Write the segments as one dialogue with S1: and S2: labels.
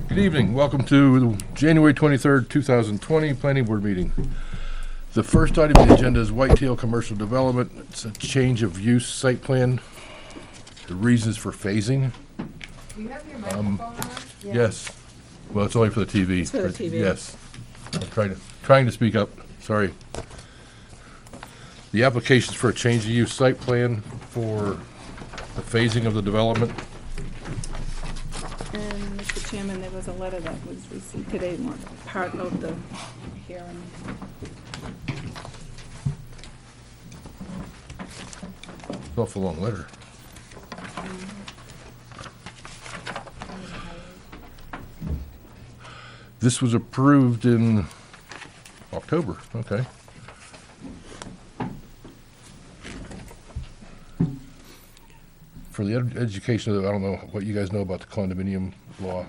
S1: Good evening. Welcome to the January 23rd, 2020 Planning Board meeting. The first item on the agenda is Whitetail Commercial Development. It's a change of use site plan. The reasons for phasing.
S2: Do you have your microphone on?
S1: Yes. Well, it's only for the TV.
S3: It's for the TV.
S1: Yes. I'm trying to speak up. Sorry. The application's for a change of use site plan for the phasing of the development.
S3: And Mr. Chairman, there was a letter that was received today, part of the hearing.
S1: It's an awful long letter. This was approved in October, okay. For the education of, I don't know what you guys know about the condominium law,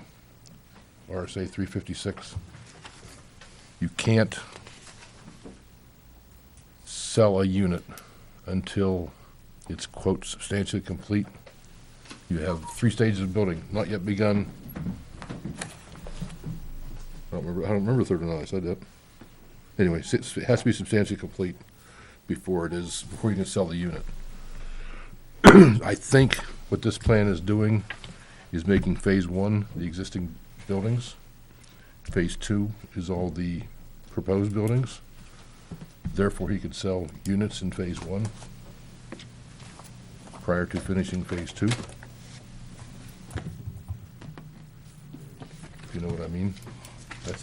S1: RSA 356. You can't sell a unit until it's, quote, substantially complete. You have 3 stages of building, not yet begun. I don't remember the third one, I said that. Anyway, it has to be substantially complete before you can sell the unit. I think what this plan is doing is making phase 1 the existing buildings. Phase 2 is all the proposed buildings. Therefore, he could sell units in phase 1 prior to finishing phase 2. If you know what I mean.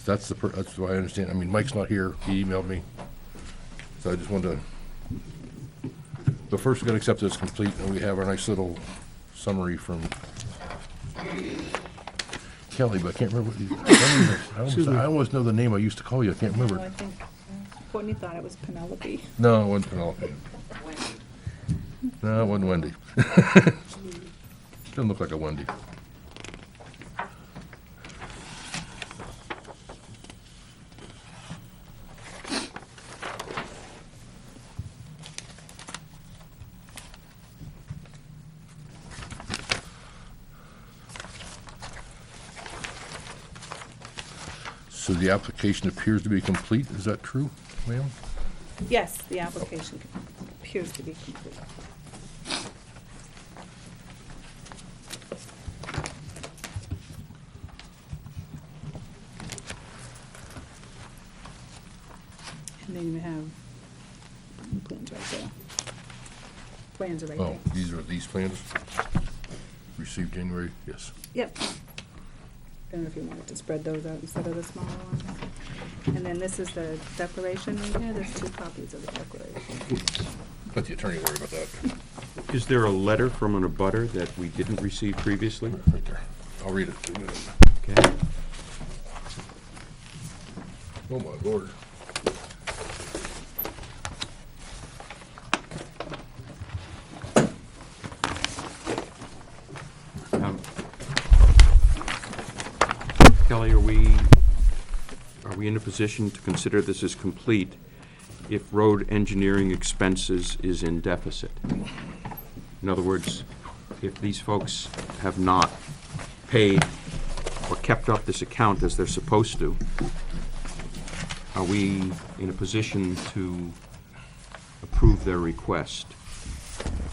S1: That's what I understand. I mean, Mike's not here. He emailed me. So I just wanted to. But first, we're going to accept it as complete, and we have our nice little summary from Kelly, but I can't remember what you. I almost know the name I used to call you. I can't remember.
S3: No, I think Courtney thought it was Penelope.
S1: No, it wasn't Penelope. No, it wasn't Wendy. Doesn't look like a Wendy. So the application appears to be complete. Is that true, ma'am?
S3: Yes, the application appears to be complete. And then you have plans right there. Plans are right
S1: Oh,
S3: there.
S1: these plans? Received January, yes.
S3: Yep. I don't know if you wanted to spread those out instead of the smaller ones. And then this is the declaration in here. There's 2 copies of the declaration.
S1: Let the attorney worry about that.
S4: Is there a letter from an abutter that we didn't receive previously?
S1: Right there. I'll read it.
S4: Okay.
S1: Oh, my Lord.
S4: Kelly, are we in a position to consider this as complete if road engineering expenses is in deficit? In other words, if these folks have not paid or kept up this account as they're supposed to, are we in a position to approve their request?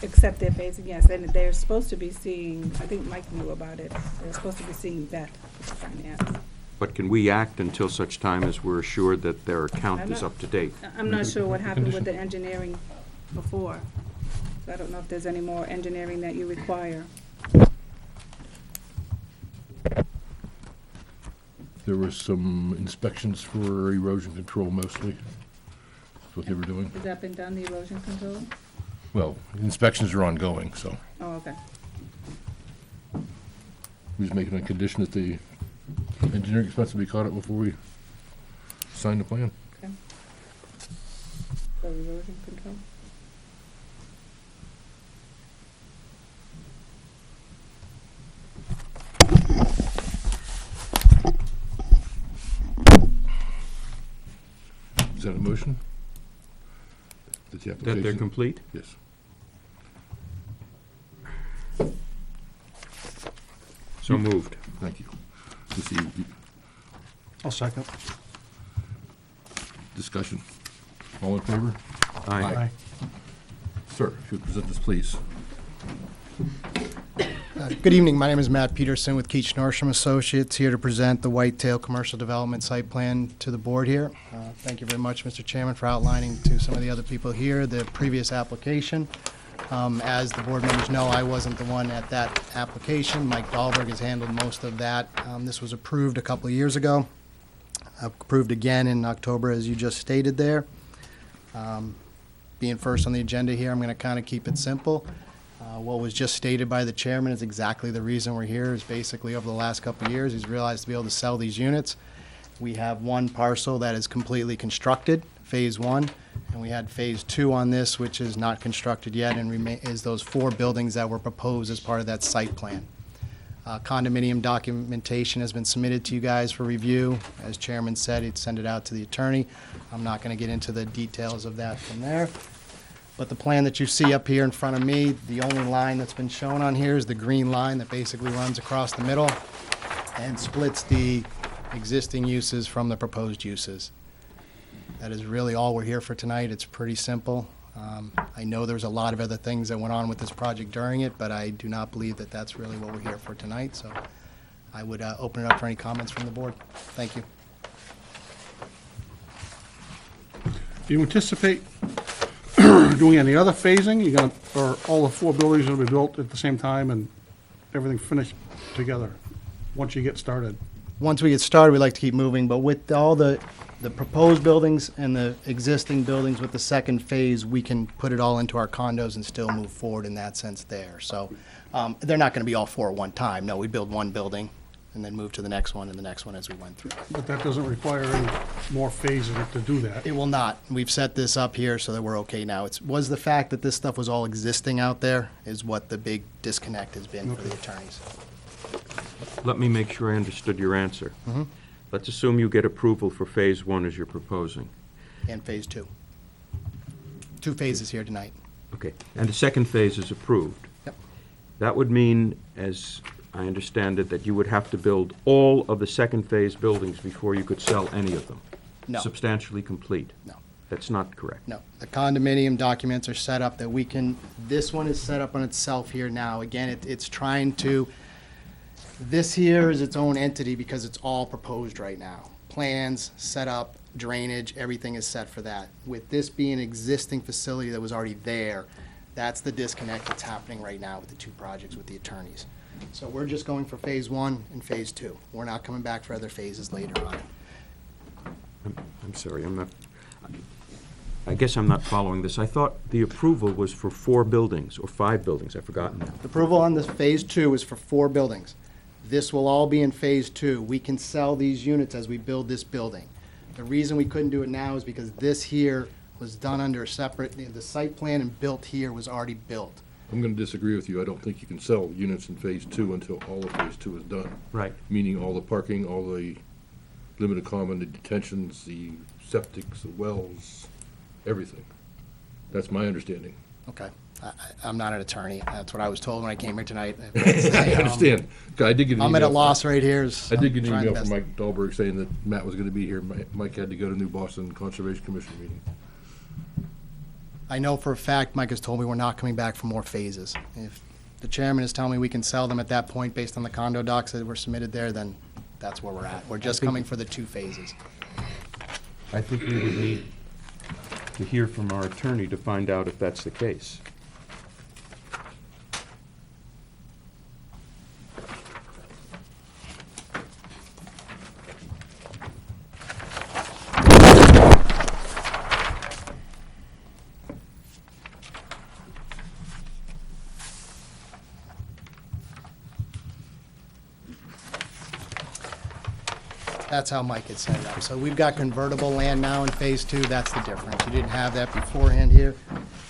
S3: Except they're phasing, yes, and they're supposed to be seeing, I think Mike knew about it, they're supposed to be seeing vet finance.
S4: But can we act until such time as we're assured that their account is up to date?
S3: I'm not sure what happened with the engineering before, so I don't know if there's any more engineering that you require.
S1: There were some inspections for erosion control mostly. That's what they were doing.
S3: Has that been done, the erosion control?
S1: Well, inspections are ongoing, so
S3: Oh, okay.
S1: we're just making a condition that the engineering expense will be caught up before we sign the plan.
S3: Okay. For erosion control?
S1: Is that a motion? That the
S4: That they're
S1: application-
S4: complete?
S1: Yes.
S4: So moved.
S1: Thank you. Let's see,
S5: I'll second.
S1: discussion. All in favor?
S4: Aye.
S1: Sir, if you would present this, please.
S6: Good evening. My name is Matt Peterson with Keach Norsham Associates, here to present the Whitetail Commercial Development Site Plan to the board here. Thank you very much, Mr. Chairman, for outlining to some of the other people here the previous application. As the board members know, I wasn't the one at that application. Mike Dahlberg has handled most of that. This was approved a couple of years ago, approved again in October, as you just stated there. Being first on the agenda here, I'm going to kind of keep it simple. What was just stated by the chairman is exactly the reason we're here, is basically over the last couple of years, he's realized to be able to sell these units. We have one parcel that is completely constructed, phase one, and we had phase two on this, which is not constructed yet, and is those 4 buildings that were proposed as part of that site plan. Condominium documentation has been submitted to you guys for review. As chairman said, he'd send it out to the attorney. I'm not going to get into the details of that from there. But the plan that you see up here in front of me, the only line that's been shown on here is the green line that basically runs across the middle and splits the existing uses from the proposed uses. That is really all we're here for tonight. It's pretty simple. I know there's a lot of other things that went on with this project during it, but I do not believe that that's really what we're here for tonight. So I would open it up for any comments from the board. Thank you.
S5: Do you anticipate doing any other phasing? You gonna, or all the 4 buildings will be built at the same time and everything finished together, once you get started?
S6: Once we get started, we like to keep moving, but with all the proposed buildings and the existing buildings with the second phase, we can put it all into our condos and still move forward in that sense there. So they're not going to be all 4 at one time. No, we build one building and then move to the next one and the next one as we went through.
S5: But that doesn't require any more phases to do that.
S6: It will not. We've set this up here so that we're okay now. It was the fact that this stuff was all existing out there is what the big disconnect has been for the attorneys.
S4: Let me make sure I understood your answer. Let's assume you get approval for phase one as you're proposing.
S6: And phase 2. 2 phases here tonight.
S4: Okay, and the second phase is approved.
S6: Yep.
S4: That would mean, as I understand it, that you would have to build all of the second phase buildings before you could sell any of them?
S6: No.
S4: Substantially complete?
S6: No.
S4: That's not correct?
S6: No, the condominium documents are set up that we can, this one is set up on itself here now. Again, it's trying to, this here is its own entity because it's all proposed right now. Plans, set up, drainage, everything is set for that. With this being an existing facility that was already there, that's the disconnect that's happening right now with the 2 projects with the attorneys. So we're just going for phase 1 and phase 2. We're not coming back for other phases later on.
S4: I'm sorry, I guess I'm not following this. I thought the approval was for 4 buildings, or 5 buildings, I've forgotten now.
S6: The approval on this phase 2 is for 4 buildings. This will all be in phase 2. We can sell these units as we build this building. The reason we couldn't do it now is because this here was done under a separate, the site plan and built here was already built.
S1: I'm going to disagree with you. I don't think you can sell units in phase 2 until all of phase 2 is done.
S4: Right.
S1: Meaning all the parking, all the limited common, the detentions, the septics, the wells, everything. That's my understanding.
S6: Okay. I'm not an attorney. That's what I was told when I came here tonight.
S1: I understand. I did get an email.
S6: I'm at a loss right here.
S1: I did get an
S6: I'm trying
S1: email
S6: the
S1: from
S6: best.
S1: Mike Dahlberg saying that Matt was going to be here. Mike had to go to New Boston Conservation Commission meeting.
S6: I know for a fact Mike has told me we're not coming back for more phases. If the chairman is telling me we can sell them at that point based on the condo docs that were submitted there, then that's where we're at. We're just coming for the 2 phases.
S4: I think we would need to hear from our attorney to find out if that's the case.
S6: That's how Mike had set it up. So we've got convertible land now in phase 2. That's the difference. You didn't have that beforehand here.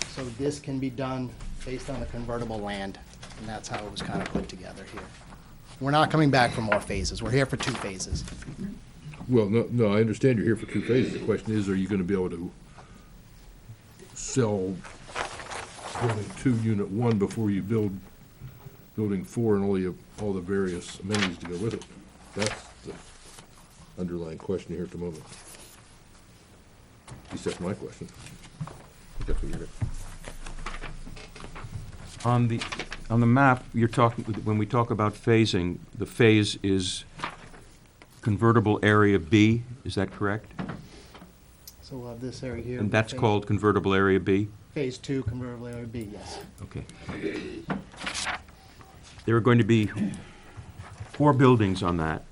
S6: So this can be done based on the convertible land, and that's how it was kind of put together here. We're not coming back for more phases. We're here for 2 phases.
S1: Well, no, I understand you're here for 2 phases. The question is, are you going to be able to sell building 2, unit 1 before you build building 4 and all the various amenities to go with it? the underlying question here at the moment. At least that's my question. That's what you're.
S4: On the map, you're talking, when we talk about phasing, the phase is convertible area B, is that correct?
S6: So we'll have this area here.
S4: And that's
S6: phase-
S4: called convertible area B?
S6: Phase 2, convertible area B, yes.
S4: Okay. There are going to be 4 buildings on that,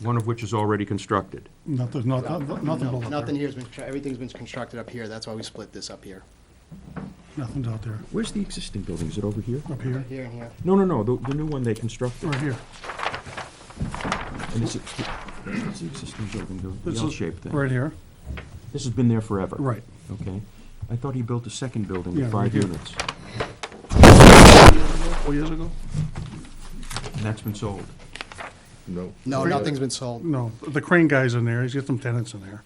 S4: one of which is already constructed.
S5: Nothing built up there.
S6: Nothing here's been, everything's been constructed up here, that's why we split this up here.
S5: Nothing's out there.
S4: Where's the existing building? Is it over here?
S5: Up here,
S6: Here and here.
S4: No, the new one they constructed.
S5: right here.
S4: And is it, what's the existing building, the
S5: This is
S4: L-shaped thing?
S5: Right here,
S4: This has been there forever?
S5: right.
S4: Okay. I thought he built a second building
S5: Yeah,
S4: with
S5: right
S4: 5
S5: here.
S4: units,
S5: 4 years ago?
S4: and that's been sold.
S1: No.
S6: No, nothing's been sold.
S5: No, the crane guy's in there, he's got some tenants in there.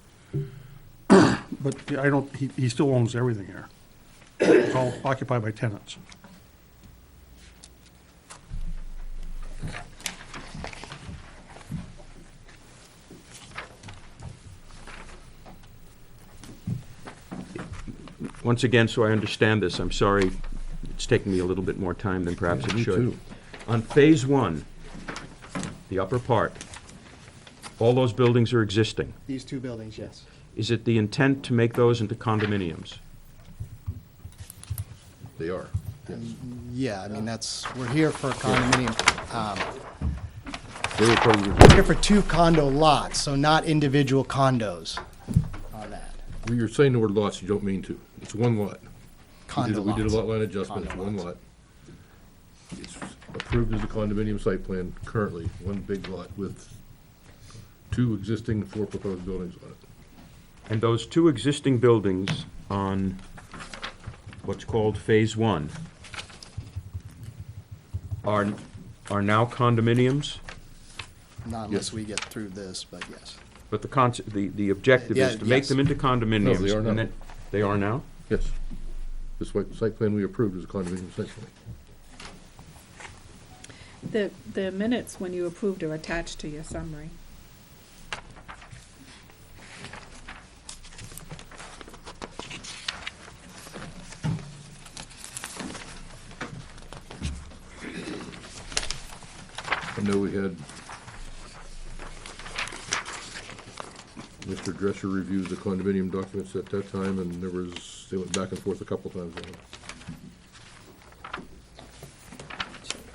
S5: But yeah, I don't, he still owns everything here. It's all occupied by tenants.
S4: Once again, so I understand this, I'm sorry, it's taking me a little bit more time than perhaps it
S1: Me
S4: should.
S1: too.
S4: On Phase 1, the upper part, all those buildings are existing.
S6: These 2 buildings, yes.
S4: Is it the intent to make those into condominiums?
S1: They are. Yes.
S6: Yeah, I mean, that's, we're here for a condominium,
S1: They were part of your,
S6: here for 2 condo lots, so not individual condos on that.
S1: when you're saying the word lots, you don't mean to. It's one lot.
S6: Condo
S1: We did
S6: lots.
S1: a lot line adjustment, it's
S6: Condo
S1: one
S6: lots.
S1: lot. It's approved as a condominium site plan currently, one big lot with 2 existing, 4 proposed buildings on it.
S4: And those 2 existing buildings on what's called Phase 1 are now condominiums?
S6: Not
S1: Yes.
S6: unless we get through this, but yes.
S4: But the objective
S6: Yeah,
S4: is to make
S6: yes.
S4: them into condominiums?
S1: No, they are
S4: and
S1: now.
S4: then- They are now?
S1: Yes. This site plan we approved is a condominium site plan.
S3: The minutes, when you approved, are attached to your summary.
S1: I know we had Mr. Dresser review the condominium documents at that time, and they went back and forth a couple times on it.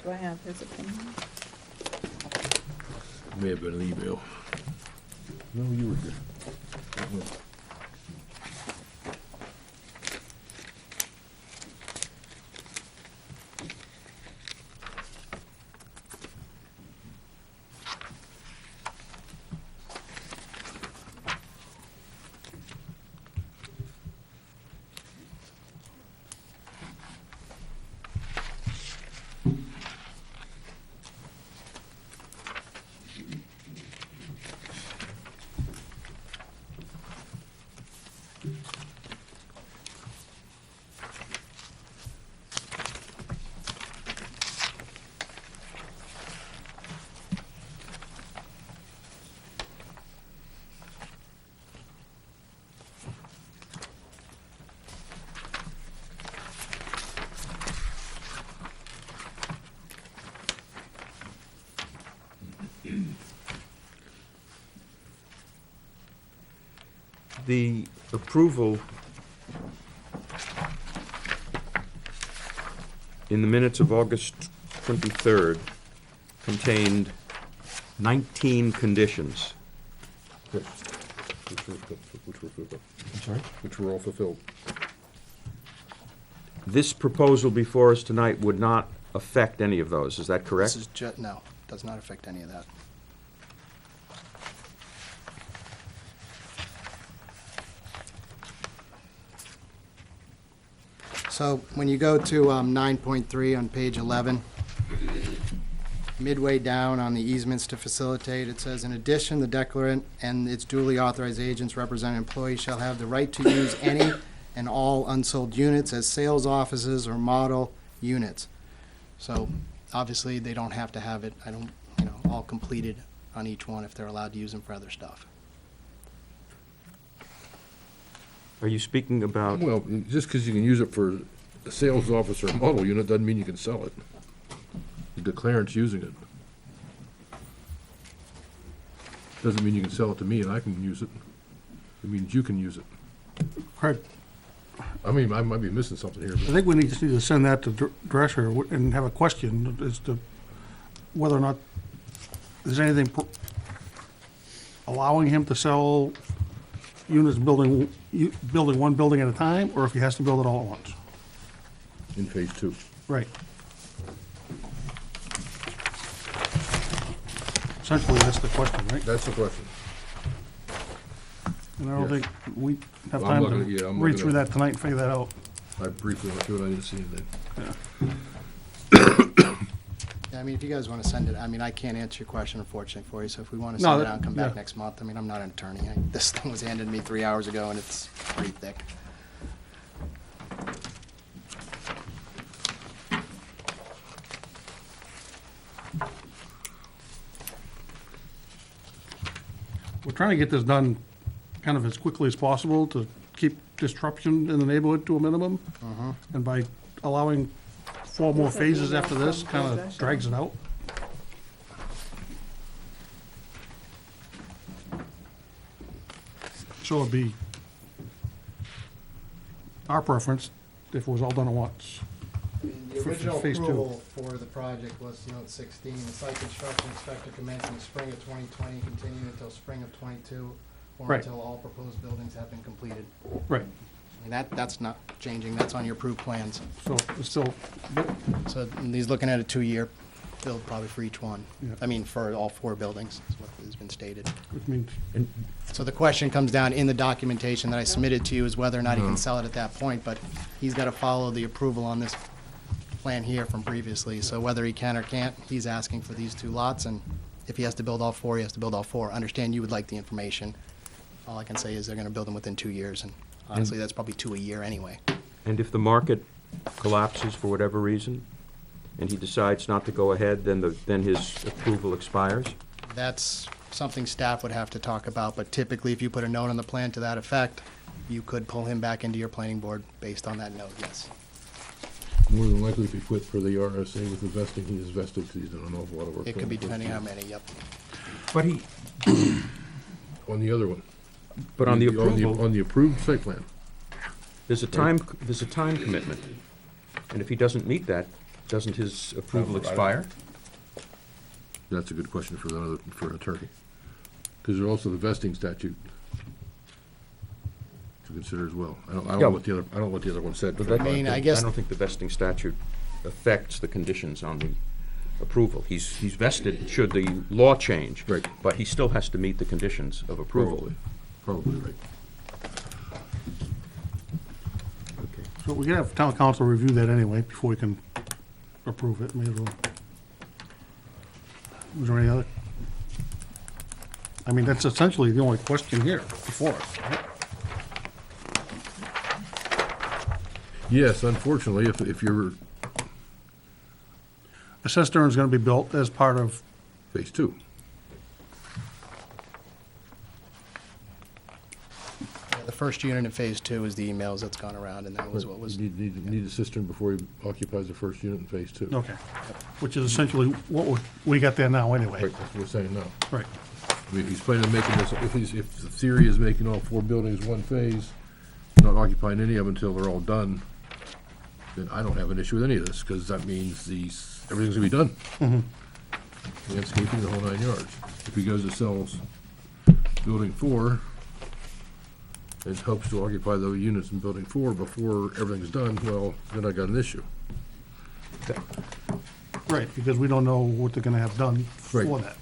S3: Do I have his opinion?
S1: May have been an email. No, you were here.
S4: The approval in the minutes of August 23rd contained 19 conditions.
S1: Yes. Which were fulfilled.
S4: I'm sorry?
S1: Which were all fulfilled.
S4: This proposal before us tonight would not affect any of those, is that correct?
S6: This is no, does not affect any of that. So when you go to 9.3 on page 11, midway down on the easements to facilitate, it says, in addition, the declarant and its duly authorized agents representing employees shall have the right to use any and all unsold units as sales offices or model units. So obviously, they don't have to have it, all completed on each one if they're allowed to use them for other stuff.
S4: Are you speaking about,
S1: Well, just because you can use it for a sales office or a model unit doesn't mean you can sell it. The declarant's using it. Doesn't mean you can sell it to me and I can use it. It means you can use it.
S5: Craig,
S1: I mean, I might be missing something here,
S5: I
S1: but
S5: think we just need to send that to Drescher and have a question as to whether or not there's anything allowing him to sell units building one building at a time, or if he has to build it all at once.
S1: in phase two.
S5: Right. Essentially, that's the question, right?
S1: That's the question.
S5: And I don't
S1: Yes.
S5: think we have
S1: I'm
S5: time
S1: looking
S5: to
S1: at- yeah, I'm
S5: read
S1: looking
S5: through
S1: at-
S5: that tonight and figure that out.
S1: I briefly went through it, I didn't see anything.
S6: Yeah, I mean, if you guys want to send it, I mean, I can't answer your question unfortunately for you, so if we want to
S5: No,
S6: send it
S5: that-
S6: out and come back
S5: yeah.
S6: next month, I mean, I'm not an attorney. This thing was handed to me 3 hours ago and it's pretty thick.
S5: We're trying to get this done kind of as quickly as possible to keep disruption in the neighborhood to a minimum. And by allowing 4 more
S3: Is that
S5: phases
S3: email
S5: after this,
S3: from
S5: kind
S3: Drescher?
S5: of drags it out. So it'd be our preference if it was all done at once.
S6: The
S5: For
S6: original
S5: phase two.
S6: approval for the project was note 16, the site construction inspector commenced in the spring of 2020, continuing until spring of 22, or
S5: Right.
S6: until all proposed buildings have been completed.
S5: Right,
S6: I mean, that's not changing, that's on your approved plans.
S5: so it's still,
S6: So he's looking at a 2-year build probably for each one.
S5: Yeah.
S6: I mean, for all 4 buildings, is what has been stated.
S5: which means,
S6: So the question comes down in the documentation that I submitted to you is whether or not he
S5: Mm-hmm.
S6: can sell it at that point, but he's got to follow the approval on this plan here from previously. So whether he can or can't, he's asking for these 2 lots, and if he has to build all 4, he has to build all 4. Understand you would like the information. All I can say is they're going to build them within 2 years, and honestly, that's probably 2 a year anyway.
S4: and if the market collapses for whatever reason, and he decides not to go ahead, then his approval expires?
S6: That's something staff would have to talk about, but typically, if you put a note on the plan to that effect, you could pull him back into your planning board based on that note, yes.
S1: More than likely, if he quit for the RSA with the vesting, he is vested because he's done an awful lot of work.
S6: It
S1: on
S6: could be
S1: the first
S6: depending how
S1: one.
S6: many, yep.
S4: But he,
S1: On the other one.
S4: but on the approval,
S1: On the approved site plan.
S4: there's a time commitment. And if he doesn't meet that, doesn't his approval
S1: I don't-
S4: expire?
S1: That's a good question for an attorney. Because there's also the vesting statute to consider as well. I don't
S4: Yeah.
S1: know what the other one said.
S4: But that-
S6: I mean, I guess-
S4: I don't think the vesting statute affects the conditions on the approval. He's vested should the law change.
S1: Right.
S4: But he still has to meet the conditions of approval.
S1: Probably right.
S4: Okay.
S5: so we can have town council review that anyway before we can approve it, maybe. Was there any other? I mean, that's essentially the only question here before us, right?
S1: Yes, unfortunately, if you're
S5: A cistern is gonna be built as part of,
S1: phase 2.
S6: Yeah, the first unit in phase 2 is the emails that's gone around, and that was what was,
S1: You need a cistern before he occupies the first unit in phase 2.
S5: okay, which is essentially what we got there now anyway.
S1: Right, that's what we're saying now.
S5: Right,
S1: I mean, if he's planning on making this, if the theory is making all 4 buildings one phase, not occupying any of them until they're all done, then I don't have an issue with any of this, because that means everything's gonna be done. Landscaping, the whole 9 yards. If he goes and sells building 4, and hopes to occupy those units in building 4 before everything's done, well, then I got an issue.
S5: right, because we don't know what they're gonna have done for
S1: Right.
S5: that.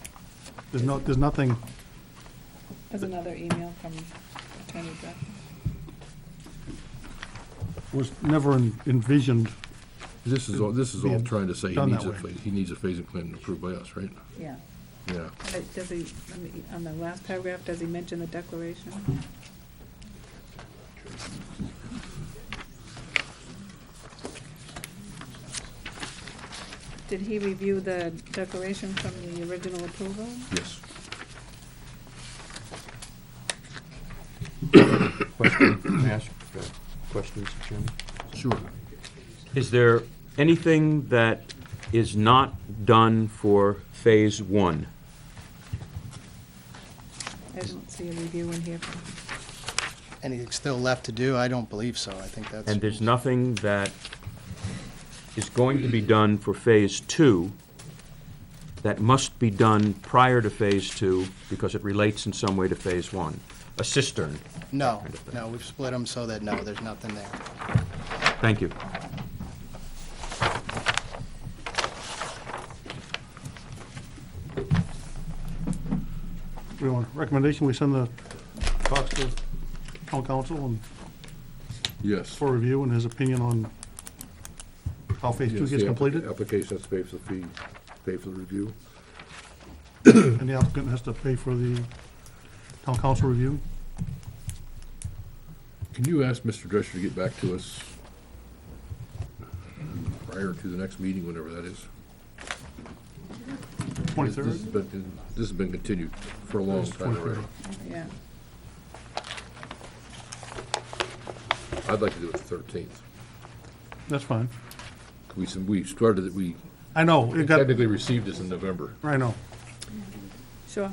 S5: There's nothing,
S3: There's another email from Attorney Drescher.
S5: was never envisioned,
S1: This is all
S5: Being
S1: trying to say
S5: done that way.
S1: he needs a phasing plan approved by us, right?
S3: Yeah.
S1: Yeah.
S3: Does he, on the last paragraph, does he mention the declaration? Did he review the declaration from the original approval?
S1: Yes.
S4: Question, can I ask questions, Chairman?
S1: Sure.
S4: Is there anything that is not done for Phase 1?
S3: I don't see a review in here.
S6: Anything still left to do? I don't believe so. I think that's.
S4: And there's nothing that is going to be done for Phase 2 that must be done prior to Phase 2 because it relates in some way to Phase 1? A cistern?
S6: No, no, we've split them so that, no, there's nothing there.
S4: Thank you.
S5: We want, recommendation, we send the talks to town council and
S1: Yes.
S5: for review and his opinion on how phase two
S1: Yes,
S5: gets
S1: the
S5: completed,
S1: Application has to pay for the fee, pay for the review.
S5: and the applicant has to pay for the town council review.
S1: Can you ask Mr. Drescher to get back to us prior to the next meeting, whenever that is? This
S5: 23rd?
S1: has been continued for a long time already.
S3: Yeah.
S1: I'd like to do it the 13th.
S5: That's fine.
S1: We started it, we
S5: I know, it got,
S1: technically received this in November.
S5: I know.
S3: Sure.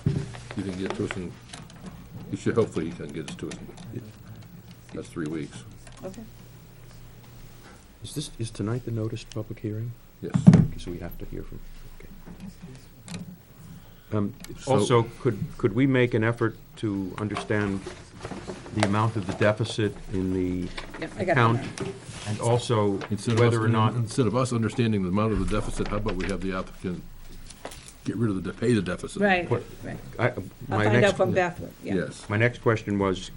S1: You can get to us in, you should, hopefully you can get us to us in, that's 3 weeks.
S3: Okay.
S4: Is tonight the noticed public hearing?
S1: Yes.
S4: Okay, so we have to hear from, okay.
S1: So-
S4: Also, could we make an effort to understand the amount of the deficit in the
S3: Yeah, I got
S4: account?
S3: that.
S4: And also
S1: Instead of
S4: whether or
S1: us-
S4: not,
S1: Instead of us understanding the amount of the deficit, how about we have the applicant get rid of the, pay the deficit?
S3: Right,
S4: What-
S3: right.
S4: I,
S3: I'll
S4: my
S3: find out
S4: next,
S3: from Beth, yeah.
S1: Yes.
S4: my next question was,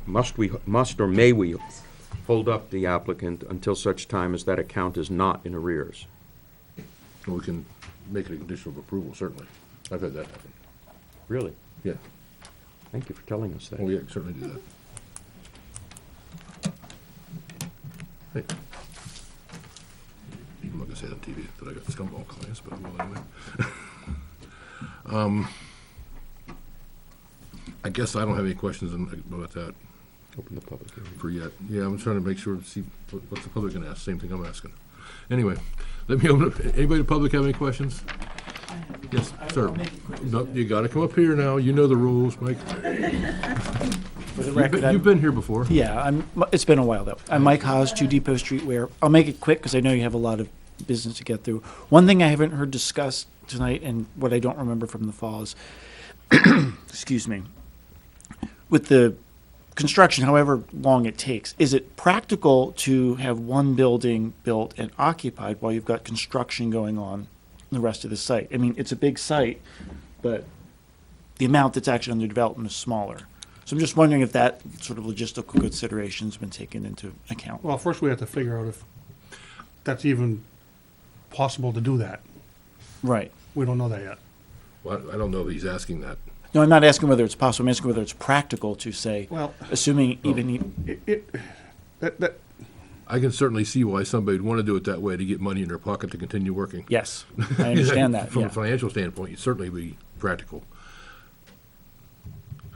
S4: must or may we hold up the applicant until such time as that account is not in arrears?
S1: We can make it a condition of approval, certainly. I've had that happen.
S4: Really?
S1: Yeah,
S4: Thank you for telling us that.
S1: well, yeah, certainly do that. Hey. I'm not gonna say it on TV that I got scumball clients, but I will anyway. I guess I don't have any questions about that
S4: Open the public hearing.
S1: for yet. Yeah, I'm trying to make sure, to see what's the public gonna ask, same thing I'm asking. Anyway, let me open up, anybody in the public have any questions? Yes, sir. No, you gotta come up here now, you know the rules, Mike.
S7: For the
S1: You've
S7: record,
S1: been- You've been here before.
S7: yeah, it's been a while though. I'm Mike Haas, 2 Depot Street, where, I'll make it quick because I know you have a lot of business to get through. One thing I haven't heard discussed tonight and what I don't remember from the fall is, excuse me, with the construction, however long it takes, is it practical to have one building built and occupied while you've got construction going on the rest of the site? I mean, it's a big site, but the amount that's actually under development is smaller. So I'm just wondering if that sort of logistical consideration's been taken into account.
S5: Well, first we have to figure out if that's even possible to do that.
S7: Right.
S5: We don't know that yet.
S1: Well, I don't know if he's asking that.
S7: No, I'm not asking whether it's possible, I'm asking whether it's practical to say,
S5: Well,
S7: assuming even,
S5: that,
S1: I can certainly see why somebody would want to do it that way to get money in their pocket to continue working.
S7: yes, I understand that,
S1: From a
S7: yeah.
S1: financial standpoint, it'd certainly be practical.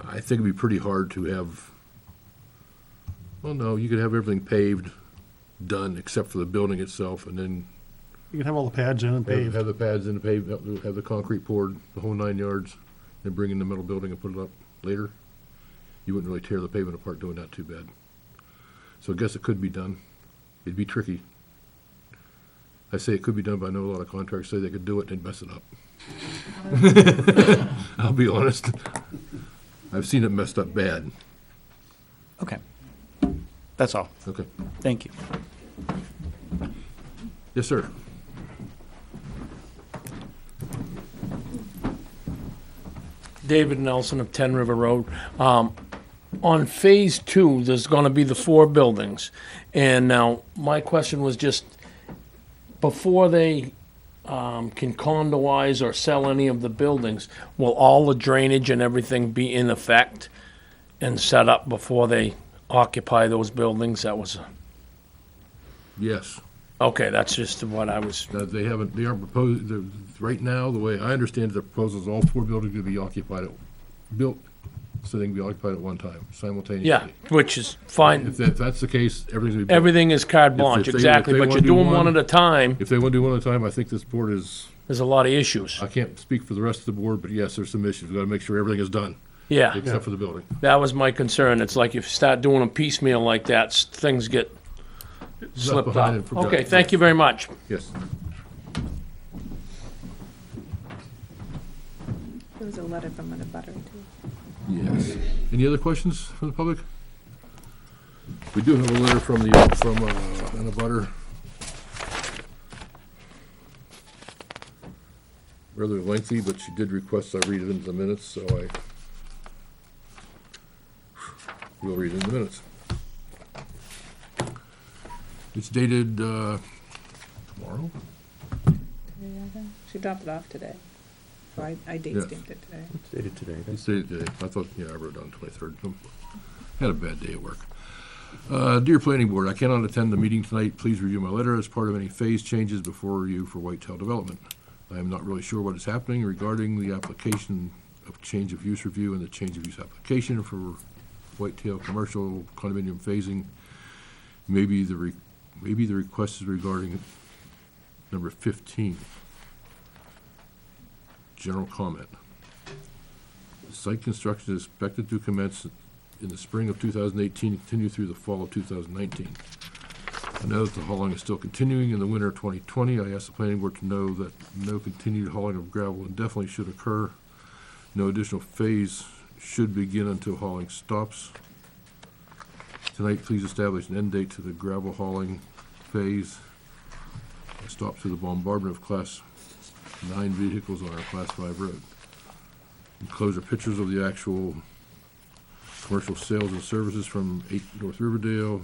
S1: I think it'd be pretty hard to have, well, no, you could have everything paved, done, except for the building itself, and then
S5: you can have all the pads in and paved.
S1: have the pads in the paved, have the concrete poured, the whole 9 yards, then bring in the metal building and put it up later. You wouldn't really tear the pavement apart doing that too bad. So I guess it could be done. It'd be tricky. I say it could be done, but I know a lot of contractors say they could do it and mess it up. I'll be honest. I've seen it messed up bad.
S7: Okay. That's all.
S1: Okay.
S7: Thank you.
S1: Yes, sir.
S8: David Nelson of 10 River Road. On Phase 2, there's going to be the 4 buildings. And now, my question was just, before they can condoize or sell any of the buildings, will all the drainage and everything be in effect and set up before they occupy those buildings? That was,
S1: Yes.
S8: okay, that's just what I was,
S1: They aren't proposed, right now, the way I understand it, the proposal is all 4 buildings to be occupied, built so they can be occupied at one time simultaneously.
S8: Yeah, which is fine.
S1: If that's the case, everything's gonna be built.
S8: Everything is carte
S1: If
S8: blanche,
S1: they-
S8: exactly,
S1: if they
S8: but
S1: wanna
S8: you're
S1: do
S8: doing one
S1: one-
S8: at a time,
S1: If they want to do one at a time, I think this board is,
S8: there's a lot of issues.
S1: I can't speak for the rest of the board, but yes, there's some issues. We've got to make sure everything is done,
S8: Yeah,
S1: except for the building.
S8: that was my concern. It's like if you start doing them piecemeal like that, things get slipped
S1: behind
S8: up.
S1: and forgotten.
S8: Okay, thank you very much.
S1: Yes.
S3: There was a letter from an abutter too.
S1: Yes. Any other questions from the public? We do have a letter from an abutter. Rather lengthy, but she did request I read it into the minutes, so I will read it in the minutes. It's dated, tomorrow?
S3: She dropped it off today. So I date
S1: Yes.
S3: stamped it today.
S4: It's dated today.
S1: It's dated today. I thought, yeah, I wrote it down 23rd. Had a bad day at work. Dear Planning Board, I cannot attend the meeting tonight. Please review my letter as part of any phase changes before review for Whitetail Development. I am not really sure what is happening regarding the application of change of use review and the change of use application for Whitetail Commercial Condominium phasing. Maybe the request is regarding number 15. General comment. Site construction is expected to commence in the spring of 2018 and continue through the fall of 2019. I know that the hauling is still continuing in the winter of 2020. I asked the planning board to know that no continued hauling of gravel indefinitely should occur. No additional phase should begin until hauling stops. Tonight, please establish an end date to the gravel hauling phase. A stop to the bombardment of Class 9 vehicles on our Class 5 road. Enclosure pictures of the actual commercial sales and services from 8 North Riverdale.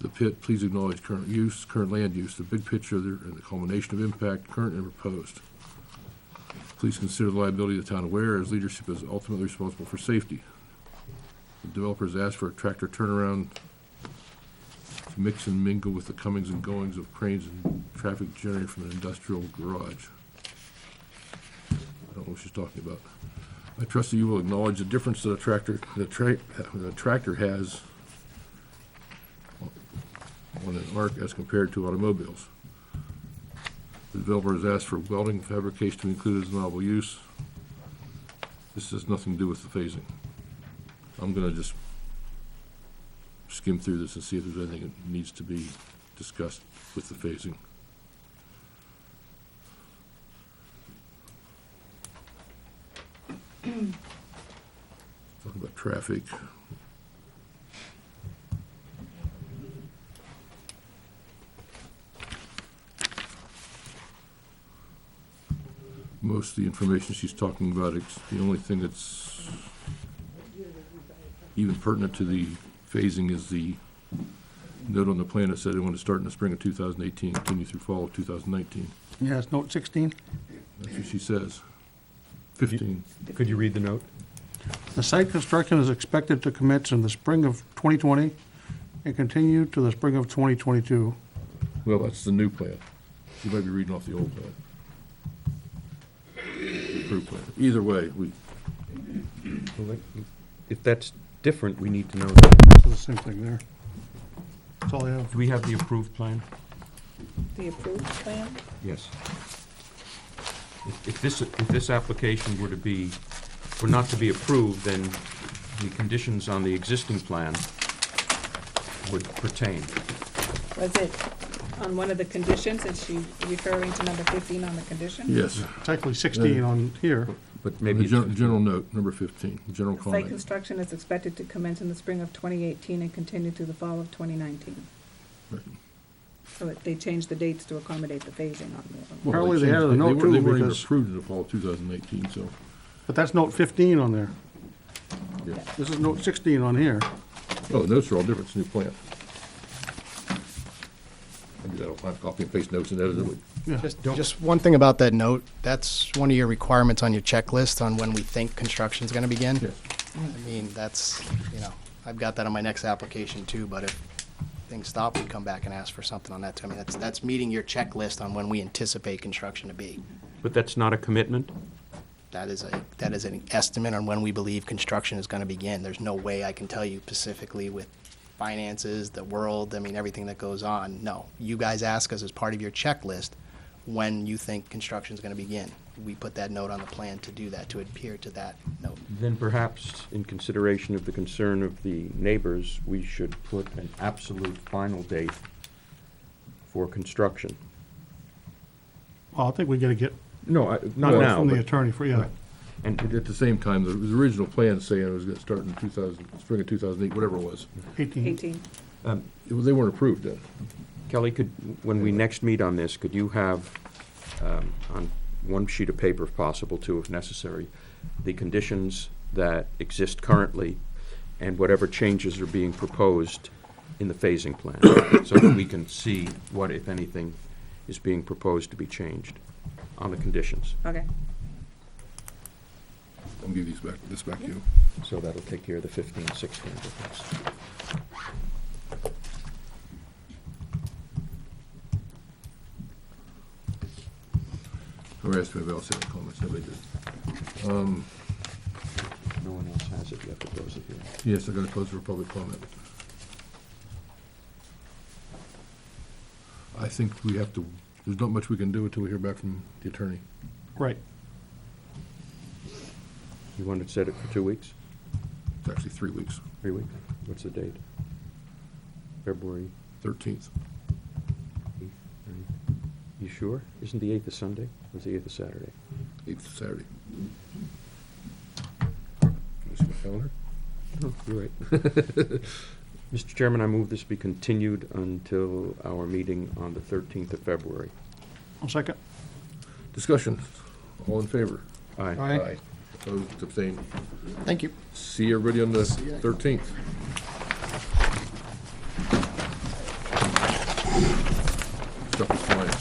S1: The pit, please acknowledge current use, current land use, the big picture and the culmination of impact, current and proposed. Please consider the liability of the town aware, as leadership is ultimately responsible for safety. The developers asked for a tractor turnaround to mix and mingle with the comings and goings of cranes and traffic generated from an industrial garage. I don't know what she's talking about. I trust that you will acknowledge the difference that the tractor has on an arc as compared to automobiles. The developer has asked for welding fabrication to be included as novel use. This has nothing to do with the phasing. I'm gonna just skim through this and see if there's anything that needs to be discussed with the phasing. Talking about traffic. Most of the information she's talking about, the only thing that's even pertinent to the phasing is the note on the plan that said they want to start in the spring of 2018, continue through fall of 2019.
S5: Yeah, it's note 16.
S1: That's what she says. 15.
S4: Could you read the note?
S5: The site construction is expected to commence in the spring of 2020 and continue to the spring of 2022.
S1: Well, that's the new plan. You might be reading off the old plan. The approved plan. Either way,
S4: If that's different, we need to know.
S5: It's the same thing there. That's all I have.
S4: Do we have the approved plan?
S3: The approved plan?
S4: Yes. If this application were not to be approved, then the conditions on the existing plan would pertain.
S3: Was it on one of the conditions? Is she referring to number 15 on the condition?
S1: yes.
S5: Technically 16 on here.
S4: But
S1: Maybe
S4: maybe,
S1: general note, number 15, general
S3: Site
S1: comment.
S3: construction is expected to commence in the spring of 2018 and continue to the fall of 2019.
S1: Right.
S3: So they changed the dates to accommodate the phasing on the,
S1: Well,
S5: Apparently they added a
S1: changed-
S5: note
S1: weren't-
S5: too,
S1: They weren't even
S5: because-
S1: approved in the fall of 2018, so,
S5: But that's note 15 on there.
S1: yeah.
S5: This is note 16 on here.
S1: Oh, the notes are all different, it's a new plan. I do that all the time, copy and paste notes and edit it.
S6: Just one thing about that note, that's one of your requirements on your checklist on when we think construction's gonna begin.
S1: Yes.
S6: I mean, that's, I've got that on my next application too, but if things stop, we come back and ask for something on that too. I mean, that's meeting your checklist on when we anticipate construction to be.
S4: but that's not a commitment?
S6: That is an estimate on when we believe construction is going to begin. There's no way I can tell you specifically with finances, the world, I mean, everything that goes on. No, you guys ask us as part of your checklist when you think construction is going to begin. We put that note on the plan to do that, to adhere to that note.
S4: Then perhaps, in consideration of the concern of the neighbors, we should put an absolute final date for construction.
S5: Well, I think we gotta get
S4: No, not
S1: Well,
S4: now,
S5: from the
S4: but,
S5: attorney for, yeah.
S4: and
S1: At the same time, the original plan saying it was gonna start in spring of 2008, whatever it was.
S3: 18.
S1: They weren't approved then.
S4: Kelly, when we next meet on this, could you have, on one sheet of paper if possible, two if necessary, the conditions that exist currently and whatever changes are being proposed in the phasing plan, so that we can see what, if anything, is being proposed to be changed on the conditions.
S3: Okay.
S1: I'll give this back to you.
S4: So that'll take care of the 15, 16 difference.
S1: Or asked me if else had any comments, nobody did.
S4: No one else has it yet that goes here.
S1: Yes, I gotta close for public comment. I think we have to, there's not much we can do until we hear back from the attorney.
S5: Right.
S4: You wanted to set it for 2 weeks?
S1: It's actually 3 weeks,
S4: 3 weeks? What's the date? February
S1: 13th.
S4: 8th? You sure? Isn't the 8th a Sunday? Or is the 8th a Saturday?
S1: 8th is Saturday. Can you see my calendar?
S4: Oh, you're right. Mr. Chairman, I move this be continued until our meeting on the 13th of February.
S5: I'll second.
S1: Discussion, all in favor?
S4: Aye.
S5: Aye.
S1: Opposed, abstained.
S6: Thank you.
S1: See everybody on the 13th. Stuff is flying.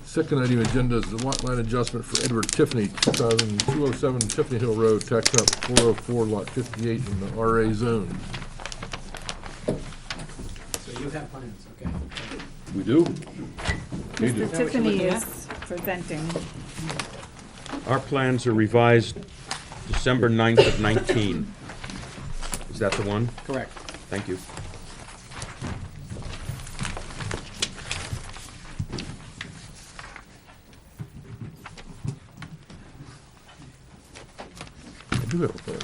S1: Second item on the agenda is the lot line adjustment for Edward Tiffany, 207 Tiffany Hill Road, tax map 404, lot 58 in the RA zone.
S6: So you have plans, okay.
S1: We do? We do.
S3: Mr. Tiffany is presenting.
S4: Our plans are revised December 9th of 19. Is that the one?
S6: Correct.
S4: Thank you.
S1: I do have a plan.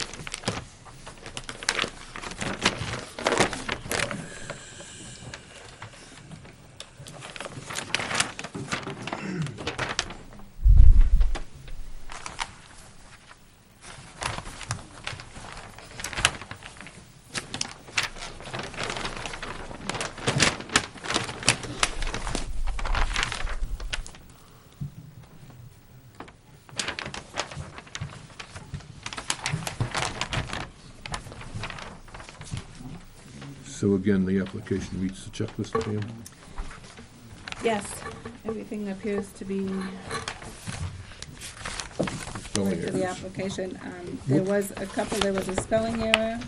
S1: So again, the application meets the checklist, Pam?
S3: Yes, everything appears to be
S1: Spelling
S3: for the
S1: errors.
S3: application. There was a spelling error.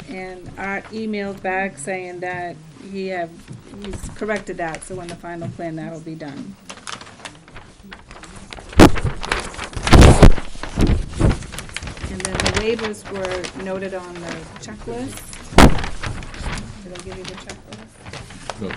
S3: And Art emailed back saying that he's corrected that, so when the final plan, that'll be done. And then the waivers were noted on the checklist. Did I give you the checklist?
S1: No.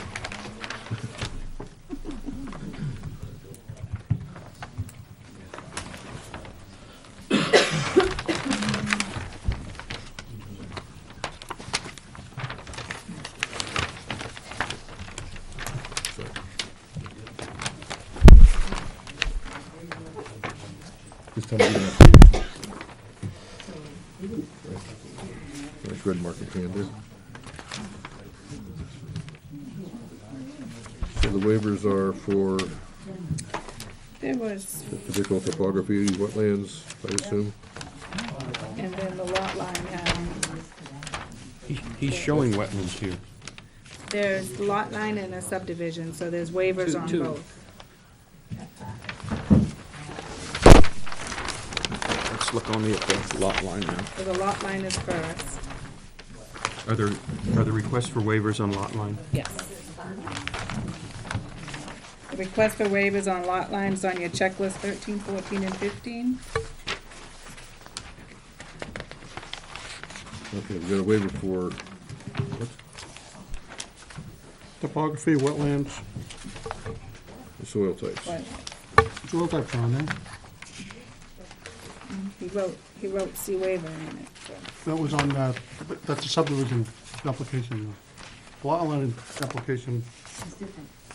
S1: Sorry. Tell me you don't have to. Nice red mark in hand there. So the waivers are for
S3: There was,
S1: physical topography, wetlands, I assume?
S3: and then the lot line,
S4: He's showing wetlands here.
S3: there's lot line and a subdivision, so there's waivers on both.
S4: Let's look only at the lot line now.
S3: So the lot line is first.
S4: Are there requests for waivers on lot line?
S3: Yes. The request for waivers on lot lines on your checklist 13, 14, and 15.
S1: Okay, we got a waiver for, what,
S5: Topography, wetlands,
S1: the soil types.
S3: What?
S5: soil types are on there.
S3: He wrote C waiver in it, so.
S5: That was on, that's a subdivision application. Lot line application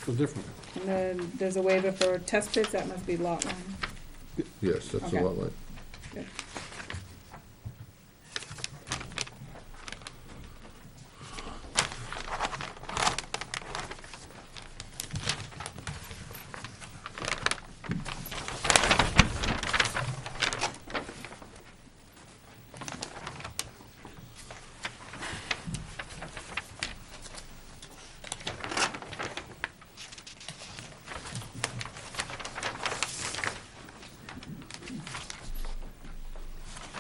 S5: is different.
S3: And then there's a waiver for test pits, that must be lot line.
S1: Yes, that's the
S3: Okay.
S1: lot line.
S3: Good.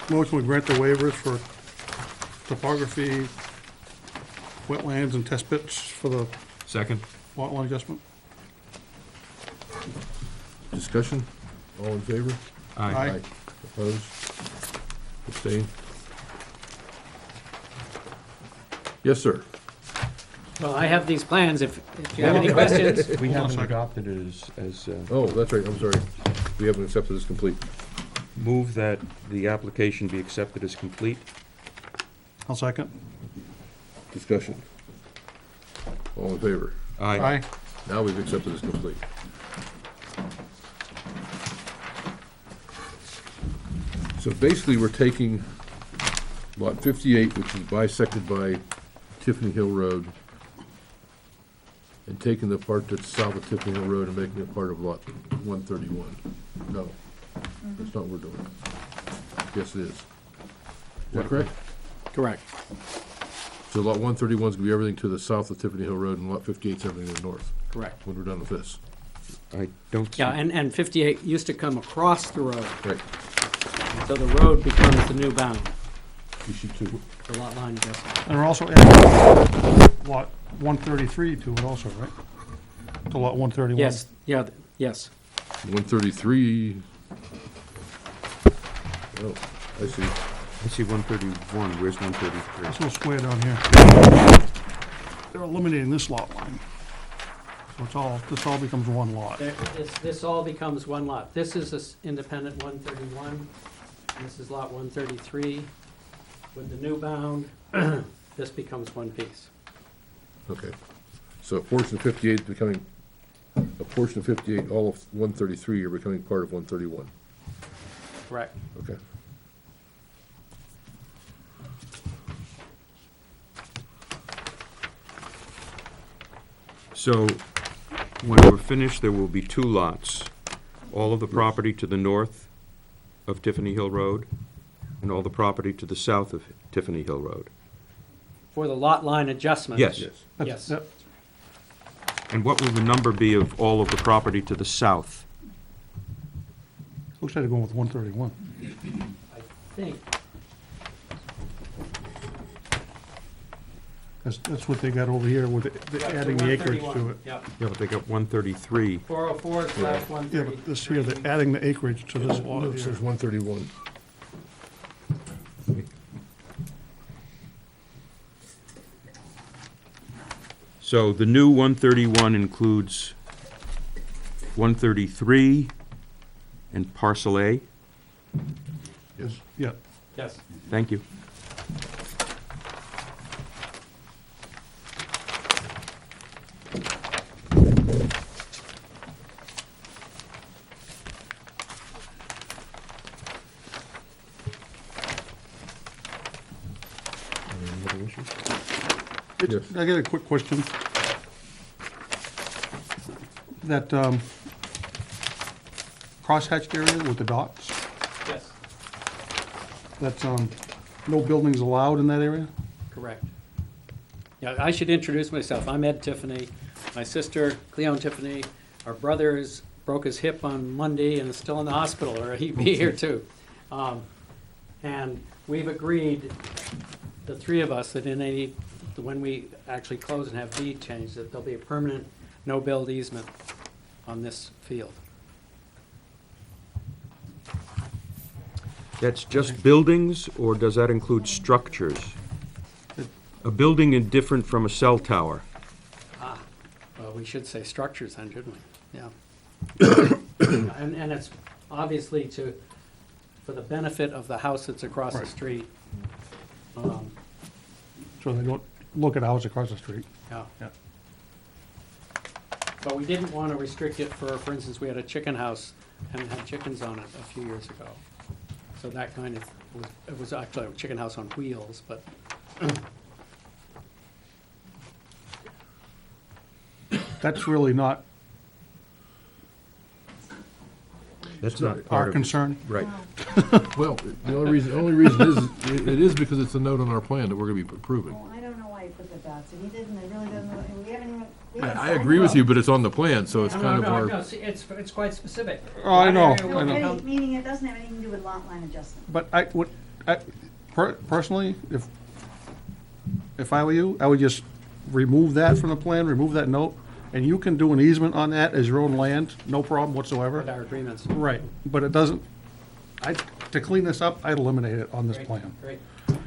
S5: Motion to grant the waivers for topography, wetlands, and test pits for the
S4: Second?
S5: lot line adjustment.
S1: Discussion? All in favor?
S5: Aye.
S1: Opposed? Abstained? Yes, sir.
S9: Well, I have these plans, if you have any questions.
S4: We
S5: Hold on a
S4: haven't
S5: second.
S4: adopted it as,
S1: Oh, that's right, I'm sorry. We haven't accepted as complete.
S4: move that the application be accepted as complete.
S5: I'll second.
S1: Discussion? All in favor?
S5: Aye.
S1: Now we've accepted as complete. So basically, we're taking lot 58, which is bisected by Tiffany Hill Road, and taking the part that's south of Tiffany Hill Road and making it part of lot 131. No, that's not what we're doing. Yes, it is. Is that correct?
S9: Correct.
S1: So lot 131 is going to be everything to the south of Tiffany Hill Road, and lot 58 is everything to the north,
S9: Correct.
S1: when we're done with this.
S4: I don't see.
S9: Yeah, and 58 used to come across the road,
S1: Right,
S9: so the road becomes the new bound,
S1: issue 2.
S9: the lot line adjustment.
S5: And we're also adding lot 133 to it also, right? To lot 131.
S9: Yes, yeah, yes.
S1: 133. Oh, I see.
S4: I see 131, where's 133?
S5: This little square down here. They're eliminating this lot line. So this all becomes one lot.
S9: This all becomes one lot. This is this independent 131, this is lot 133. With the new bound, this becomes one piece.
S1: Okay. So a portion of 58 is becoming, a portion of 58, all of 133 are becoming part of 131.
S9: Correct.
S1: Okay.
S4: So, when we're finished, there will be 2 lots. All of the property to the north of Tiffany Hill Road, and all the property to the south of Tiffany Hill Road.
S9: For the lot line adjustment.
S4: Yes.
S9: Yes.
S5: Yep.
S4: And what will the number be of all of the property to the south?
S5: Looks like they're going with 131.
S9: I think,
S5: That's what they got over here with adding the acreage to it.
S9: Yep.
S4: Yeah, but they got 133.
S9: 404/133.
S5: Yeah, but this here, they're adding the acreage to this lot
S1: It says
S5: here.
S1: 131.
S4: So the new 131 includes 133 and parcel A?
S5: Yeah.
S9: Yes.
S4: Thank you.
S1: Yes.
S5: I got a quick question. That crosshatched area with the dots,
S9: Yes,
S5: that's, no buildings allowed in that area?
S9: correct. Yeah, I should introduce myself. I'm Ed Tiffany. My sister, Cleone Tiffany, our brother broke his hip on Monday and is still in the hospital, or he'd be here too. And we've agreed, the three of us, that when we actually close and have deed change, that there'll be a permanent no-build easement on this field.
S4: That's just buildings, or does that include structures? A building is different from a cell tower.
S9: Well, we should say structures then, shouldn't we? Yeah. And it's obviously for the benefit of the house that's across the
S5: Right.
S9: street.
S5: So they don't look at a house across the street.
S9: Yeah.
S5: Yeah.
S9: But we didn't want to restrict it for instance, we had a chicken house and had chickens on it a few years ago. So that kind of, it was actually a chicken house on wheels, but
S5: That's really not
S4: That's
S1: not
S4: not
S5: our
S4: part of.
S5: concern.
S4: Right.
S1: Well, the only reason is, it is because it's a note on our plan that we're gonna be approving.
S10: Well, I don't know why you put the dots, and he didn't, it really doesn't, we haven't even. we
S1: I
S10: haven't
S1: I
S10: signed
S1: agree with
S10: it.
S1: you, but it's on the plan, so it's
S9: No,
S1: kind of
S9: no,
S1: our.
S9: no, see, it's quite specific.
S5: Oh, I know,
S9: Lot area will
S5: I know.
S9: become-
S10: Okay, meaning it doesn't have anything to do with lot line adjustment.
S5: But personally, if I were you, I would just remove that from the plan, remove that note, and you can do an easement on that as your own land, no problem
S9: With
S5: whatsoever.
S9: our agreements.
S5: Right, but it doesn't, to clean this up, I'd eliminate it on this
S9: Great,
S5: plan.
S9: Great.
S10: Thank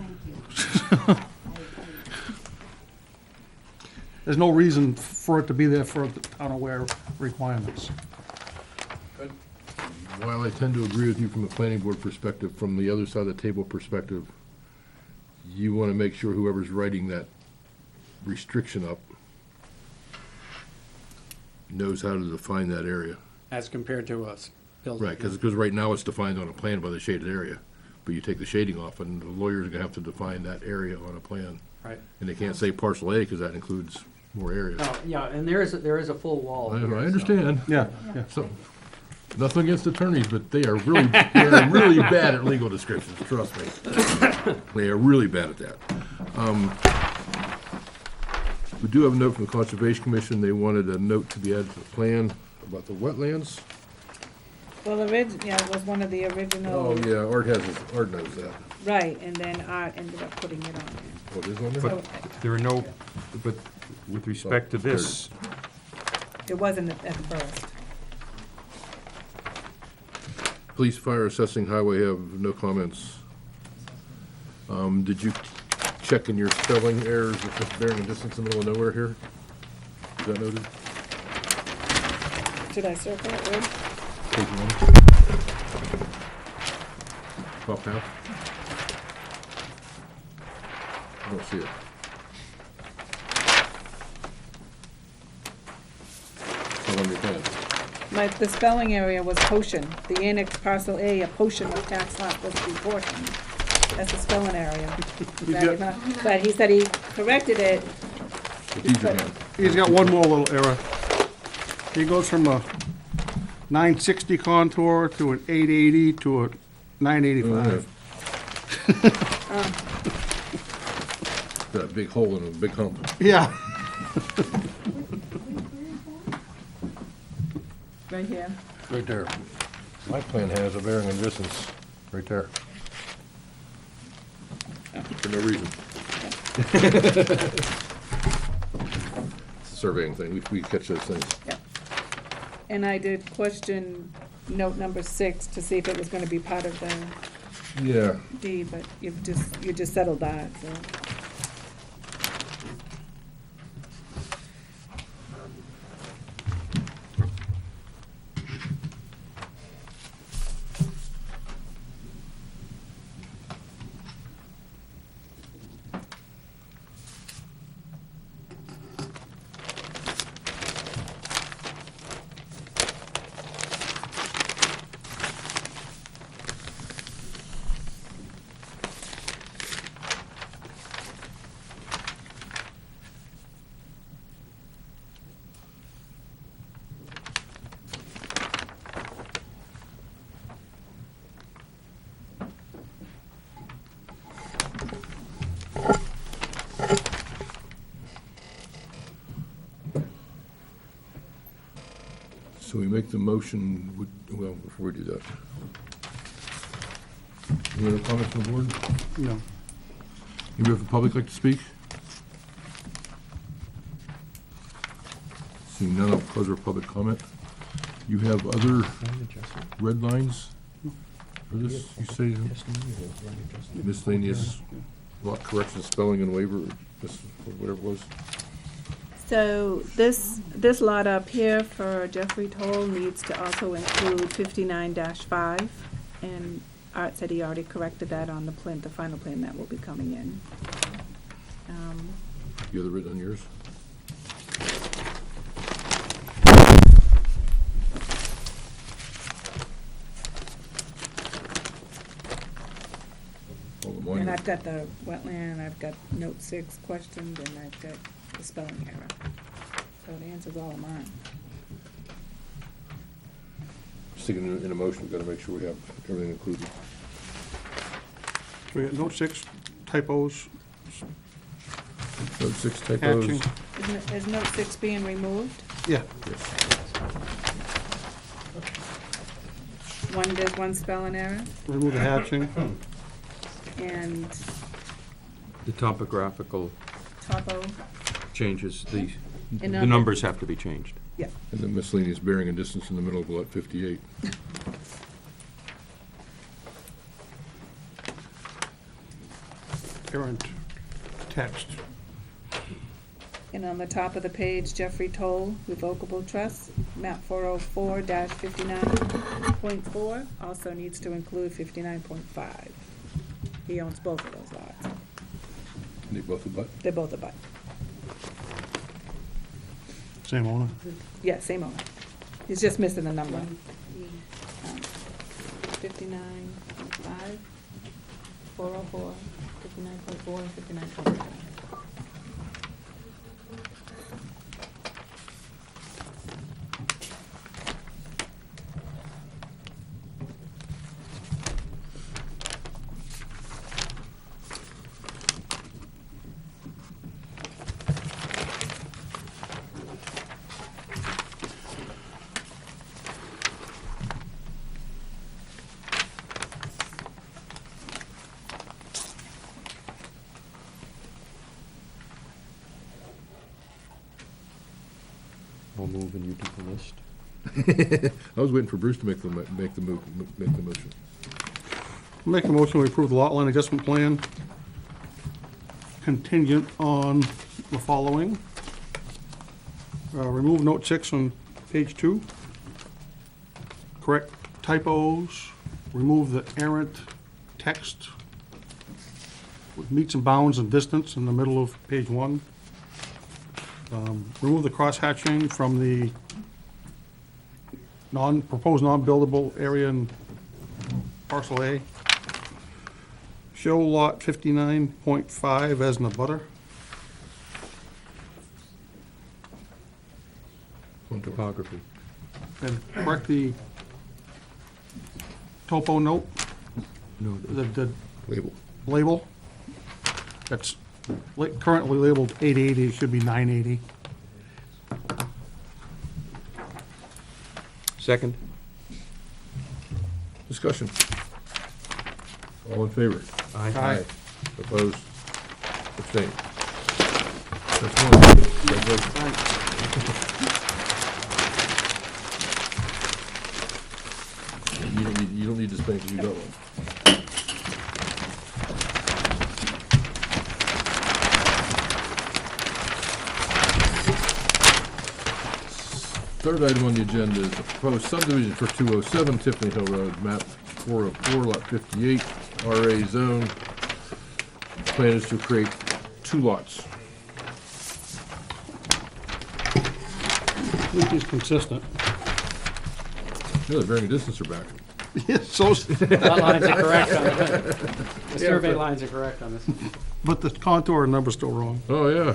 S10: you.
S5: There's no reason for it to be there for the town aware requirements.
S1: While I tend to agree with you from the planning board perspective, from the other side of the table perspective, you want to make sure whoever's writing that restriction up knows how to define that area.
S9: As compared to us building.
S1: Right, because right now it's defined on a plan by the shaded area, but you take the shading off, and the lawyer's gonna have to define that area on a plan.
S9: Right.
S1: And they can't say parcel A, because that includes more areas.
S9: No, yeah, and there is a full wall.
S1: I
S9: here, so-
S1: understand.
S5: Yeah, yeah.
S1: So, nothing against attorneys, but they are really bad at legal descriptions, trust me. They are really bad at that. We do have a note from the Conservation Commission. They wanted a note to be added to the plan about the wetlands.
S3: Well, it was one of the original.
S1: Oh, yeah, Art knows that.
S3: Right, and then Art ended up putting it on there.
S1: Oh, it is on there?
S4: But there are no, but with respect to this,
S3: It wasn't at first.
S1: Police, fire, assessing, highway have no comments. Did you check in your spelling errors with this bearing and distance in the middle of nowhere here? Is that noted?
S3: Should I circle it, Red?
S1: Page one. Top half. I don't see it. It's not on your plan.
S3: The spelling area was Potion. The annex parcel A, a portion of tax lot was to be portioned. That's the spelling area. But he said he corrected it.
S1: It's easier now.
S5: He's got one more little error. He goes from a 960 contour to an 880 to a 985.
S1: Got a big hole and a big hump.
S5: Yeah.
S3: Right here.
S1: Right there. My plan has a bearing and distance right there. For no reason. It's a surveying thing, we catch those things.
S3: Yep. And I did question note number 6 to see if it was gonna be part of the
S1: Yeah.
S3: deed, but you just settled that, so.
S1: make the motion, well, before we do that. Any other comments from the board?
S5: No.
S1: Anybody from the public like to speak? Seeing none, I'll close our public comment. You have other red lines for this, you say? Miscellaneous lot correction, spelling and waiver, whatever it was.
S3: So this lot up here for Jeffrey Toll needs to also include 59-5, and Art said he already corrected that on the plan, the final plan that will be coming in.
S1: You have the written on yours? All the
S3: And
S1: monument.
S3: I've got the wetland, I've got note 6 questioned, and I've got the spelling error. So it answers all of mine.
S1: Sticking in a motion, we've got to make sure we have everything included.
S5: We got note 6, typos,
S1: Note 6 typos.
S5: hatching.
S3: Is note 6 being removed?
S5: Yeah,
S1: Yes.
S3: There's one spelling error,
S5: remove the hatching.
S3: and
S4: The topographical
S3: topo,
S4: changes, the
S3: And
S4: the
S3: on the-
S4: numbers have to be changed.
S3: yeah.
S1: And the miscellaneous bearing and distance in the middle of lot 58.
S5: Errant text.
S3: And on the top of the page, Jeffrey Toll, revocable trust, map 404-59.4, also needs to include 59.5. He owns both of those lots.
S1: They both abut?
S3: They're both abut.
S5: Same owner.
S3: Yeah, same owner. He's just missing the number. 59.5, 404, 59.4, and 59.5.
S4: I'll move and you do the list.
S1: I was waiting for Bruce to make the motion.
S5: Make a motion, we approve the lot line adjustment plan contingent on the following. Remove note 6 on page 2. Correct typos, remove the errant text with meets and bounds and distance in the middle of page 1. Remove the cross-hatching from the proposed non-buildable area in parcel A. Show lot 59.5 as in the butter.
S1: On topography.
S5: And correct the topo note,
S4: No,
S5: the
S1: Label.
S5: label. That's currently labeled 880, it should be 980.
S4: second?
S1: Discussion. All in favor?
S5: Aye.
S1: Opposed? Abstained? That's one. Congratulations. You don't need to spend, because you got one. Third item on the agenda is the proposed subdivision for 207 Tiffany Hill Road, map 404, lot 58, RA zone. Plan is to create 2 lots.
S5: I think he's consistent.
S1: Yeah, the varying distance are back.
S5: So,
S9: Lot lines are correct on it. The survey lines are correct on this.
S5: but the contour number's still wrong.
S1: Oh, yeah.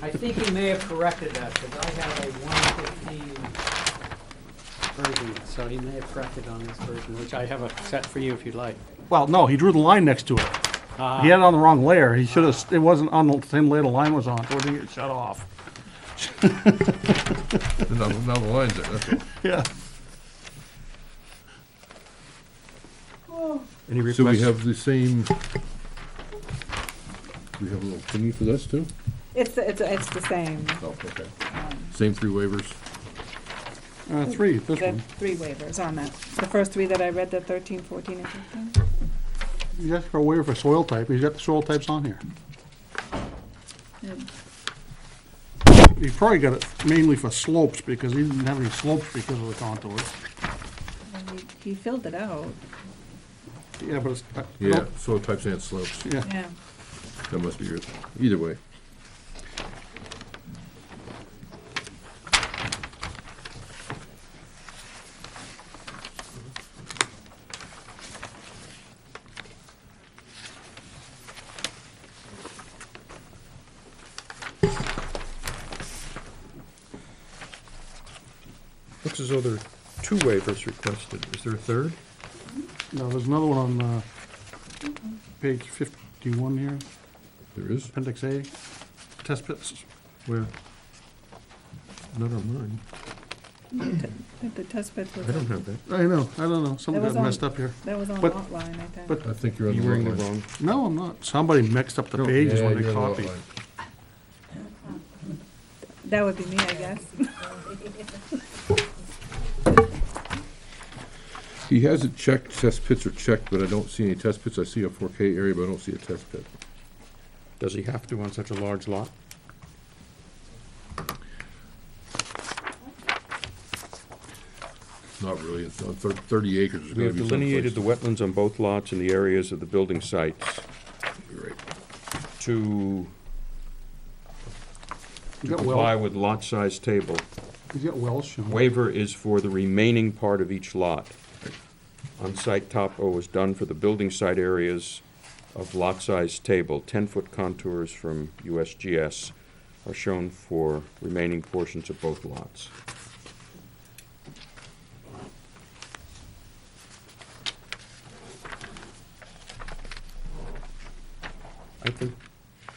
S9: I think he may have corrected that, because I have a 115 version, so he may have corrected on this version, which I have a set for you if you'd like.
S5: Well, no, he drew the line next to it. He had it on the wrong layer. He should have, it wasn't on the same layer the line was on, so it didn't get shut off.
S1: Now the line's there, that's all.
S5: Yeah.
S4: Any requests?
S1: So we have the same, we have a little thingy for this too?
S3: It's the same.
S1: Oh, okay. Same three waivers?
S5: Three, this
S3: The
S5: one.
S3: three waivers on that. The first three that I read, the 13, 14, and 15.
S5: You asked for a waiver for soil type, he's got the soil types on here.
S3: And
S5: He probably got it mainly for slopes, because he didn't have any slopes because of the contours.
S3: he filled it out.
S5: Yeah, but it's, I
S1: Yeah,
S5: don't-
S1: soil types and slopes.
S5: yeah.
S3: Yeah.
S1: That must be yours. Either way.
S4: Looks as though there are two waivers requested. Is there a third?
S5: No, there's another one on, page 51 here,
S1: There is?
S5: appendix A, test pits.
S4: Where? Not on mine.
S3: The test pits was,
S4: I don't have that.
S5: I know, I don't know, something
S3: That was
S5: got
S3: on-
S5: messed up here.
S3: that was on
S5: But-
S3: outline, I think.
S5: but-
S1: I think you're on
S4: You
S1: the
S4: were
S1: wrong
S4: in the
S1: line.
S4: wrong.
S5: No, I'm not. Somebody mixed up the
S4: No.
S5: pages
S1: Yeah,
S5: when they
S1: you're on the
S5: copied.
S1: outline.
S3: That would be me, I guess.
S1: He has it checked, test pits are checked, but I don't see any test pits. I see a 4K area, but I don't see a test pit.
S4: Does he have to on such a large lot?
S1: Not really. It's on 30 acres. There's
S4: We
S1: gotta
S4: have
S1: be some
S4: delineated the
S1: place.
S4: wetlands on both lots and the areas of the building sites
S1: You're right.
S4: to
S5: He's got
S4: comply
S5: wells,
S4: with lot size table.
S5: he's got wells shown.
S4: Waiver is for the remaining part of each lot. On-site topo was done for the building site areas of lot size table. 10-foot contours from USGS are shown for remaining portions of both lots.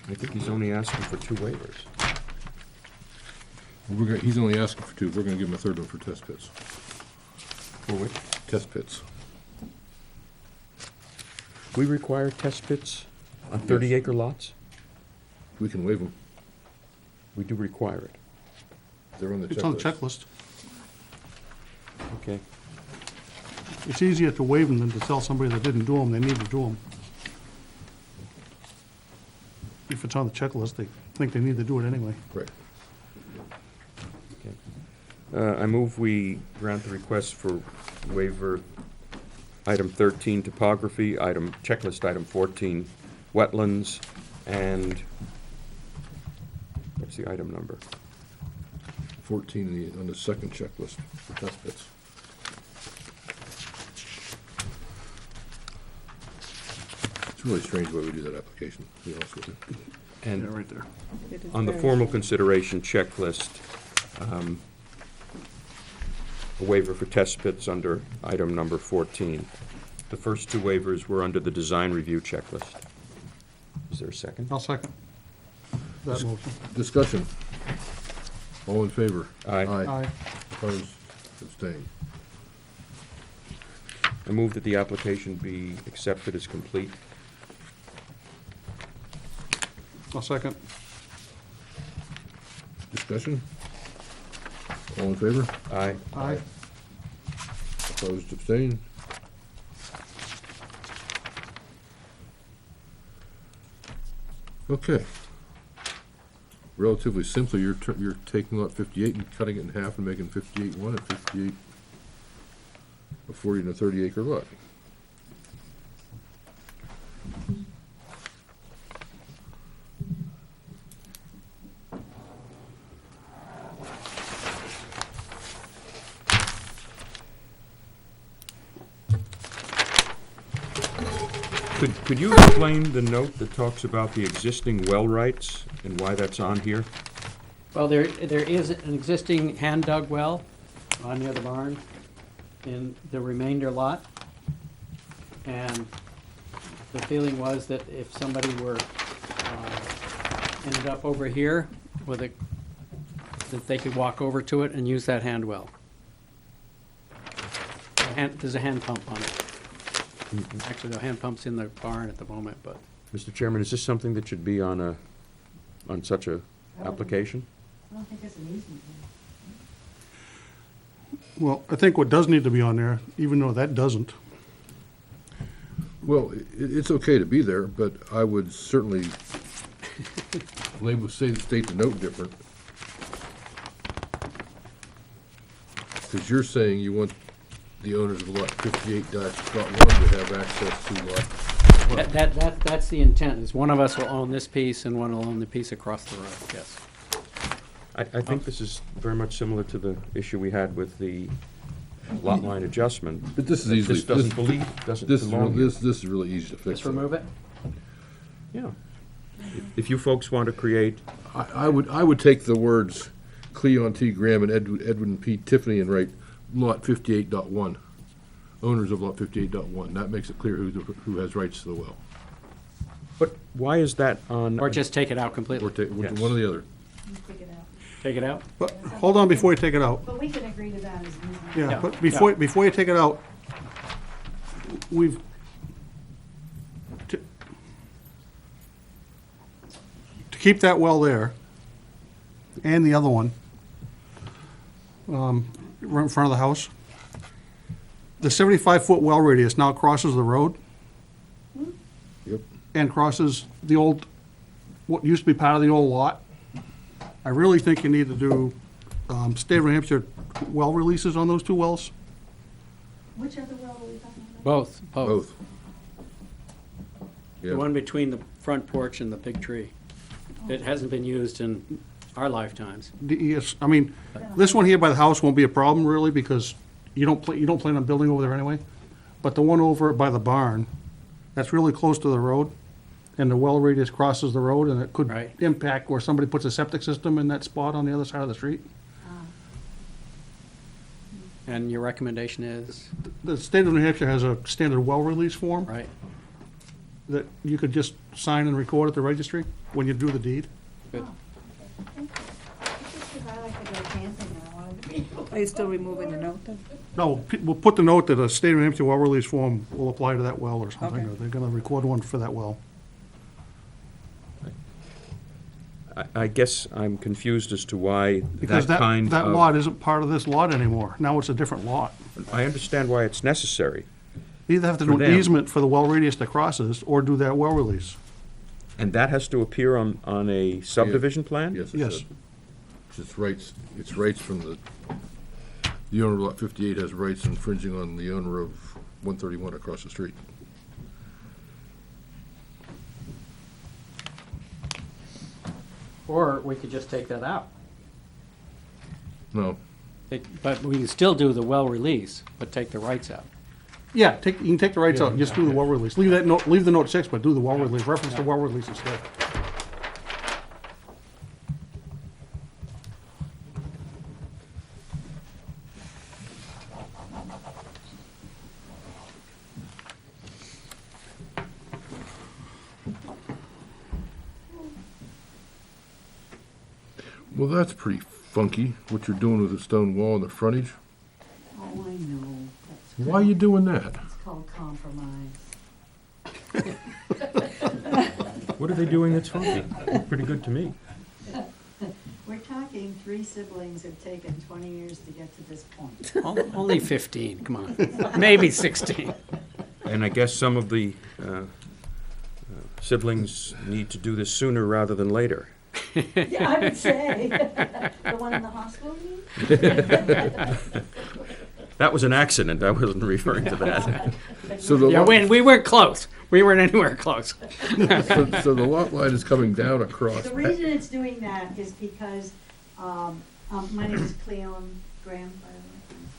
S4: I think he's only asking for two waivers.
S1: He's only asking for two. We're gonna give him a third one for test pits.
S4: For which?
S1: Test pits.
S4: We require test pits on 30-acre lots?
S1: We can waive them.
S4: We do require it.
S1: They're on the checklist.
S5: It's on the checklist.
S4: Okay.
S5: It's easier to waive them than to tell somebody that didn't do them, they need to do them. If it's on the checklist, they think they need to do it anyway.
S1: Right.
S4: I move we grant the request for waiver, item 13, topography, checklist item 14, wetlands, and, what's the item number?
S1: 14 on the second checklist for test pits. It's really strange the way we do that application, to be honest with you.
S4: And
S5: right there.
S3: It is
S4: on the
S3: very-
S4: formal consideration checklist, a waiver for test pits under item number 14. The first two waivers were under the design review checklist. Is there a second?
S5: I'll second that motion.
S1: Discussion. All in favor?
S4: Aye.
S5: Aye.
S1: Opposed? Abstained.
S4: I move that the application be accepted as complete.
S5: I'll second.
S1: Discussion? All in favor?
S4: Aye.
S5: Aye.
S1: Opposed? Abstained? Okay. Relatively simply, you're taking lot 58 and cutting it in half and making 58 one and 58 a 40 and a 30 acre lot.
S4: Could you explain the note that talks about the existing well rights and why that's on here?
S9: Well, there is an existing hand-dug well on near the barn in the remainder lot. And the feeling was that if somebody were, ended up over here with a that they could walk over to it and use that hand well. There's a hand pump on it. Actually, the hand pump's in the barn at the moment, but
S4: Mr. Chairman, is this something that should be on such a application?
S10: I don't think it's an easement.
S5: Well, I think what does need to be on there, even though that doesn't,
S1: Well, it's okay to be there, but I would certainly state the note different. Because you're saying you want the owners of lot 58-1 to have access to lot.
S9: that's the intent, is one of us will own this piece and one will own the piece across the road, yes.
S4: I think this is very much similar to the issue we had with the lot line adjustment.
S1: But this is easily.
S4: This doesn't belong here.
S1: This is really easy to fix.
S9: Just remove it?
S4: Yeah. If you folks want to create,
S1: I would take the words Cleon T. Graham and Edwin P. Tiffany and write lot 58.1, owners of lot 58.1. That makes it clear who has rights to the well.
S4: but why is that on?
S9: Or just take it out completely?
S1: Or
S4: Yes.
S1: one or the other.
S10: You take it out.
S9: Take it out?
S5: but hold on before you take it out.
S10: But we can agree to that as an easement.
S5: Yeah,
S9: Yeah.
S5: but before you take it out, we've, to keep that well there, and the other one, right in front of the house, the 75-foot well radius now crosses the road
S1: Yep.
S5: and crosses the old, what used to be part of the old lot. I really think you need to do state of New Hampshire well releases on those two wells.
S10: Which other well are we talking about?
S9: Both.
S1: Both.
S9: The
S1: Yeah.
S9: one between the front porch and the big tree. It hasn't been used in our lifetimes.
S5: Yes, I mean, this one here by the house won't be a problem really, because you don't plan on building over there anyway. But the one over by the barn, that's really close to the road, and the well radius crosses the road, and it could
S9: Right.
S5: impact where somebody puts a septic system in that spot on the other side of the street.
S9: And your recommendation is,
S5: The state of New Hampshire has a standard well release form
S9: right?
S5: that you could just sign and record at the registry when you do the deed.
S9: Good.
S10: It's just 'cause I like to go camping and I wanted to be.
S3: Are you still removing the note then?
S5: No, we'll put the note that a state of New Hampshire well release form will apply to that well or something,
S3: Okay.
S5: or they're gonna record one for that well.
S4: I guess I'm confused as to why
S5: Because
S4: that kind
S5: that
S4: of.
S5: lot isn't part of this lot anymore. Now it's a different lot.
S4: I understand why it's necessary,
S5: You either have to
S4: For
S5: do an
S4: them.
S5: easement for the well radius that crosses, or do that well release.
S4: and that has to appear on a subdivision plan?
S1: Yes, it
S5: Yes.
S1: should. It's rights from the owner of lot 58 has rights infringing on the owner of 131 across the street.
S9: Or we could just take that out.
S1: No,
S9: But we can still do the well release, but take the rights out.
S5: Yeah, you can take the rights out and just do the well release. Leave that note, leave the note 6, but do the well release, reference the well release instead.
S1: well, that's pretty funky, what you're doing with the stone wall and the frontage.
S10: Oh, I know. That's
S1: Why are you doing that?
S10: It's called compromise.
S4: What are they doing that's funky? Pretty good to me.
S10: We're talking 3 siblings have taken 20 years to get to this point.
S9: Only 15, come on. Maybe 16.
S4: And I guess some of the siblings need to do this sooner rather than later.
S10: Yeah, I would say. The one in the hospital, you mean?
S4: That was an accident, I wasn't referring to that.
S1: So the
S9: Yeah,
S1: lot,
S9: we weren't close. We weren't anywhere close.
S1: so the lot line is coming down across.
S10: The reason it's doing that is because, my name is Cleon Graham, by the way.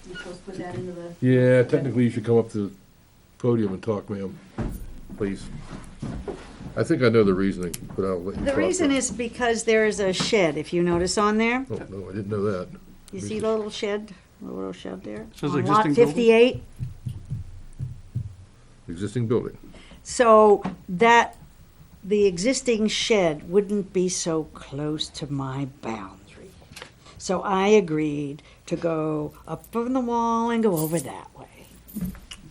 S10: You're supposed to put that into the.
S1: Yeah, technically you should come up to the podium and talk, ma'am, please. I think I know the reasoning, but I'll let you talk.
S10: The reason
S1: first.
S10: is because there is a shed, if you notice on there.
S1: Oh, no, I didn't know that.
S10: You see the little shed, the little shed there?
S5: Says
S10: On
S5: existing
S10: lot
S5: building?
S10: 58.
S1: Existing building.
S10: So that, the existing shed wouldn't be so close to my boundary. So I agreed to go up from the wall and go over that way.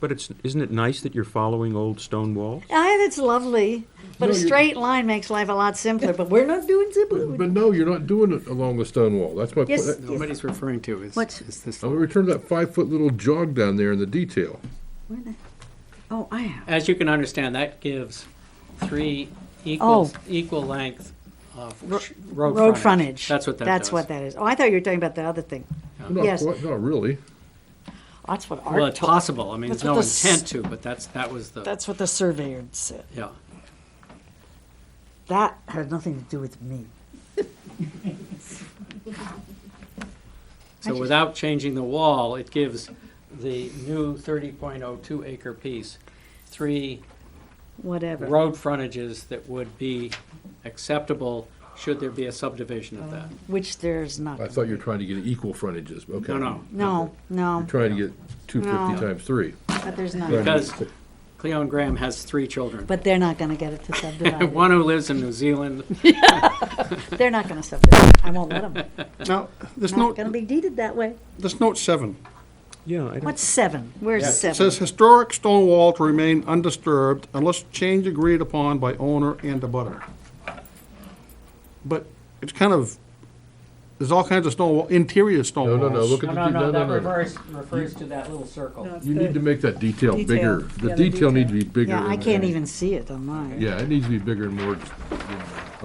S4: But isn't it nice that you're following old stone walls?
S10: It's lovely, but
S1: No,
S10: a
S1: you're-
S10: straight line makes life a lot simpler, but we're not doing simple.
S1: But no, you're not doing it along the stone wall. That's my point.
S10: Yes.
S9: Nobody's referring to is
S10: What's-
S9: this.
S1: I would return to that 5-foot little jog down there in the detail.
S10: Where the- Oh, I have.
S9: As you can understand, that gives 3
S10: Oh.
S9: equal length
S10: Ro-
S9: road
S10: frontage.
S9: That's what that
S10: That's
S9: does.
S10: what that is. Oh, I thought you were talking about the other thing.
S1: Not
S10: Yes.
S1: quite, not really.
S10: That's what
S9: Well,
S10: Art
S9: it's
S10: told.
S9: possible. I mean,
S10: That's
S9: there's no
S10: what the s-
S9: intent to, but that was the,
S10: That's what the surveyor said.
S9: yeah.
S10: That had nothing to do with me.
S9: So
S10: just-
S9: without changing the wall, it gives the new 30.02 acre piece 3
S10: Whatever.
S9: road frontages that would be acceptable should there be a subdivision of that.
S10: Which there's not.
S1: I thought you were trying to get equal frontages, okay.
S9: No.
S10: No, no,
S1: You're trying to get 250
S10: No.
S1: times 3.
S10: but there's not.
S9: Because Cleon Graham has 3 children.
S10: But they're not gonna get it to subdivide. it.
S9: One who lives in New Zealand.
S10: They're not gonna subdivide. I won't let them.
S5: Now, this
S10: Not
S5: note,
S10: gonna be deeded that way.
S5: this note 7,
S4: Yeah, I don't.
S10: What's 7? Where's
S9: Yeah.
S5: it
S10: 7?
S5: says historic stone wall to remain undisturbed unless change agreed upon by owner and abutter. But it's kind of, there's all kinds of stone wall, interior stone
S1: No,
S5: walls.
S1: no, no, look at the, no, no, no.
S9: refers to that little circle.
S3: No, it's
S1: You
S3: the-
S1: need to make that detail
S3: Detail.
S1: bigger.
S3: Yeah,
S1: The
S3: the
S1: detail needs
S3: detail.
S1: to be bigger.
S10: Yeah, I
S1: in
S10: can't
S1: there.
S10: even see it on mine.
S1: Yeah, it needs to be bigger and more,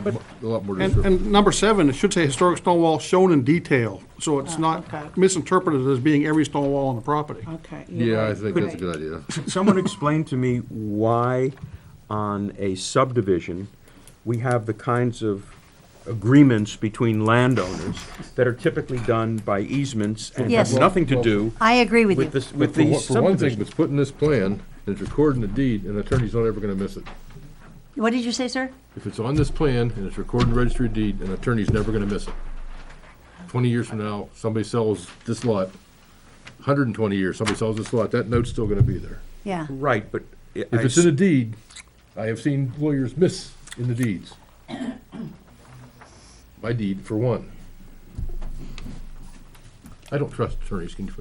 S1: a lot more
S5: And,
S1: descriptive.
S5: and number 7, it should say historic stone wall shown in detail, so it's not
S10: okay.
S5: misinterpreted as being every stone wall on the property.
S10: Okay. you're
S1: Yeah, I
S10: right.
S1: think that's a good idea.
S4: Someone explain to me why on a subdivision, we have the kinds of agreements between landowners that are typically done by easements and have
S10: Yes.
S4: nothing to do
S10: I agree with you.
S4: with this,
S1: But
S4: with
S1: for one-
S4: these
S1: For one thing, if
S4: subdivisions.
S1: it's put in this plan, and it's recorded in the deed, an attorney's not ever gonna miss it.
S10: What did you say, sir?
S1: If it's on this plan and it's recorded in the registry of deed, an attorney's never gonna miss it. 20 years from now, somebody sells this lot, 120 years, somebody sells this lot, that note's still gonna be there.
S10: Yeah.
S4: Right, but
S1: If it's in a deed, I have seen lawyers miss in the deeds. My deed, for one. I don't trust attorneys. Can you?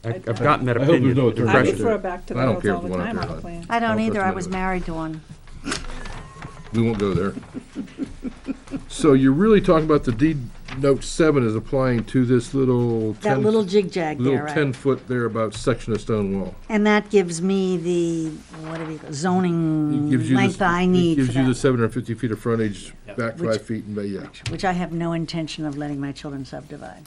S4: I've gotten that
S1: I hope there's
S4: opinion.
S1: no
S3: I
S1: attorney.
S4: Impression.
S3: refer back to
S1: I don't
S3: those
S1: care
S3: all
S1: if
S3: the
S1: the one
S3: time
S1: up
S3: on
S1: there
S3: the
S1: or
S3: plan.
S10: I don't
S1: I'll
S10: either.
S1: trust
S10: I
S1: you
S10: was
S1: anyway.
S10: married to one.
S1: We won't go there. So you're really talking about the deed note 7 is applying to this little
S10: That
S1: 10
S10: little jig-jag there,
S1: little
S10: right?
S1: 10-foot thereabout section of stone wall.
S10: And that gives me the, what do we,
S1: It
S10: zoning
S1: gives you
S10: length
S1: the-
S10: I need
S1: It
S10: for
S1: gives you the
S10: that,
S1: 750 feet of frontage, back
S10: Which-
S1: 5 feet, and, yeah.
S10: which I have no intention of letting my children subdivide.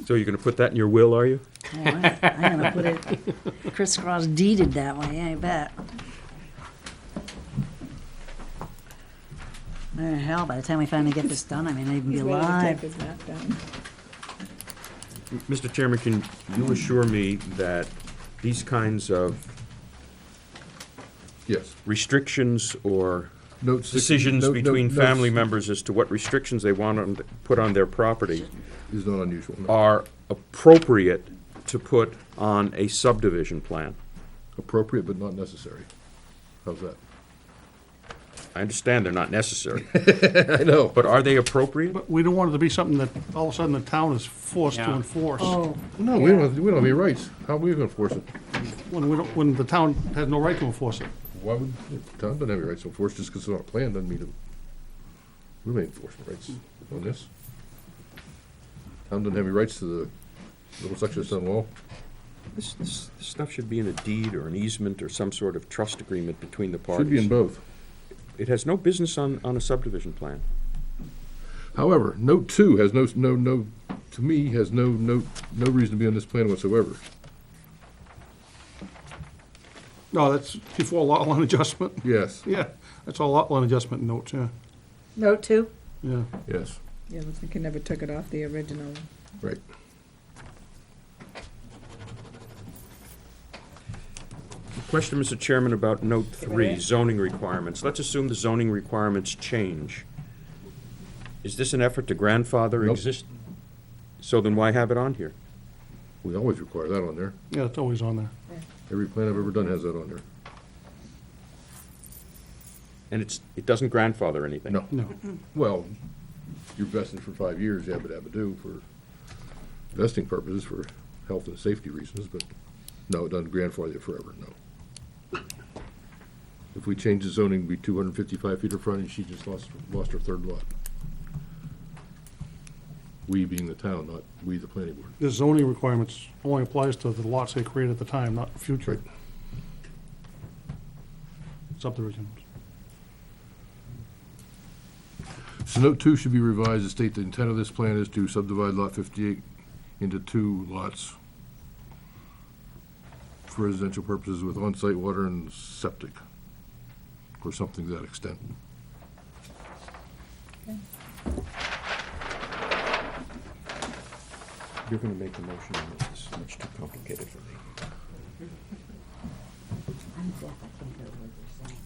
S4: So you're gonna put that in your will, are you?
S10: Yeah, I'm gonna put it crisscross deeded that way, I bet. Hell, by the time we finally get this done, I may not even be
S3: He's ready to take
S10: alive.
S3: his nap down.
S4: Mr. Chairman, can you assure me that these kinds of
S1: Yes.
S4: restrictions or
S1: Note six-
S4: decisions
S1: note-
S4: between
S1: note-
S4: family
S1: notes
S4: members as to what restrictions they want to put on their property
S1: Is not unusual. no.
S4: are appropriate to put on a subdivision plan?
S1: Appropriate, but not necessary. How's that?
S4: I understand they're not necessary,
S1: I know.
S4: but are they appropriate?
S5: But we don't want it to be something that all of a sudden the town is forced to
S9: Yeah.
S5: enforce.
S10: Oh,
S1: No, we don't have any rights. How are we gonna enforce it?
S5: When the town has no right to enforce it.
S1: Why would, the town doesn't have any rights to enforce just because it's not a plan, doesn't mean it. We don't have enforcement rights on this. Town doesn't have any rights to the little section of stone wall.
S4: This stuff should be in a deed or an easement or some sort of trust agreement between the parties.
S1: Should be in both.
S4: It has no business on a subdivision plan.
S1: However, note 2 has no, to me, has no reason to be on this plan whatsoever.
S5: No, that's before lot line adjustment.
S1: Yes,
S5: Yeah, that's all lot line adjustment notes, yeah,
S10: note 2?
S5: yeah.
S1: yes,
S3: Yeah, looks like you never took it off the original.
S1: right.
S4: Question, Mr. Chairman, about note
S3: Go
S4: 3,
S3: ahead.
S4: zoning requirements. Let's assume the zoning requirements change. Is this an effort to grandfather
S1: Nope.
S4: exist? So then why have it on here?
S1: We always require that on there.
S5: Yeah, it's always on there.
S1: Every plan I've ever done has that on there.
S4: And it doesn't grandfather anything?
S1: No.
S5: No.
S1: Well, you're vested for 5 years, yabba dabba do, for vesting purposes, for health and safety reasons, but no, it doesn't grandfather you forever, no. If we change the zoning to be 255 feet of frontage, she just lost her third lot. We being the town, not we, the planning board.
S5: The zoning requirements only applies to the lots they create at the time, not future
S1: Right.
S5: subdivisions.
S1: So note 2 should be revised to state the intent of this plan is to subdivide lot 58 into 2 lots for residential purposes with on-site water and septic, or something to that extent.
S4: You're gonna make the motion, and this is much too complicated for me.
S10: I'm deaf, I can't hear what you're saying.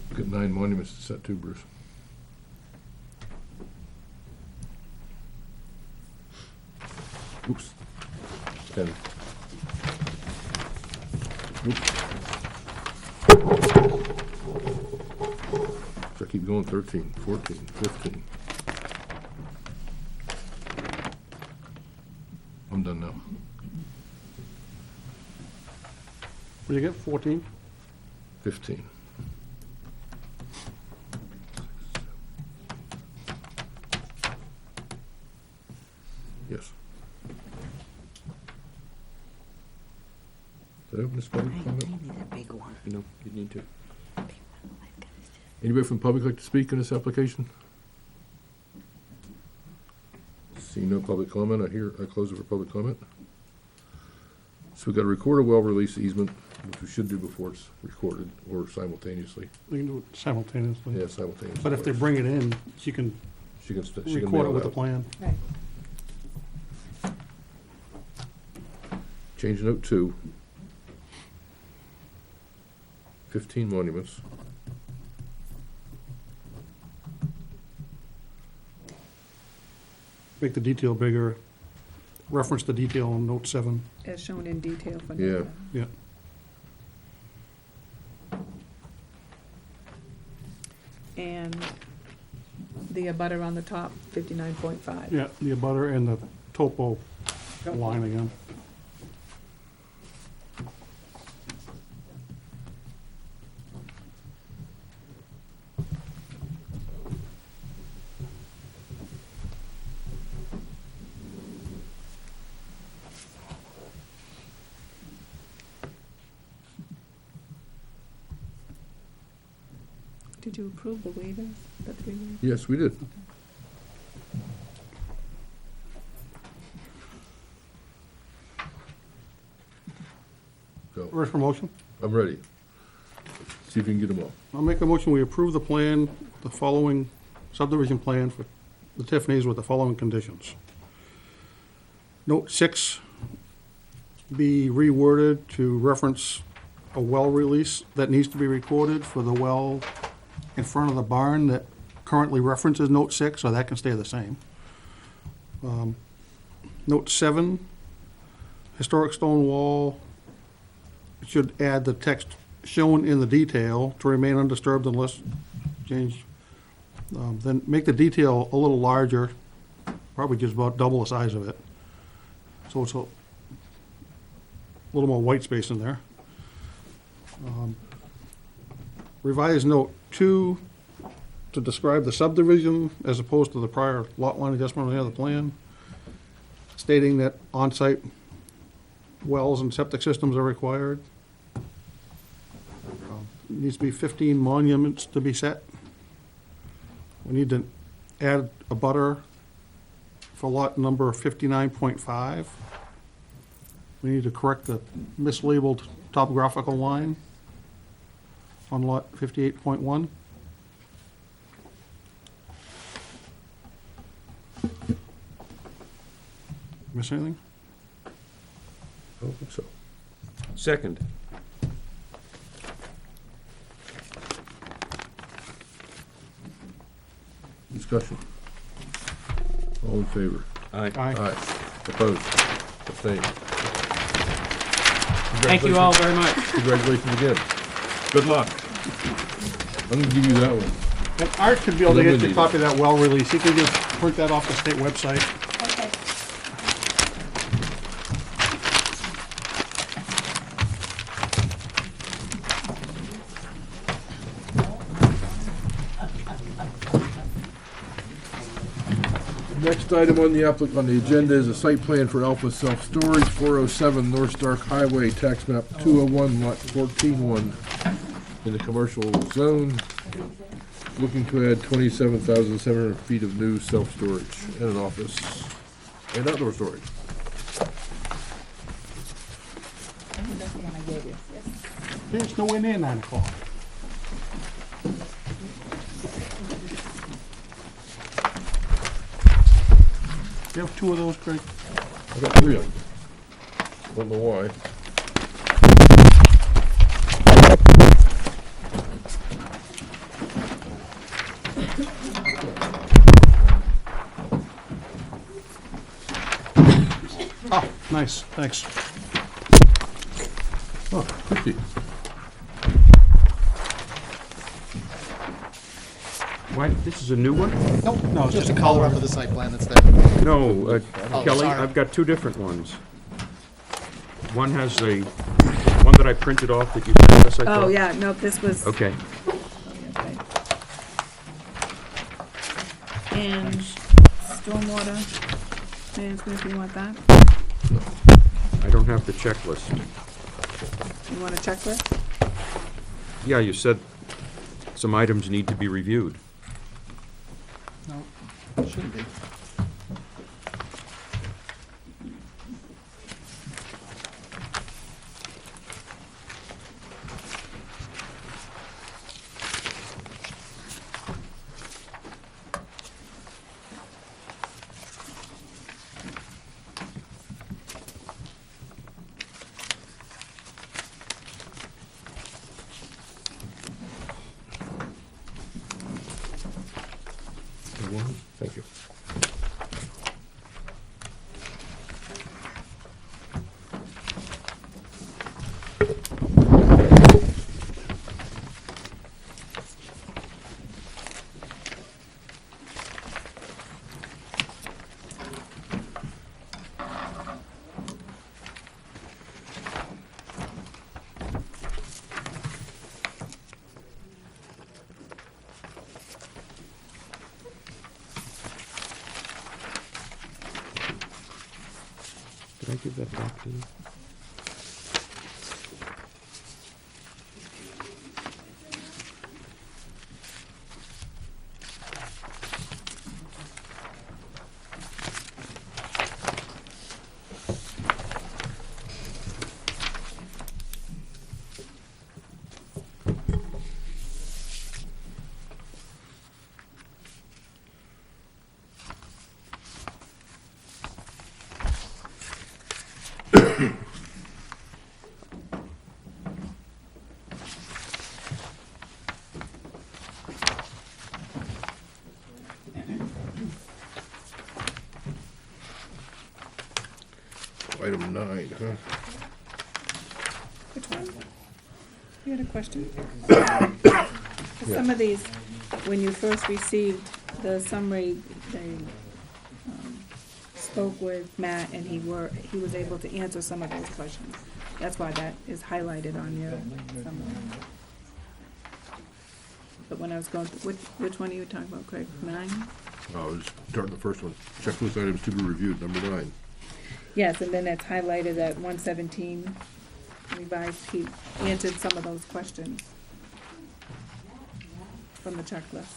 S1: We've got 9 monuments to set too, Bruce. Oops. 10. Oops. So I keep going, 13, 14, 15. I'm done now.
S5: What do you get, 14?
S1: 15. Yes. Did I open this public comment?
S10: a big one.
S4: No, you need to.
S1: Anybody from the public like to speak on this application? See no public comment, I close it for public comment. So we've got to record a well release easement, which we should do before it's recorded, or simultaneously.
S5: We can do it simultaneously.
S1: Yeah, simultaneously.
S5: But if they bring it in, she can
S1: She can
S5: record it
S1: mail
S5: with the
S1: out.
S5: plan.
S3: Right.
S1: Change note 2. 15 monuments.
S5: Make the detail bigger, reference the detail on note 7.
S3: As shown in detail for.
S1: Yeah.
S3: note
S5: Yeah.
S3: And the abutter on the top, 59.5.
S5: Yeah, the abutter and the topo line again.
S3: Did you approve the waivers, the 3 waivers?
S1: Yes, we did. Go.
S5: Ready for motion?
S1: I'm ready. See if you can get them all.
S5: I'll make a motion, we approve the plan, the following subdivision plan for the Tiffany's with the following conditions. Note 6 be reworded to reference a well release that needs to be recorded for the well in front of the barn that currently references note 6, so that can stay the same. Note 7, historic stone wall, it should add the text shown in the detail to remain undisturbed unless changed. Then make the detail a little larger, probably just about double the size of it. So it's a little more white space in there. Revise note 2 to describe the subdivision as opposed to the prior lot line adjustment on the other plan, stating that on-site wells and septic systems are required. Needs to be 15 monuments to be set. We need to add a butter for lot number 59.5. We need to correct the mislabeled topographical line on lot 58.1. Miss anything?
S1: I don't think so.
S4: Second.
S1: Discussion. All in favor?
S4: Aye.
S5: Aye.
S1: Aye. Opposed? Abstained?
S9: Thank you all very much.
S1: Congratulations again. Good luck. I'm gonna give you that one.
S5: And Art should be able to get you a
S1: Eliminated.
S5: copy of that well release. He can just print that off the state website.
S10: Okay.
S1: Next item on the on the agenda is a site plan for Alpha Self Storage, 407 North Stark Highway, tax map 201, lot 14-1, in the commercial zone. Looking to add 27,700 feet of new self-storage and an office and outdoor storage.
S5: There's nowhere near 9 o'clock. You have 2 of those, Craig?
S1: I got 3 of them. Don't know why.
S5: Oh, nice, thanks.
S1: Oh, pretty.
S4: Why, this is a new one?
S6: Nope,
S5: No, it's
S6: just a
S5: just
S6: color up
S5: color.
S6: of the site plan that's there.
S4: No,
S6: Oh,
S4: Kelly,
S6: sorry.
S4: I've got two different ones. One has the one that I printed off that you sent us, I thought.
S3: Oh, yeah, no, this was.
S4: Okay.
S3: And stormwater management, if you want that.
S4: I don't have the checklist.
S3: You want a checklist?
S4: Yeah, you said some items need to be reviewed.
S6: No, shouldn't be.
S1: Thank you.
S4: Did I give that back to you?
S1: Item 9, huh?
S3: Which one? You had a question? Some of these, when you first received the summary, they spoke with Matt and he was able to answer some of those questions. That's why that is highlighted on your summary. But when I was going, which one are you talking about, Craig? 9?
S1: I was starting the first one. Checklist items to be reviewed, number 9.
S3: Yes, and then it's highlighted at 117 revised. He answered some of those questions from the checklist.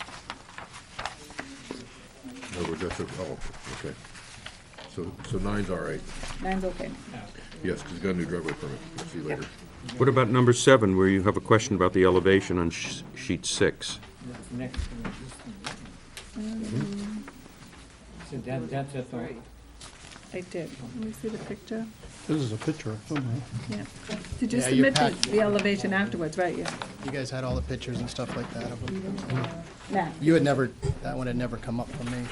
S1: In other words, that's okay. So 9's all right.
S3: 9's okay.
S1: Yes, because he's got a new driveway permit. We'll see later.
S4: What about number 7, where you have a question about the elevation on sheet 6?
S3: I did. Let me see the picture.
S5: This is a picture somewhere.
S3: Yeah. Did you
S6: Yeah, your
S3: submit
S6: pack-
S3: the elevation afterwards, right? Yeah.
S6: You guys had all the pictures and stuff like that of them.
S3: Matt?
S6: You had never, that one had never come up from me.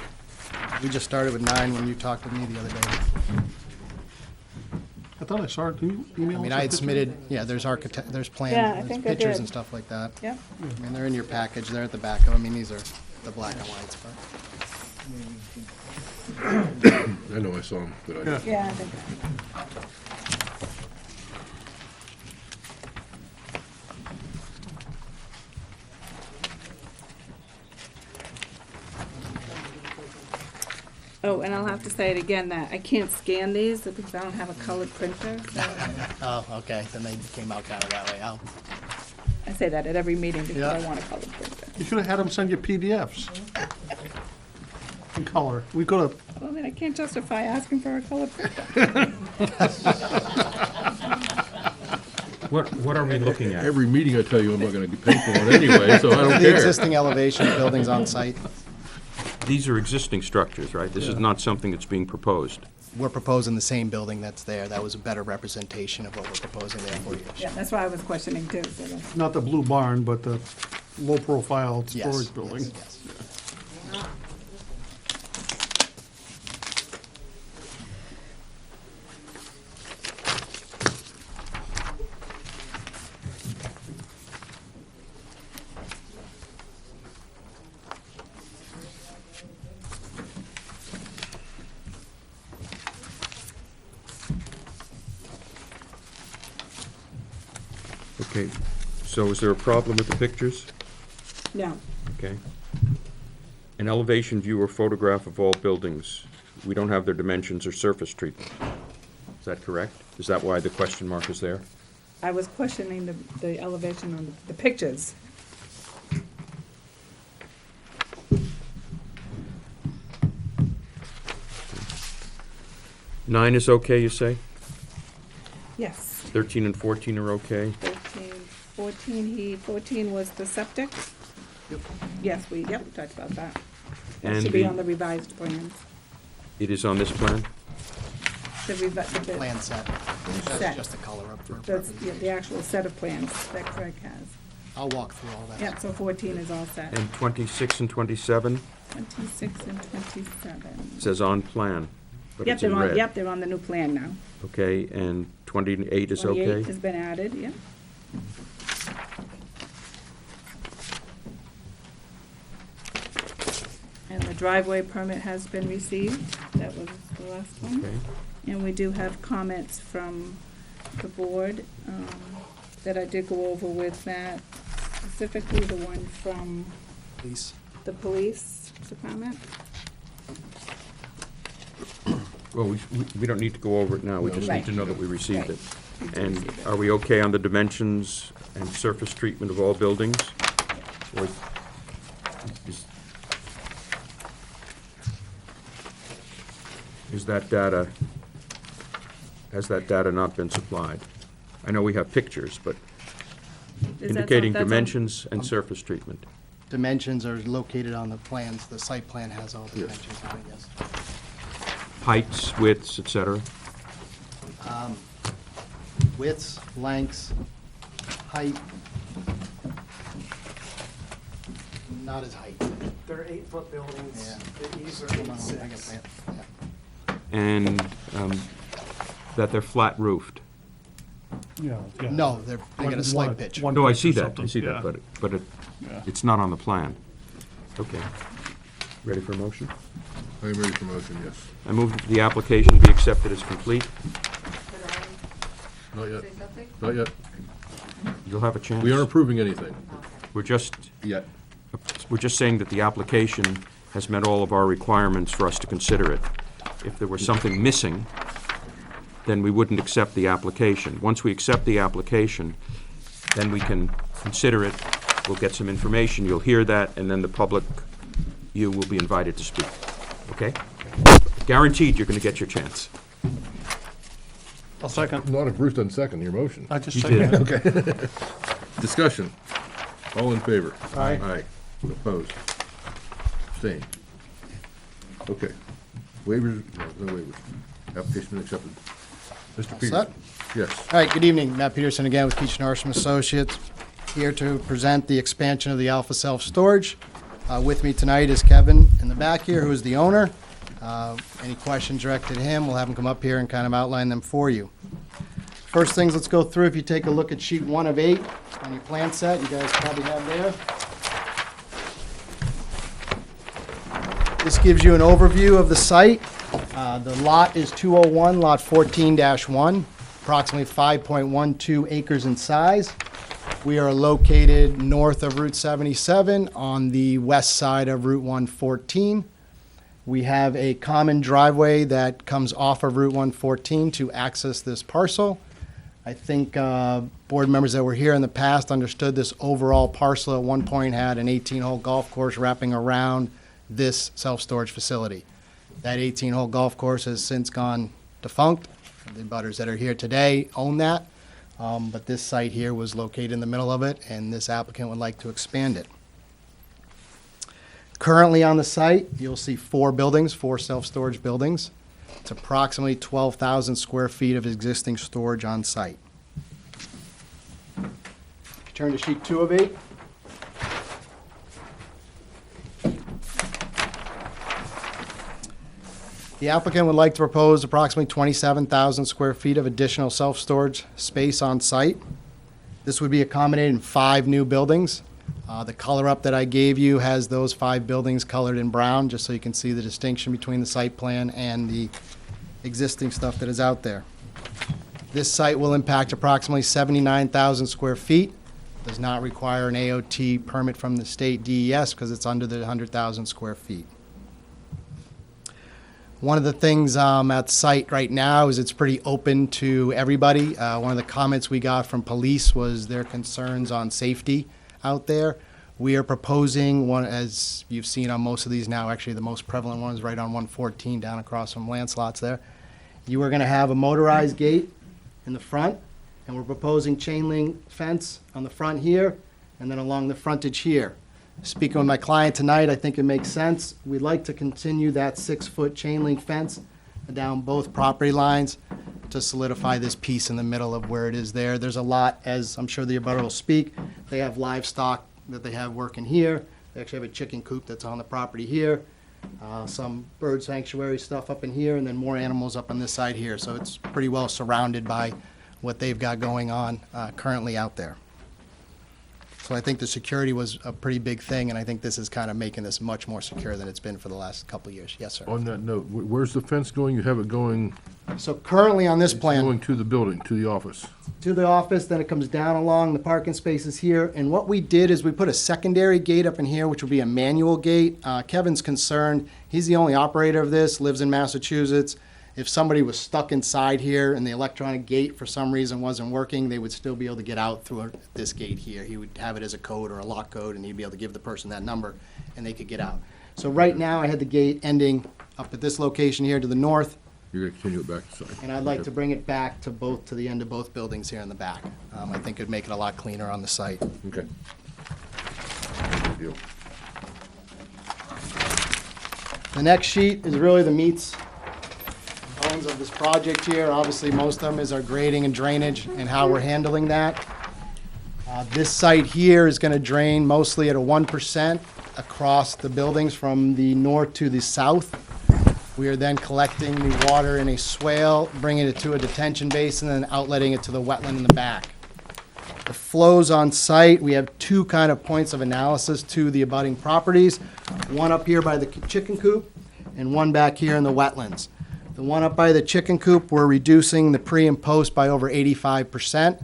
S6: We just started with 9 when you talked with me the other day.
S5: I thought I saw it. Can you email us?
S6: I mean,
S5: a
S6: I had
S5: picture?
S6: submitted, yeah, there's there's
S3: Yeah, I
S6: plans, there's
S3: think I
S6: pictures
S3: did.
S6: and stuff like that.
S3: Yep.
S6: I mean, they're in your package, they're at the back of, I mean, these are the black and whites, but.
S1: I know I saw them, but I,
S5: Yeah.
S3: Yeah, I think. Oh, and I'll have to say it again, that I can't scan these because I don't have a colored printer. So
S6: Oh, okay, then they came out kind of that way.
S3: I say that at every meeting because I
S6: Yeah.
S3: want a colored printer.
S5: You should have had them send you PDFs. In color. We could have,
S3: Well, then I can't justify asking for a colored printer.
S4: What are we looking at?
S1: every meeting I tell you I'm not gonna pay for it anyway, so I don't
S6: The
S1: care.
S6: existing elevation of buildings on site,
S4: These are existing structures, right? This is not something that's being proposed.
S6: we're proposing the same building that's there. That was a better representation of what we're proposing there for you.
S3: Yeah, that's why I was questioning too. So that's-
S5: not the blue barn, but the low-profile
S6: Yes,
S5: storage building.
S6: yes.
S4: Okay, so is there a problem with the pictures?
S3: No,
S4: Okay. An elevation view or photograph of all buildings. We don't have their dimensions or surface treatment. Is that correct? Is that why the question mark is there?
S3: I was questioning the elevation on the pictures.
S4: Nine is okay, you say?
S3: Yes.
S4: 13 and 14 are okay?
S3: 14 was the septic? Yes, we talked about that. That
S4: And
S3: should be
S4: the-
S3: on the revised plans.
S4: It is on this plan?
S3: The
S6: Plan set.
S3: Set.
S6: That's just the color up for
S3: That's
S6: representation.
S3: the actual set of plans that Craig has.
S6: I'll walk through all that.
S3: Yep, so 14 is all set.
S4: And 26 and 27
S3: 26 and 27.
S4: says on plan, but
S3: Yep,
S4: it's in
S3: they're on,
S4: red.
S3: yep, they're on the new plan now.
S4: Okay, and 28 is
S3: 28
S4: okay?
S3: has been added, yep. And the driveway permit has been received. That was the last one.
S4: Okay.
S3: And we do have comments from the board that I did go over with Matt, specifically the one from
S6: Please.
S3: the police department.
S4: Well, we don't need to go over it now, we just need
S3: Right.
S4: to know that we received it.
S3: We did
S4: And
S3: receive it.
S4: are we okay on the dimensions and surface treatment of all buildings? Or is that data, has that data not been supplied? I know we have pictures, but
S3: Is that
S4: indicating
S3: that's on-
S4: dimensions and surface treatment.
S6: Dimensions are located on the plans. The site plan has all the
S1: Yes.
S6: dimensions on it, yes.
S4: Heights, widths, et cetera?
S6: Widths, lengths, height. Not as height.
S7: They're 8-foot buildings.
S6: Yeah.
S7: These are
S6: Hold on, I got that. Yeah.
S4: And that they're flat roofed.
S5: Yeah, yeah.
S6: No, they got a slight pitch.
S5: One
S4: No, I
S5: pitch
S4: see
S5: or
S4: that, I
S5: something,
S4: see
S5: yeah.
S4: that, but
S5: Yeah.
S4: it's not on the plan. Okay. Ready for a motion?
S1: I'm ready for motion, yes.
S4: I move that the application be accepted as complete.
S1: Not yet,
S2: Say something?
S1: not yet.
S4: You'll have a chance.
S1: We aren't approving anything
S4: We're just
S1: yet.
S4: saying that the application has met all of our requirements for us to consider it. If there were something missing, then we wouldn't accept the application. Once we accept the application, then we can consider it, we'll get some information, you'll hear that, and then the public, you will be invited to speak. Okay? Guaranteed, you're gonna get your chance.
S5: I'll second.
S1: Not if Bruce doesn't second your motion.
S5: I just
S4: You
S5: seconded.
S4: did.
S1: Discussion. All in favor?
S5: Aye.
S1: Aye. Opposed? Abstained? Okay. Waivers, no waivers. Application accepted. Mr. Peters?
S6: set?
S1: Yes.
S6: All right, good evening. Matt Peterson again with Keach Norsham Associates, here to present the expansion of the Alpha Self-Storage. With me tonight is Kevin in the back here, who is the owner. Any questions directed to him, we'll have him come up here and kind of outline them for you. First things, let's go through, if you take a look at sheet 1 of 8 on your plan set, you guys probably have there. This gives you an overview of the site. The lot is 201, lot 14-1, approximately 5.12 acres in size. We are located north of Route 77 on the west side of Route 114. We have a common driveway that comes off of Route 114 to access this parcel. I think board members that were here in the past understood this overall parcel at one point had an 18-hole golf course wrapping around this self-storage facility. That 18-hole golf course has since gone defunct. The butters that are here today own that, but this site here was located in the middle of it, and this applicant would like to expand it. Currently on the site, you'll see 4 buildings, 4 self-storage buildings. It's approximately 12,000 square feet of existing storage on site. Turn to sheet 2 of 8. The applicant would like to propose approximately 27,000 square feet of additional self-storage space on site. This would be accommodated in 5 new buildings. The color up that I gave you has those 5 buildings colored in brown, just so you can see the distinction between the site plan and the existing stuff that is out there. This site will impact approximately 79,000 square feet. Does not require an AOT permit from the state DES because it's under the 100,000 square feet. One of the things at the site right now is it's pretty open to everybody. One of the comments we got from police was their concerns on safety out there. We are proposing one, as you've seen on most of these now, actually the most prevalent one is right on 114 down across from Lancelot's there. You are going to have a motorized gate in the front, and we're proposing chain link fence on the front here and then along the frontage here. Speaking with my client tonight, I think it makes sense. We'd like to continue that 6-foot chain link fence down both property lines to solidify this piece in the middle of where it is there. There's a lot, as I'm sure the abutter will speak, they have livestock that they have working here. They actually have a chicken coop that's on the property here, some bird sanctuary stuff up in here, and then more animals up on this side here. So it's pretty well surrounded by what they've got going on currently out there. So I think the security was a pretty big thing, and I think this is kind of making this much more secure than it's been for the last couple of years. Yes, sir.
S1: On that note, where's the fence going? You have it going,
S6: So currently on this plan,
S1: going to the building, to the office.
S6: to the office, then it comes down along the parking spaces here. And what we did is we put a secondary gate up in here, which will be a manual gate. Kevin's concerned, he's the only operator of this, lives in Massachusetts. If somebody was stuck inside here and the electronic gate for some reason wasn't working, they would still be able to get out through this gate here. He would have it as a code or a lock code, and he'd be able to give the person that number, and they could get out. So right now, I had the gate ending up at this location here to the north,
S1: You're going to continue it back, sorry.
S6: and I'd like to bring it back to the end of both buildings here in the back. I think it'd make it a lot cleaner on the site.
S1: Okay. No big deal.
S6: The next sheet is really the meats and bones of this project here. Obviously, most of them is our grading and drainage and how we're handling that. This site here is going to drain mostly at a 1% across the buildings from the north to the south. We are then collecting the water in a swale, bringing it to a detention basin, and then outletting it to the wetland in the back. The flows on site, we have 2 kind of points of analysis to the abutting properties. One up here by the chicken coop and one back here in the wetlands. The one up by the chicken coop, we're reducing the pre and post by over 85%.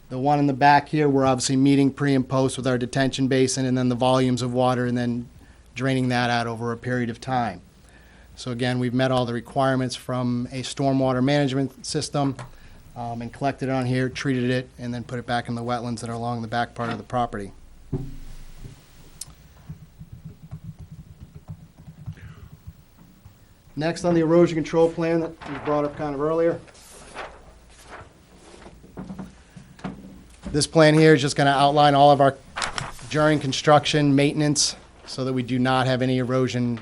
S6: The one in the back here, we're obviously meeting pre and post with our detention basin and then the volumes of water and then draining that out over a period of time. So again, we've met all the requirements from a stormwater management system and collected it on here, treated it, and then put it back in the wetlands that are along the back part of the property. Next on the erosion control plan that was brought up kind of earlier. This plan here is just going to outline all of our during construction maintenance so that we do not have any erosion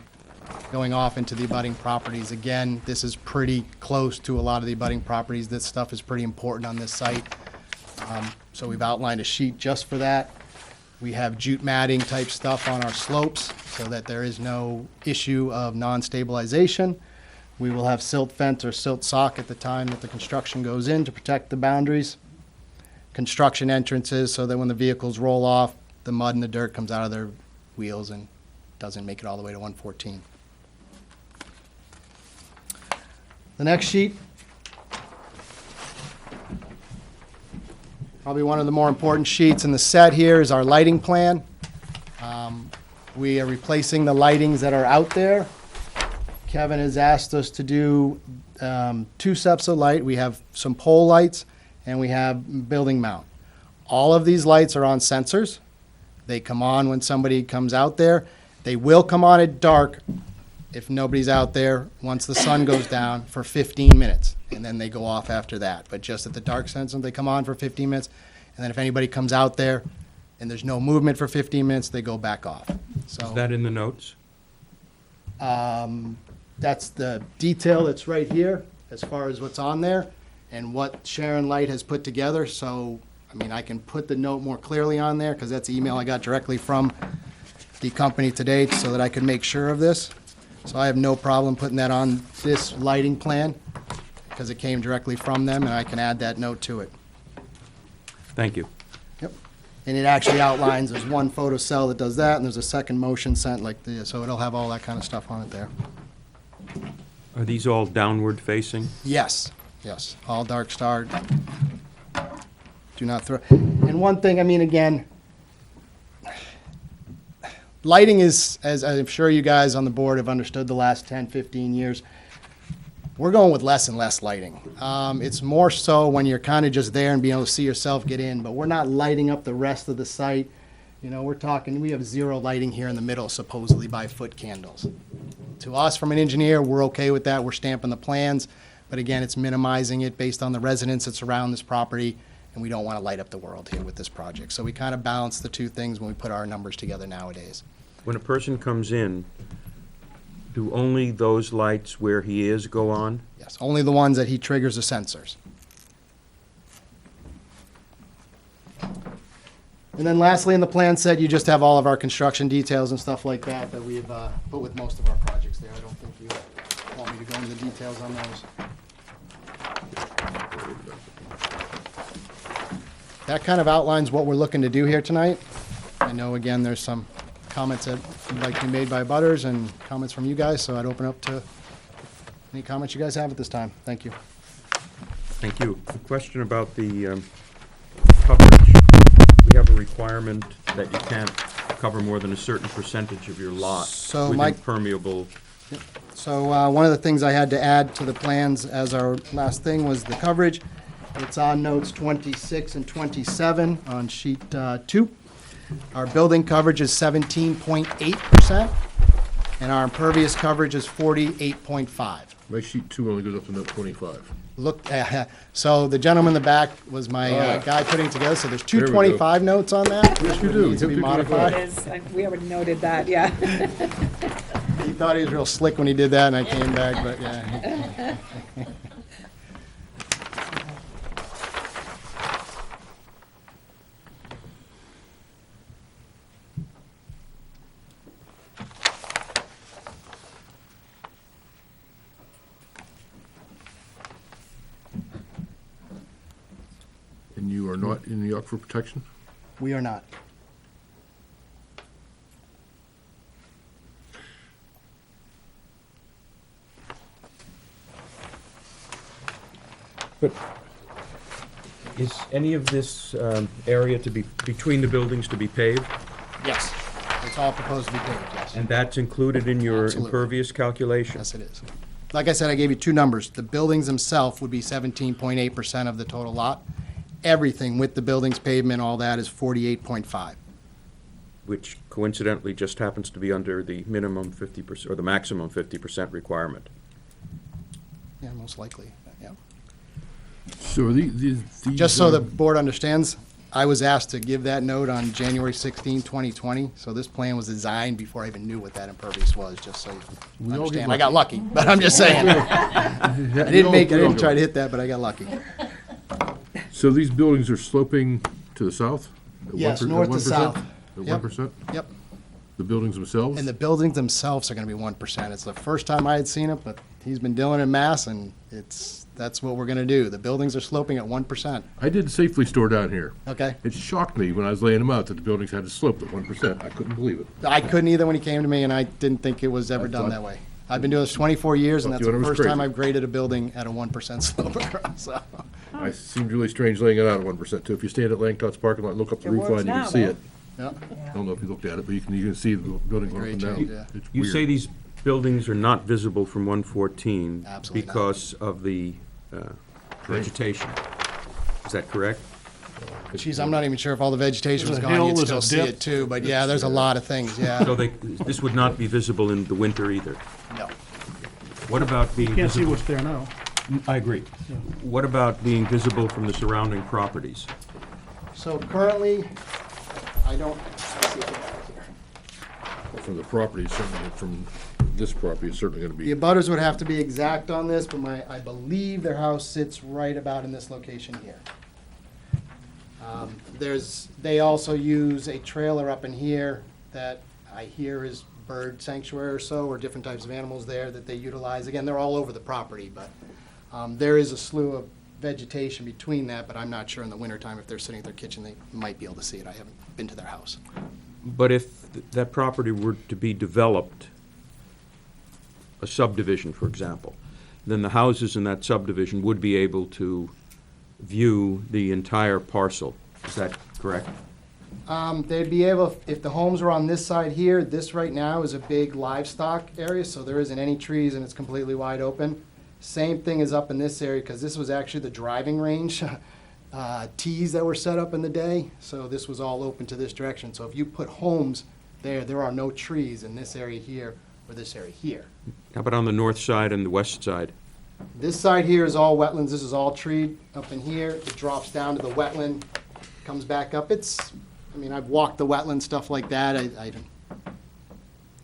S6: going off into the abutting properties. Again, this is pretty close to a lot of the abutting properties. This stuff is pretty important on this site. So we've outlined a sheet just for that. We have jute matting type stuff on our slopes so that there is no issue of non-stabilization. We will have silt fence or silt sock at the time that the construction goes in to protect the boundaries. Construction entrances so that when the vehicles roll off, the mud and the dirt comes out of their wheels and doesn't make it all the way to 114. The next sheet, probably one of the more important sheets in the set here, is our lighting plan. We are replacing the lightings that are out there. Kevin has asked us to do 2 sets of light. We have some pole lights and we have building mount. All of these lights are on sensors. They come on when somebody comes out there. They will come on at dark if nobody's out there once the sun goes down for 15 minutes. And then they go off after that. But just at the dark sensor, they come on for 15 minutes. And then if anybody comes out there and there's no movement for 15 minutes, they go back off. So
S4: Is that in the notes?
S6: that's the detail that's right here as far as what's on there and what Sharon Light has put together. So, I mean, I can put the note more clearly on there because that's the email I got directly from the company today so that I could make sure of this. So I have no problem putting that on this lighting plan because it came directly from them and I can add that note to it.
S4: Thank you.
S6: Yep. And it actually outlines, there's one photo cell that does that and there's a second motion sent like this. So it'll have all that kind of stuff on it there.
S4: Are these all downward facing?
S6: Yes, yes, all dark starred. Do not throw. And one thing, I mean, again, lighting is, as I'm sure you guys on the board have understood the last 10, 15 years, we're going with less and less lighting. It's more so when you're kind of just there and being able to see yourself get in, but we're not lighting up the rest of the site. You know, we're talking, we have 0 lighting here in the middle supposedly by foot candles. To us, from an engineer, we're okay with that. We're stamping the plans. But again, it's minimizing it based on the residents that surround this property, and we don't want to light up the world here with this project. So we kind of balance the two things when we put our numbers together nowadays.
S4: When a person comes in, do only those lights where he is go on?
S6: Yes, only the ones that he triggers the sensors. And then lastly, in the plan set, you just have all of our construction details and stuff like that that we've put with most of our projects there. I don't think you want me to go into the details on those. That kind of outlines what we're looking to do here tonight. I know, again, there's some comments that would like to be made by butters and comments from you guys, so I'd open up to any comments you guys have at this time. Thank you.
S4: Thank you. A question about the coverage. We have a requirement that you can't cover more than a certain percentage of your lot
S6: So
S4: with
S6: Mike-
S4: impermeable.
S6: So one of the things I had to add to the plans as our last thing was the coverage. It's on notes 26 and 27 on sheet 2. Our building coverage is 17.8%, and our impervious coverage is 48.5.
S1: My sheet 2 only goes up to note 25.
S6: Look, so the gentleman in the back was my guy putting it together, so there's two
S1: There we go.
S6: 25 notes on that.
S1: Yes, you do.
S6: Needs to be
S1: Two 25.
S6: modified.
S3: It is, we already noted that, yeah.
S6: He thought he was real slick when he did that, and I came back, but yeah.
S1: And you are not in the aquifer protection?
S6: We are not.
S4: But is any of this area to be, between the buildings to be paved?
S6: Yes. It's all proposed to be paved, yes.
S4: And that's included in your
S6: Absolutely.
S4: impervious calculation?
S6: Yes, it is. Like I said, I gave you two numbers. The buildings themselves would be 17.8% of the total lot. Everything with the buildings, pavement, all that is 48.5.
S4: Which coincidentally just happens to be under the minimum 50%, or the maximum 50% requirement.
S6: Yeah, most likely, yeah.
S1: So are these?
S6: Just so the board understands, I was asked to give that note on January 16, 2020, so this plan was designed before I even knew what that impervious was, just so
S1: We
S6: you
S1: all get
S6: understand. I got lucky, but I'm just saying. I didn't try to hit that, but I got lucky.
S1: So these buildings are sloping to the south? At
S6: Yes,
S1: 1%?
S6: north to
S1: 1%?
S6: south.
S1: At
S6: Yep.
S1: 1%?
S6: Yep.
S1: The buildings themselves?
S6: And the buildings themselves are gonna be 1%. It's the first time I had seen it, but he's been doing it in mass, and that's what we're gonna do. The buildings are sloping at 1%.
S1: I did Safely Store down here.
S6: Okay?
S1: It shocked me when I was laying them out that the buildings had to slope at 1%. I couldn't believe it.
S6: I couldn't either when he came to me, and I didn't think it was ever
S1: I
S6: done
S1: thought-
S6: that way. I've been doing this 24 years, and
S1: Thought
S6: that's
S1: you
S6: the
S1: thought it was
S6: first time
S1: crazy.
S6: I've graded a building at a 1% slope across, so.
S1: It seemed really strange laying it out at 1% too. If you stand at Langtot's parking lot and look up the
S3: It
S1: roof
S3: works
S1: line, you
S3: now,
S1: can see
S3: though.
S1: it.
S6: Yeah.
S1: I don't know if you looked at it, but you can see the building going up
S6: Great
S1: and down.
S6: change, yeah.
S1: It's
S4: You
S1: weird.
S4: say these buildings are not visible from 114
S6: Absolutely not.
S4: because of the vegetation. Is that correct?
S6: Geez, I'm not even sure if all the vegetation was
S5: There's a
S6: gone,
S5: hill,
S6: you'd
S5: there's
S6: still
S5: a
S6: see
S5: dip.
S6: it too, but yeah, there's a lot of things, yeah.
S4: So this would not be visible in the winter either?
S6: No.
S4: What about being
S5: Can't see
S4: visible?
S5: what's there now.
S4: I agree. What about being visible from the surrounding properties?
S6: So currently, I don't, let's see if I got it here.
S1: From the property, certainly, from this property, it's certainly gonna
S6: The
S1: be,
S6: abutters would have to be exact on this, but I believe their house sits right about in this location here. They also use a trailer up in here that I hear is bird sanctuary or so, or different types of animals there that they utilize. Again, they're all over the property, but there is a slew of vegetation between that, but I'm not sure in the wintertime if they're sitting at their kitchen, they might be able to see it. I haven't been to their house.
S4: But if that property were to be developed, a subdivision, for example, then the houses in that subdivision would be able to view the entire parcel. Is that correct?
S6: They'd be able, if the homes were on this side here, this right now is a big livestock area, so there isn't any trees and it's completely wide open. Same thing is up in this area, because this was actually the driving range, tees that were set up in the day, so this was all open to this direction. So if you put homes there are no trees in this area here or this area here.
S4: How about on the north side and the west side?
S6: This side here is all wetlands, this is all treed up in here, it drops down to the wetland, comes back up. I've walked the wetland, stuff like that,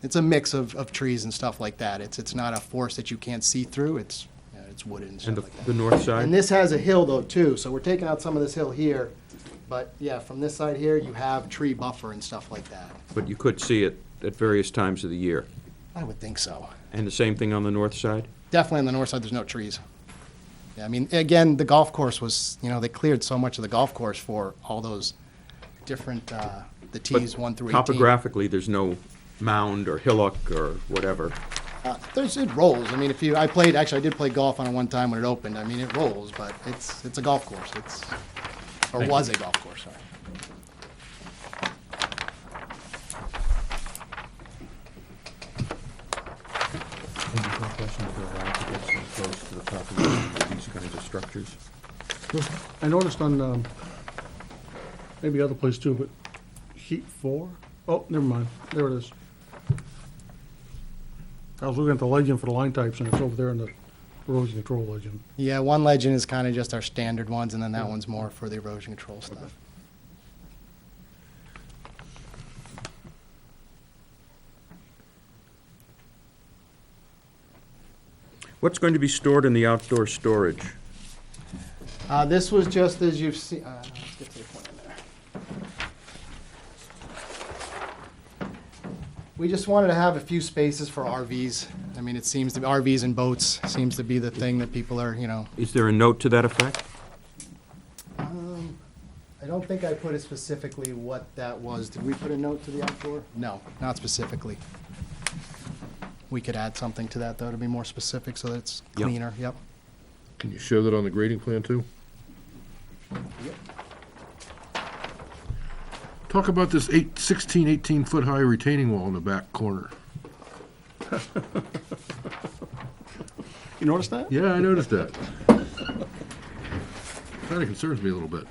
S6: it's a mix of trees and stuff like that. It's not a forest that you can't see through, it's wooded and
S4: And
S6: stuff
S4: the
S6: like that.
S4: the north side?
S6: And this has a hill though too, so we're taking out some of this hill here, but yeah, from this side here, you have tree buffer and stuff like that.
S4: But you could see it at various times of the year.
S6: I would think so.
S4: And the same thing on the north side?
S6: Definitely on the north side, there's no trees. Yeah, again, the golf course was, they cleared so much of the golf course for all those different, the tees 1 through 18.
S4: Topographically, there's no mound or hillock or whatever.
S6: It rolls. I did play golf on it one time when it opened. It rolls, but it's a golf course. Was a golf course, sorry.
S4: Any more questions or allowed to get so close to the property with these kinds of structures?
S5: I noticed on, maybe other place too, but heat 4? Oh, never mind, there it is. I was looking at the legend for the line types, and it's over there in the erosion control legend.
S6: Yeah, one legend is kind of just our standard ones, and then that one's more for the erosion control stuff.
S4: What's going to be stored in the outdoor storage?
S6: This was just as you've seen, let's get to the point in there. We just wanted to have a few spaces for RVs. It seems to be, RVs and boats seems to be the thing that people are,
S4: Is there a note to that effect?
S6: I don't think I put it specifically what that was. Did we put a note to the outdoor? No, not specifically. We could add something to that, though, to be more specific, so that it's
S4: Yep.
S6: cleaner, yep.
S1: can you show that on the grading plan too? Talk about this 18 foot high retaining wall in the back corner.
S5: You noticed that?
S1: Yeah, I noticed that. Kinda concerns me a little bit.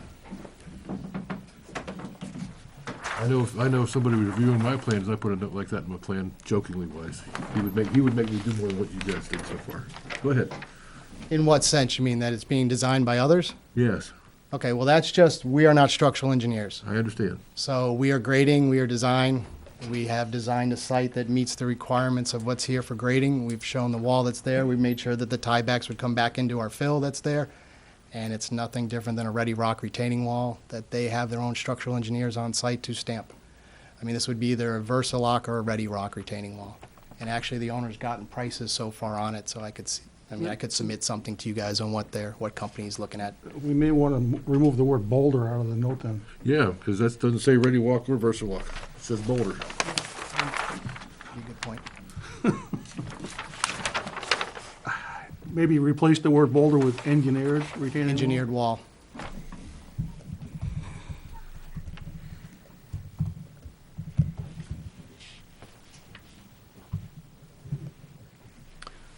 S1: I know if somebody was reviewing my plans, I put a note like that in my plan, jokingly wise. He would make me do more than what you guys did so far. Go ahead.
S6: In what sense? You mean that it's being designed by others?
S1: Yes,
S6: Okay, well, that's just, we are not structural engineers.
S1: I understand.
S6: So we are grading, we are design. We have designed a site that meets the requirements of what's here for grading. We've shown the wall that's there. We've made sure that the tiebacks would come back into our fill that's there. And it's nothing different than a ready rock retaining wall that they have their own structural engineers on site to stamp. This would be either a Versalock or a ready rock retaining wall. And actually, the owner's gotten prices so far on it, so I could see, I mean, I could submit something to you guys on what company he's looking at.
S5: We may want to remove the word boulder out of the note then.
S1: Yeah, because that doesn't say ready walk or Versawalk. It says Boulder.
S6: Be a good point.
S5: Maybe replace the word boulder with engineered retaining wall.
S6: Engineered wall.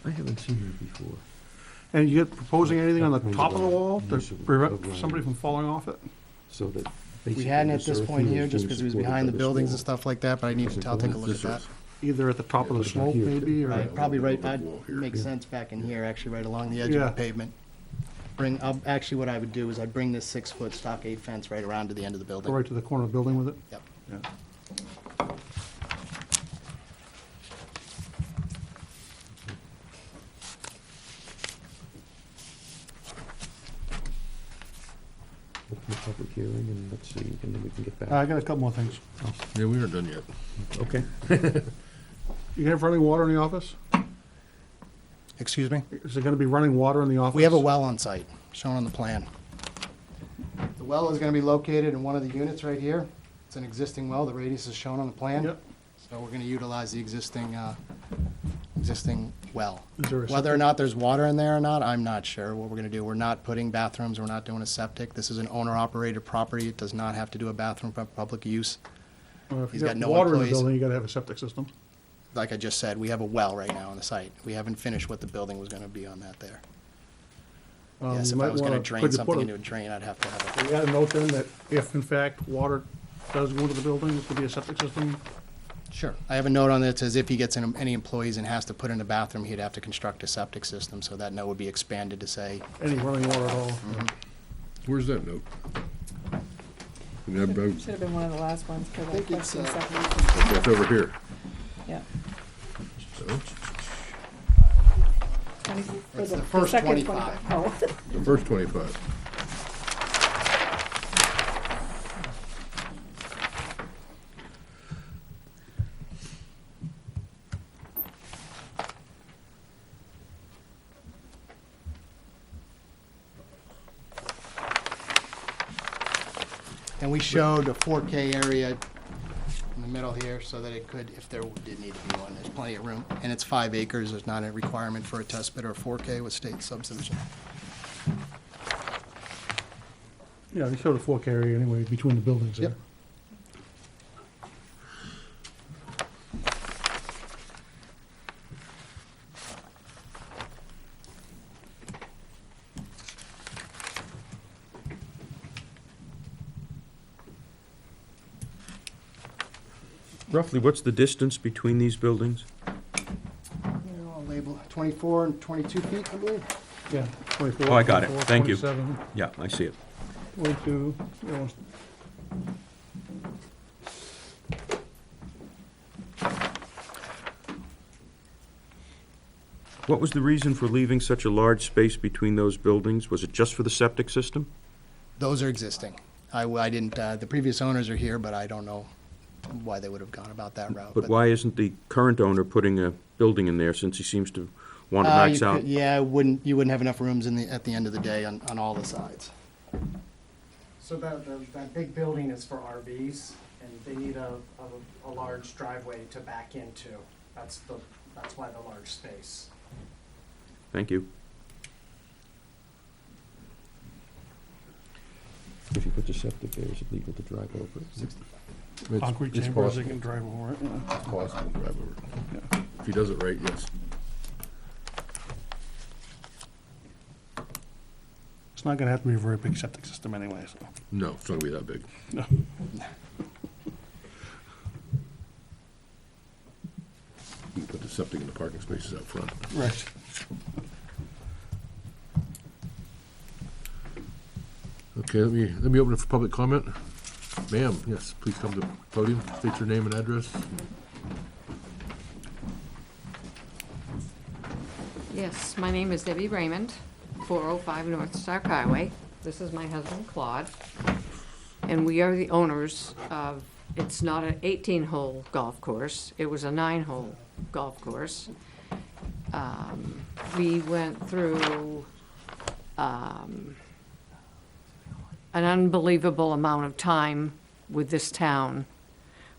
S4: I haven't seen that before.
S5: And you get proposing anything on the
S4: That
S5: top of the
S4: means
S5: wall to
S4: use of
S5: prevent
S4: ground.
S5: somebody from falling off it?
S4: So that
S6: We
S4: basically
S6: hadn't at
S4: this
S6: this
S4: earth
S6: point
S4: is
S6: here, just
S4: being
S6: because he was
S4: supported
S6: behind
S4: by
S6: the
S4: this
S6: buildings
S4: wall.
S6: and stuff like that, but I need to, I'll take a look at that.
S5: Either at the top of the
S4: Yeah,
S5: slope
S4: here.
S5: maybe, or?
S6: Right, probably right,
S1: Wall here.
S6: makes sense back in here, actually, right along the edge of
S5: Yeah.
S6: the pavement. Actually, what I would do is I'd bring this 6-foot stockade fence right around to the end of the
S5: Go
S6: building.
S5: right to the corner of the building with it?
S6: Yep.
S5: Yeah.
S4: Open the public hearing and let's see, and then we can get back.
S5: I got a couple more things.
S1: Yeah, we aren't done yet.
S4: Okay.
S5: You have running water in the office?
S6: Excuse me?
S5: Is there gonna be running water in the office?
S6: We have a well on site, shown on the plan. The well is gonna be located in one of the units right here. It's an existing well, the radius is shown on the plan.
S5: Yep.
S6: So we're gonna utilize the existing well.
S5: Is there a
S6: Whether or
S5: septic?
S6: not there's water in there or not, I'm not sure. What we're gonna do, we're not putting bathrooms, we're not doing a septic. This is an owner-operated property. It does not have to do a bathroom for public use.
S5: If
S6: He's
S5: you
S6: got
S5: got
S6: no
S5: water in the
S6: employees.
S5: building, you gotta have a septic system.
S6: Like I just said, we have a well right now on the site. We haven't finished what the building was gonna be on that there. Yes,
S5: You
S6: if I
S5: might
S6: was gonna
S5: wanna-
S6: drain
S5: could you
S6: something
S5: put
S6: into a drain, I'd have to have it.
S5: You gotta note then that if in fact water does go into the building, it could be a septic system.
S6: Sure. I have a note on there that says if he gets any employees and has to put in a bathroom, he'd have to construct a septic system, so that note would be expanded to say,
S5: Any running water at all.
S1: Where's that note? I mean,
S3: Should have been one of the last ones for the
S6: think it's,
S3: question second.
S1: That's over here.
S3: Yeah.
S1: So,
S3: 20 for
S6: It's the
S3: the
S6: first
S3: second
S6: 25.
S3: Oh.
S1: the first 25.
S6: and we showed a 4K area in the middle here, so that it could, if there did need to be one, there's plenty of room. And it's 5 acres, there's not a requirement for a test pit or a 4K with state subdivision.
S5: Yeah, they showed a 4K area anyway between the buildings there.
S6: Yep.
S4: Roughly, what's the distance between these buildings?
S6: I'll label 24 and 22 feet, I believe.
S5: Yeah, 24.
S4: Oh, I got it.
S5: 24,
S4: Thank you.
S5: 27,
S4: Yeah, I see it.
S5: 22, yeah, almost-
S4: What was the reason for leaving such a large space between those buildings? Was it just for the septic system?
S6: Those are existing. I didn't, the previous owners are here, but I don't know why they would have gone about that route.
S4: But why isn't the current owner putting a building in there since he seems to want to max
S6: you
S4: out?
S6: could- Yeah, you wouldn't have enough rooms at the end of the day on all the sides.
S11: So that big building is for RVs, and they need a large driveway to back into. That's why the large space.
S4: Thank you. If you put the septic there, is it legal to drive over it?
S5: Concrete
S1: it's
S5: chambers, they
S1: possible.
S5: can drive over it. yeah.
S1: It's possible to drive over it. If he does it right, yes.
S5: It's not gonna have to be a very big septic system anyway, so.
S1: No, it's not gonna be that big.
S5: No.
S1: You can put the septic in the parking spaces out front.
S5: Right.
S1: Okay, let me open it for public comment. Ma'am, yes, please come to the podium, state your name and address.
S2: Yes, my name is Debbie Raymond, 405 North Stark Highway. This is my husband Claude, and we are the owners of, it's not an 18-hole golf course, it was a 9-hole golf course. We went through an unbelievable amount of time with this town.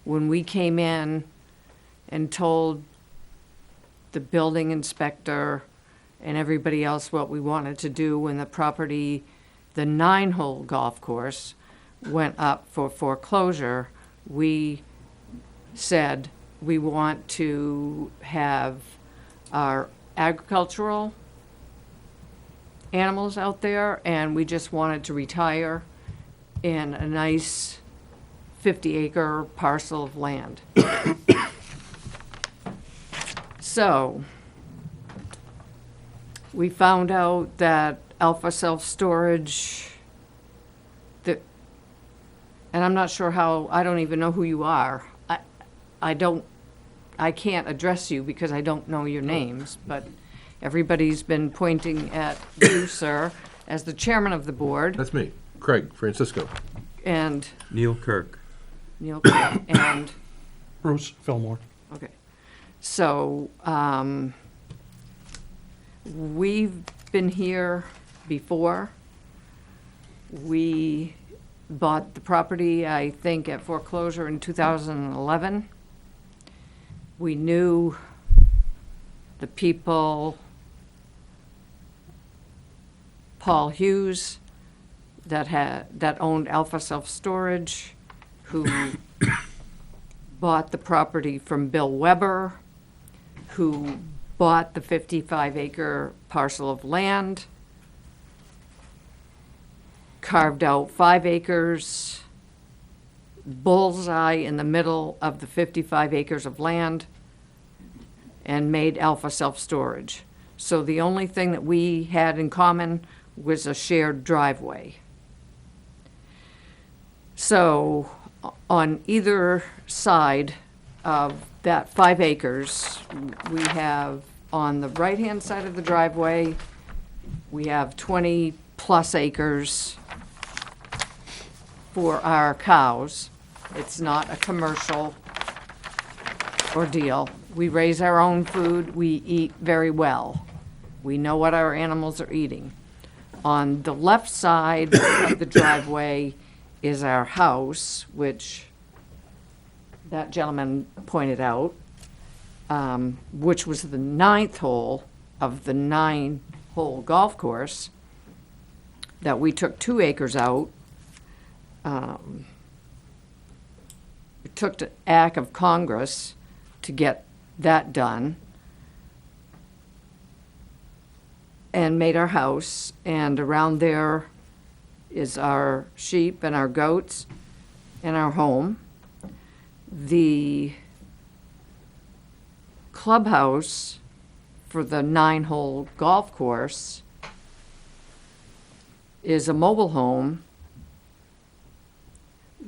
S2: When we came in and told the building inspector and everybody else what we wanted to do when the property, the 9-hole golf course, went up for foreclosure, we said we want to have our agricultural animals out there, and we just wanted to retire in a nice 50-acre parcel of land. So, we found out that Alpha Self-Storage, and I'm not sure how, I don't even know who you are. I can't address you because I don't know your names, but everybody's been pointing at you, sir, as the chairman of the board,
S1: That's me, Craig Francisco.
S2: and
S4: Neil Kirk.
S2: Neil, and,
S5: Bruce Fillmore.
S2: okay. So, we've been here before. We bought the property, I think, at foreclosure in 2011. We knew the people, Paul Hughes, that owned Alpha Self-Storage, who bought the property from Bill Weber, who bought the 55-acre parcel of land, carved out 5 acres, bullseye in the middle of the 55 acres of land, and made Alpha Self-Storage. So the only thing that we had in common was a shared driveway. So on either side of that 5 acres, we have, on the right-hand side of the driveway, we have 20-plus acres for our cows. It's not a commercial ordeal. We raise our own food. We eat very well. We know what our animals are eating. On the left side of the driveway is our house, which that gentleman pointed out, which was the 9th hole of the 9-hole golf course that we took 2 acres out. It took the act of Congress to get that done and made our house, and around there is our sheep and our goats and our home. The clubhouse for the 9-hole golf course is a mobile home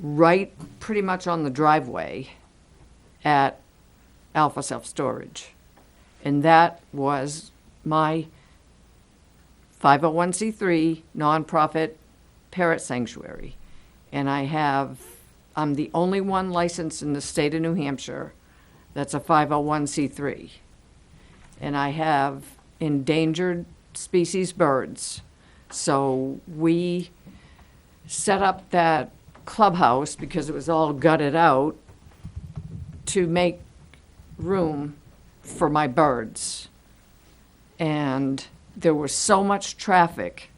S2: right pretty much on the driveway at Alpha Self-Storage. And that was my 501c3 nonprofit parrot sanctuary. And I'm the only one licensed in the state of New Hampshire that's a 501c3. And I have endangered species birds. So we set up that clubhouse, because it was all gutted out, to make room for my birds. And there was so much traffic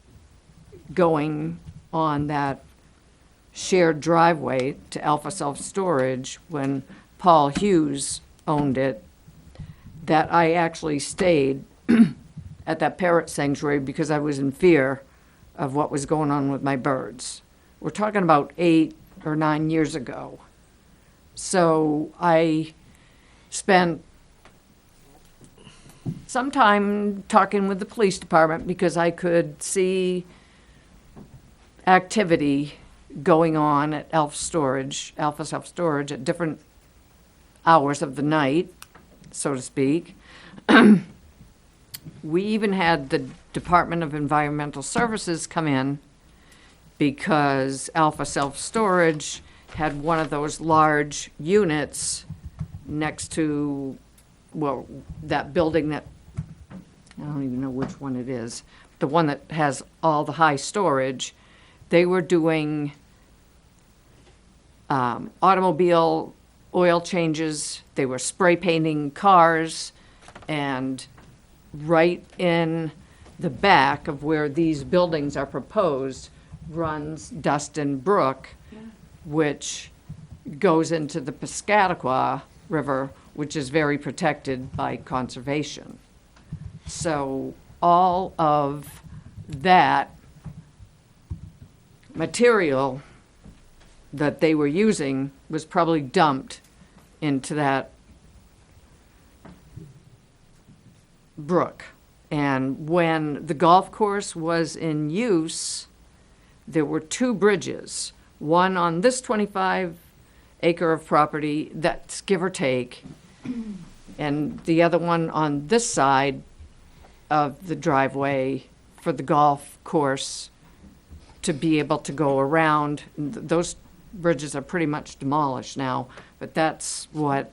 S2: going on that shared driveway to Alpha Self-Storage when Paul Hughes owned it, that I actually stayed at that parrot sanctuary because I was in fear of what was going on with my birds. We're talking about 8 or 9 years ago. So I spent some time talking with the police department because I could see activity going on at Alpha Self-Storage at different hours of the night, so to speak. We even had the Department of Environmental Services come in because Alpha Self-Storage had one of those large units next to well, that building that, I don't even know which one it is, the one that has all the high storage, they were doing automobile oil changes, they were spray painting cars, and right in the back of where these buildings are proposed runs Dustin Brook, which goes into the Piscataqua River, which is very protected by conservation. So all of that material that they were using was probably dumped into that brook. And when the golf course was in use, there were two bridges, one on this 25 acre of property, that's give or take, and the other one on this side of the driveway for the golf course to be able to go around. Those bridges are pretty much demolished now, but that's what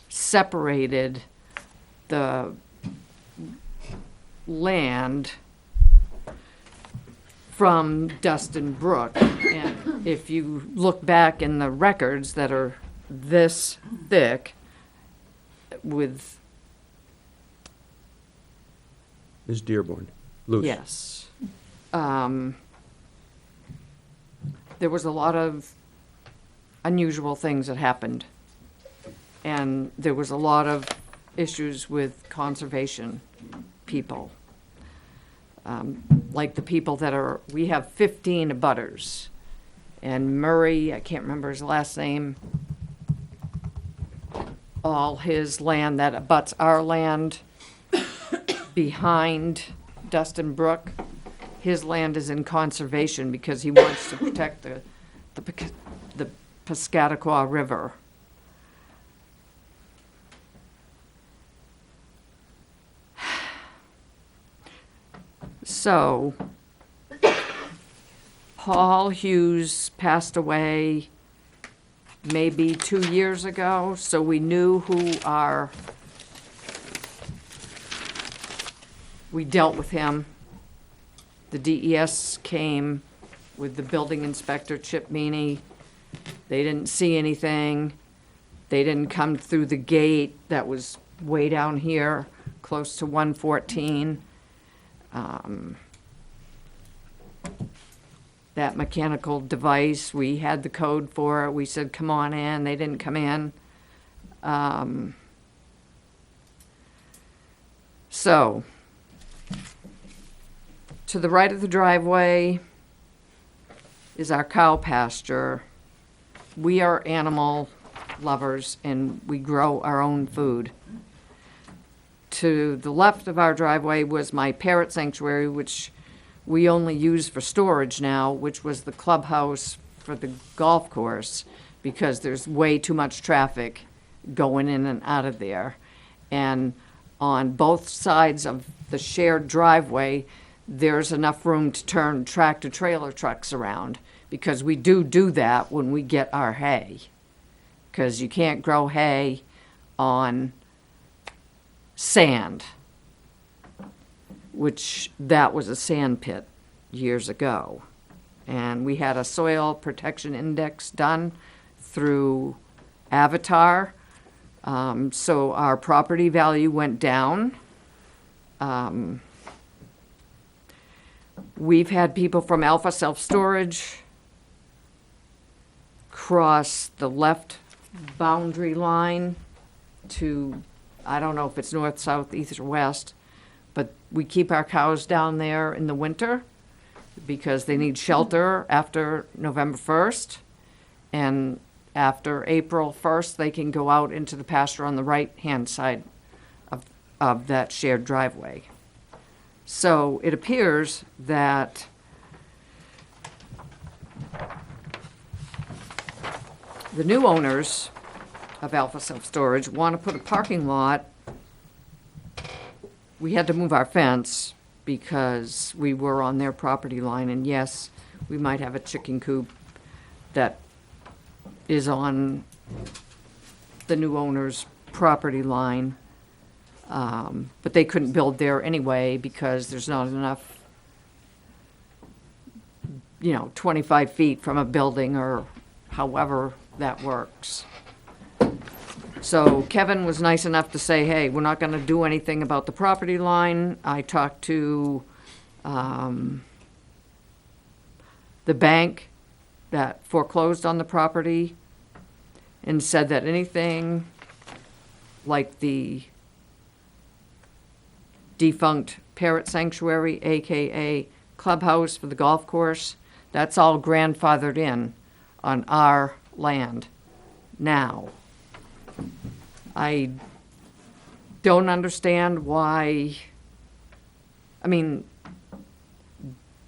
S2: separated the land from Dustin Brook. And if you look back in the records that are this thick with,
S4: Ms. Dearborn, Luce.
S2: yes, there was a lot of unusual things that happened. And there was a lot of issues with conservation people. Like the people that are, we have 15 abutters. And Murray, I can't remember his last name, all his land that abuts our land behind Dustin Brook, his land is in conservation because he wants to protect the Piscataqua River. So, Paul Hughes passed away maybe 2 years ago, so we knew we dealt with him. The DES came with the building inspector, Chip Meany. They didn't see anything. They didn't come through the gate that was way down here, close to 114. That mechanical device, we had the code for it. We said, come on in. They didn't come in. So, to the right of the driveway is our cow pasture. We are animal lovers and we grow our own food. To the left of our driveway was my parrot sanctuary, which we only use for storage now, which was the clubhouse for the golf course, because there's way too much traffic going in and out of there. And on both sides of the shared driveway, there's enough room to turn tractor trailer trucks around, because we do that when we get our hay. Because you can't grow hay on sand, which that was a sand pit years ago. And we had a soil protection index done through Avatar. So our property value went down. We've had people from Alpha Self Storage cross the left boundary line to, I don't know if it's north, south, east, or west, but we keep our cows down there in the winter because they need shelter after November 1st. And after April 1st, they can go out into the pasture on the right-hand side of that shared driveway. So it appears that the new owners of Alpha Self Storage want to put a parking lot. We had to move our fence because we were on their property line, and yes, we might have a chicken coop that is on the new owner's property line. But they couldn't build there anyway because there's not enough, 25 feet from a building or however that works. So Kevin was nice enough to say, hey, we're not gonna do anything about the property line. I talked to, the bank that foreclosed on the property and said that anything like the defunct Parrot Sanctuary, AKA clubhouse for the golf course, that's all grandfathered in on our land now. I don't understand why,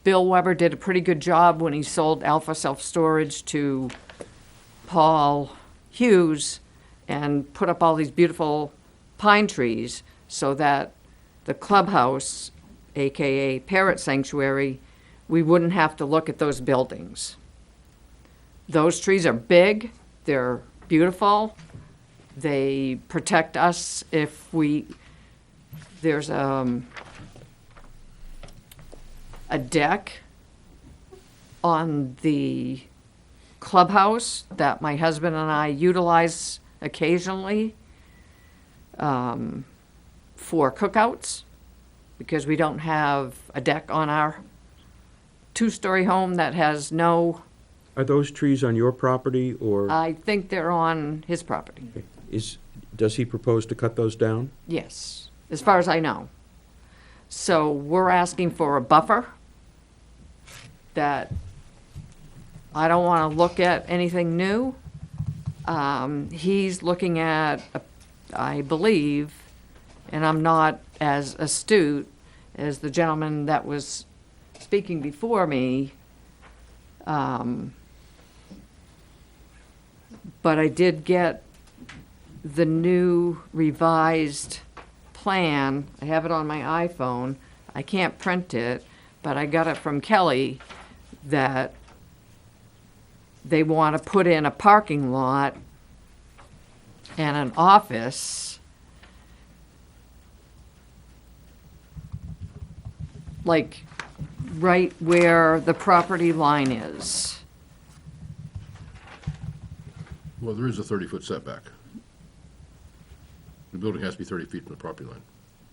S2: Bill Weber did a pretty good job when he sold Alpha Self Storage to Paul Hughes and put up all these beautiful pine trees so that the clubhouse, AKA Parrot Sanctuary, we wouldn't have to look at those buildings. Those trees are big, they're beautiful, they protect us if there's a deck on the clubhouse that my husband and I utilize occasionally for cookouts, because we don't have a deck on our two-story home that has no,
S4: Are those trees on your property, or
S2: I think they're on his property.
S4: does he propose to cut those down?
S2: Yes, as far as I know. So we're asking for a buffer that I don't want to look at anything new. He's looking at, I believe, and I'm not as astute as the gentleman that was speaking before me, but I did get the new revised plan. I have it on my iPhone. I can't print it, but I got it from Kelly that they want to put in a parking lot and an office, like right where the property line is.
S1: Well, there is a 30-foot setback. The building has to be 30 feet from the property line,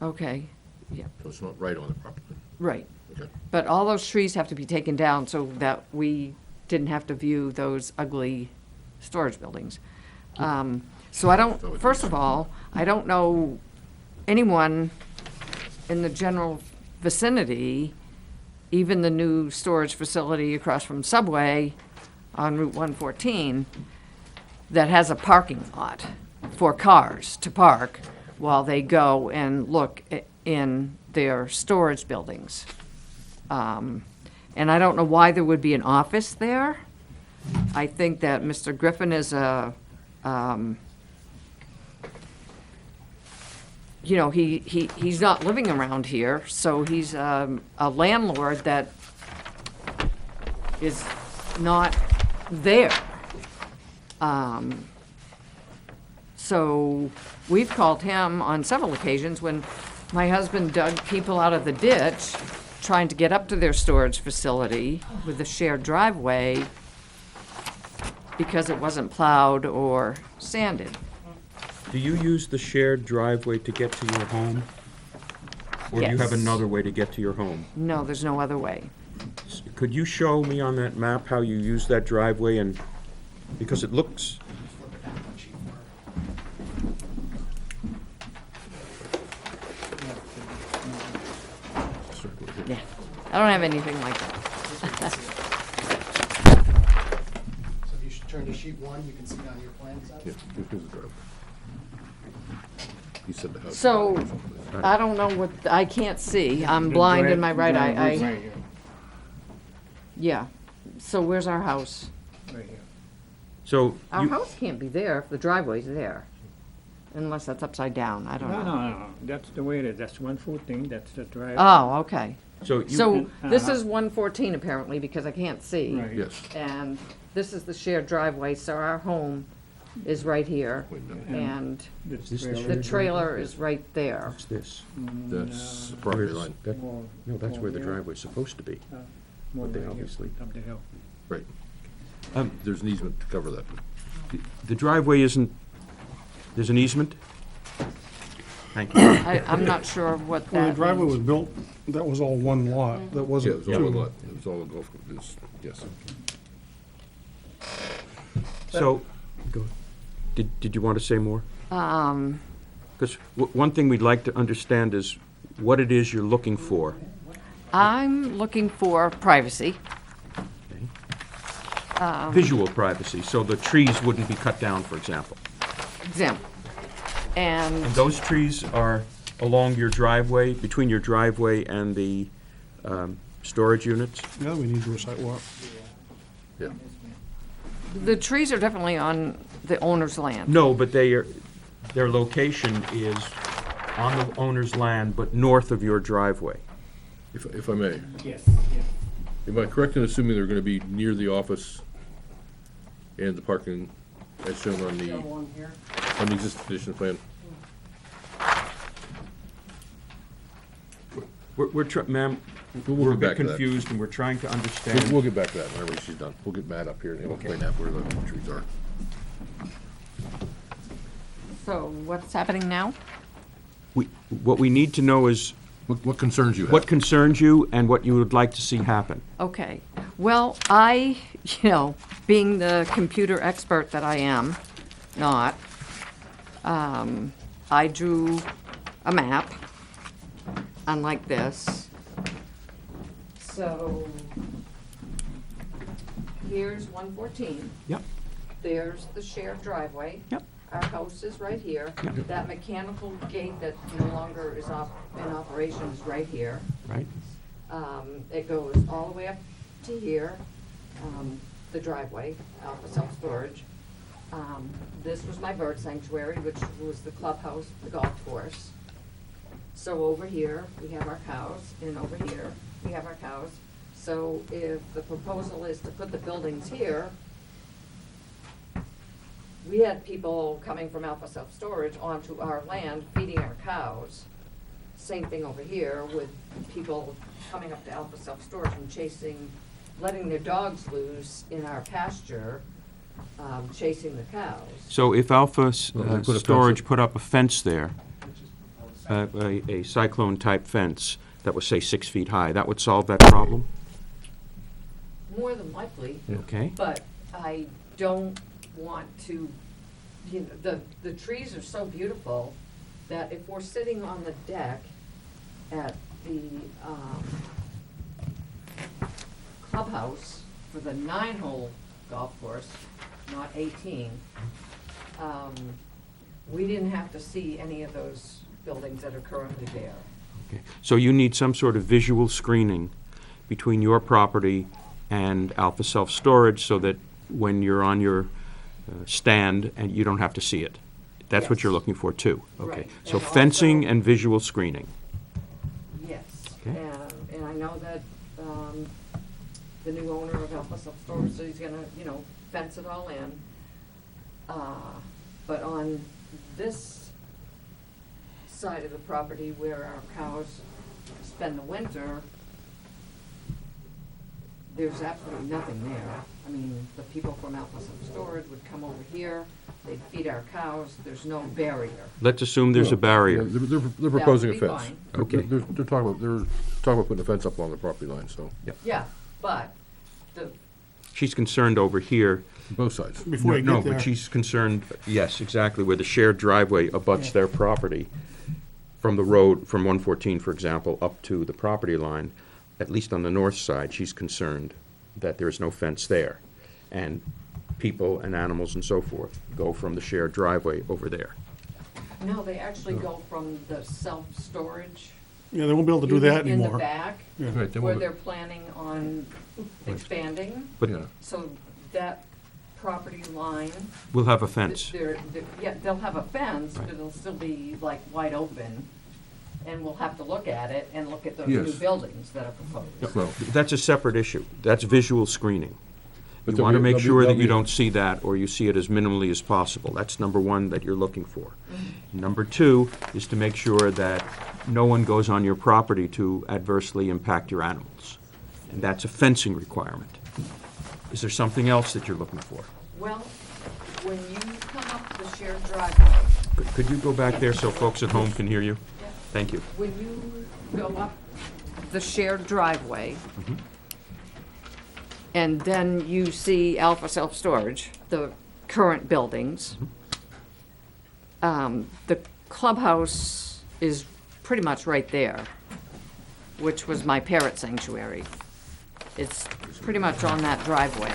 S2: Okay, yeah,
S1: so it's not right on the property line.
S2: right.
S1: Okay.
S2: But all those trees have to be taken down so that we didn't have to view those ugly storage buildings. So I don't, first of all, I don't know anyone in the general vicinity, even the new storage facility across from Subway on Route 114, that has a parking lot for cars to park while they go and look in their storage buildings. And I don't know why there would be an office there. I think that Mr. Griffin is he's not living around here, so he's a landlord that is not there. So we've called him on several occasions when my husband dug people out of the ditch trying to get up to their storage facility with a shared driveway because it wasn't plowed or sanded.
S4: Do you use the shared driveway to get to your home? Or do you have
S2: Yes.
S4: another way to get to your home?
S2: No, there's no other way.
S4: Could you show me on that map how you use that driveway, and, because it looks,
S2: Yeah, I don't have anything like that.
S6: So if you should turn to sheet 1, you can see it on your plan set.
S1: Yeah, here's the driveway. He said the house.
S2: So, I don't know what, I can't see. I'm blind in my right eye. Yeah. So where's our house?
S4: so
S2: Our
S4: you,
S2: house can't be there if the driveway's there. Unless that's upside down, I don't know.
S12: No, that's the way it is, that's 114, that's the drive.
S2: Oh, okay.
S4: so you,
S2: So this
S12: uh-huh.
S2: is 114 apparently because I can't see.
S12: Right.
S1: Yes,
S2: And this is the shared driveway, so our home is right here,
S1: Wait, no,
S2: and
S12: This
S4: This is
S2: the trailer is right there.
S4: What's this?
S1: that's the property line.
S4: That- No, that's where the driveway's supposed to be.
S12: More
S4: they
S12: right here,
S4: obviously-
S12: up the hill.
S1: Right. There's an easement to cover that.
S4: The driveway isn't, there's an easement? Thank you.
S2: I'm not sure what that
S5: When the driveway was
S2: means.
S5: built, that was all one lot. That
S1: Yeah, it
S5: wasn't
S1: was all a
S5: two.
S1: lot. It was all a golf, yes.
S4: So, go ahead. Did you want to say more?
S2: Um,
S4: Because one thing we'd like to understand is what it is you're looking for.
S2: I'm looking for privacy.
S4: Visual privacy, so the trees wouldn't be cut down, for example.
S2: Example. And
S4: And those trees are along your driveway, between your driveway and the storage units?
S5: Yeah, we need to do a site walk.
S1: Yeah.
S2: the trees are definitely on the owner's land.
S4: No, but their location is on the owner's land, but north of your driveway.
S1: If I may,
S12: Yes,
S1: am I correct in assuming they're gonna be near the office and the parking as shown on the existing condition plan?
S4: Ma'am,
S1: We'll
S4: we're a
S1: get
S4: bit
S1: back to that.
S4: confused, and we're trying to
S1: We'll
S4: understand.
S1: get back to that whenever she's done. We'll get Matt up here and he'll explain that where the trees are.
S2: So what's happening now?
S4: What we need to know is
S1: What concerns you have?
S4: what concerns you and what you would like to see happen.
S2: Okay. Well, being the computer expert that I am, not, I drew a map, unlike this. So, here's 114.
S4: Yep.
S2: There's the shared driveway.
S4: Yep.
S2: Our house is right here.
S4: Yep.
S2: That mechanical gate that no longer is in operation is right here.
S4: Right?
S2: It goes all the way up to here, the driveway, Alpha Self-Storage. This was my bird sanctuary, which was the clubhouse, the golf course. So over here, we have our cows, and over here, we have our cows. So if the proposal is to put the buildings here, we had people coming from Alpha Self-Storage onto our land, feeding our cows. Same thing over here with people coming up to Alpha Self-Storage and letting their dogs loose in our pasture, chasing the cows.
S4: So if Alpha
S1: Well, they put a fence
S4: Storage
S1: up.
S4: put up a fence there, a cyclone-type fence that was, say, 6 feet high, that would solve that problem?
S2: More than likely,
S4: Okay?
S2: but I don't want to, the trees are so beautiful that if we're sitting on the deck at the clubhouse for the 9-hole golf course, not 18, we didn't have to see any of those buildings that are currently there.
S4: Okay. So you need some sort of visual screening between your property and Alpha Self-Storage so that when you're on your stand, and you don't have to see it. That's what
S2: Yes.
S4: you're looking for, too? Okay.
S2: Right.
S4: So
S2: And
S4: fencing
S2: also-
S4: and visual screening.
S2: Yes,
S4: Okay.
S2: and I know that, the new owner of Alpha Self-Storage, so he's gonna, fence it all in. But on this side of the property where our cows spend the winter, there's absolutely nothing there. I mean, the people from Alpha Self-Storage would come over here, they'd feed our cows, there's no barrier.
S4: Let's assume there's a
S1: Yeah,
S4: barrier.
S1: They're proposing a
S2: That would be
S1: fence.
S2: fine.
S4: Okay.
S1: They're talking about putting a fence up along the property line, so,
S2: Yeah, but
S4: She's concerned over here.
S1: both sides.
S5: Before you
S4: No,
S5: get there.
S4: but she's concerned, yes, exactly, where the shared driveway abuts their property from the road, from 114, for example, up to the property line, at least on the north side, she's concerned that there's no fence there. And people and animals and so forth go from the shared driveway over there.
S2: no, they actually go from the self-storage.
S5: Yeah, they won't be able to do that
S2: In the
S5: anymore.
S2: back,
S1: Right, they
S2: where
S1: won't-
S2: they're planning on expanding.
S4: But
S1: Yeah.
S2: So that property line,
S4: we'll have a fence.
S2: yeah, they'll have a fence, but
S4: Right.
S2: it'll still be like wide open. And we'll have to look at it and look at those new
S1: Yes.
S2: buildings that are proposed.
S1: Well,
S4: That's a separate issue. That's visual screening.
S1: But
S4: You
S1: there'll
S4: want to
S1: be-
S4: make
S1: there'll be-
S4: sure that
S1: there'll
S4: you
S1: be-
S4: don't see that, or you see it as minimally as possible. That's number one that you're looking for. Number two is to make sure that no one goes on your property to adversely impact your animals. And that's a fencing requirement. Is there something else that you're looking for?
S2: Well, when you come up the shared driveway,
S4: Could you go back there so folks at home can hear you? Thank you.
S2: when you go up the shared driveway, and then you see Alpha Self Storage, the current buildings, the clubhouse is pretty much right there, which was my parrot sanctuary. It's pretty much on that driveway.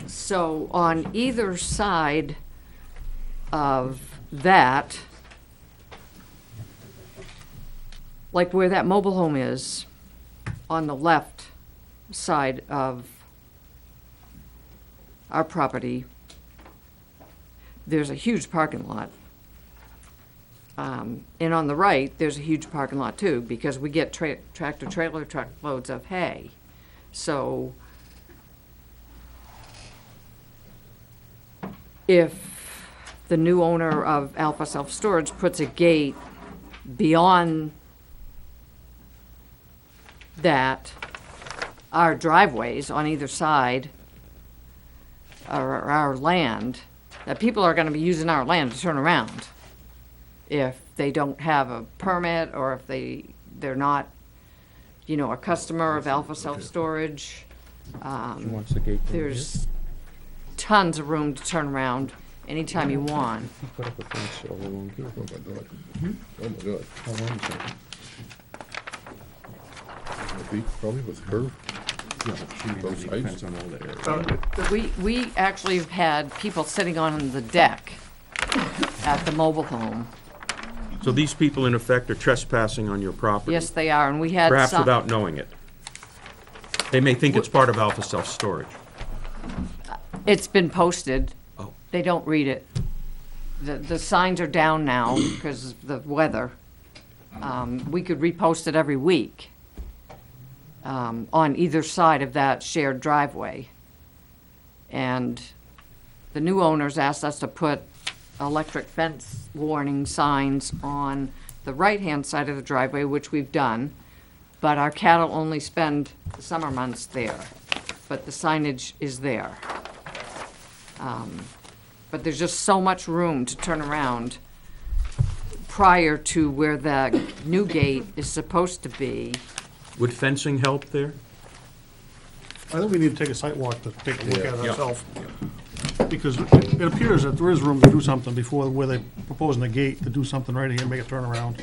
S2: So on either side of that, like where that mobile home is, on the left side of our property, there's a huge parking lot. And on the right, there's a huge parking lot too, because we get tractor-trailer truckloads of hay. So if the new owner of Alpha Self Storage puts a gate beyond that, our driveways on either side are our land, that people are gonna be using our land to turn around if they don't have a permit, or if they're not, you know, a customer of Alpha Self Storage.
S4: Wants the gate down here?
S2: There's tons of room to turn around anytime you want.
S4: Put up a fence all along here.
S1: Oh, my God. Oh, my God.
S4: How long is that?
S1: 4 feet, probably, with curve. Both sides.
S4: Depends on all the area.
S2: We actually have had people sitting on the deck at the mobile home.
S4: So these people, in effect, are trespassing on your property?
S2: Yes, they are, and we had
S4: Perhaps
S2: some.
S4: without knowing it. They may think it's part of Alpha Self Storage.
S2: It's been posted.
S4: Oh.
S2: They don't read it. The signs are down now because of the weather. We could repost it every week on either side of that shared driveway. And the new owners asked us to put electric fence warning signs on the right-hand side of the driveway, which we've done, but our cattle only spend the summer months there, but the signage is there. But there's just so much room to turn around prior to where the new gate is supposed to be.
S4: Would fencing help there?
S5: I think we need to take a site walk to take a look at it
S4: Yeah.
S5: ourselves. Because it appears that there is room to do something before, where they're proposing the gate, to do something right here and make a turnaround.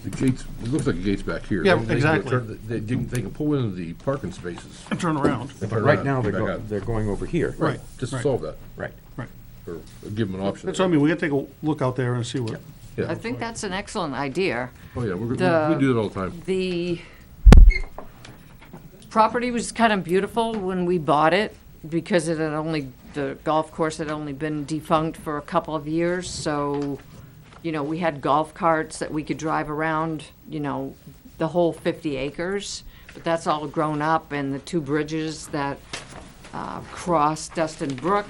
S1: The gates, it looks like the gate's back here.
S5: Yeah,
S1: They can
S5: exactly.
S1: turn- They can pull into the parking spaces.
S5: And turn around.
S1: and
S4: But
S1: turn
S4: right
S1: around,
S4: now,
S1: back out.
S4: they're going over here.
S5: Right.
S1: Just
S5: right.
S1: solve that,
S4: Right.
S5: Right.
S1: or give them an option.
S5: That's what I mean, we gotta take a look out there and see what,
S1: Yeah.
S2: I think that's an excellent idea.
S1: Oh, yeah, we
S2: The-
S1: do that all the time.
S2: The property was kind of beautiful when we bought it because it had only, the golf course had only been defunct for a couple of years. So, you know, we had golf carts that we could drive around, you know, the whole 50 acres. But that's all grown up, and the two bridges that cross Dustin Brook,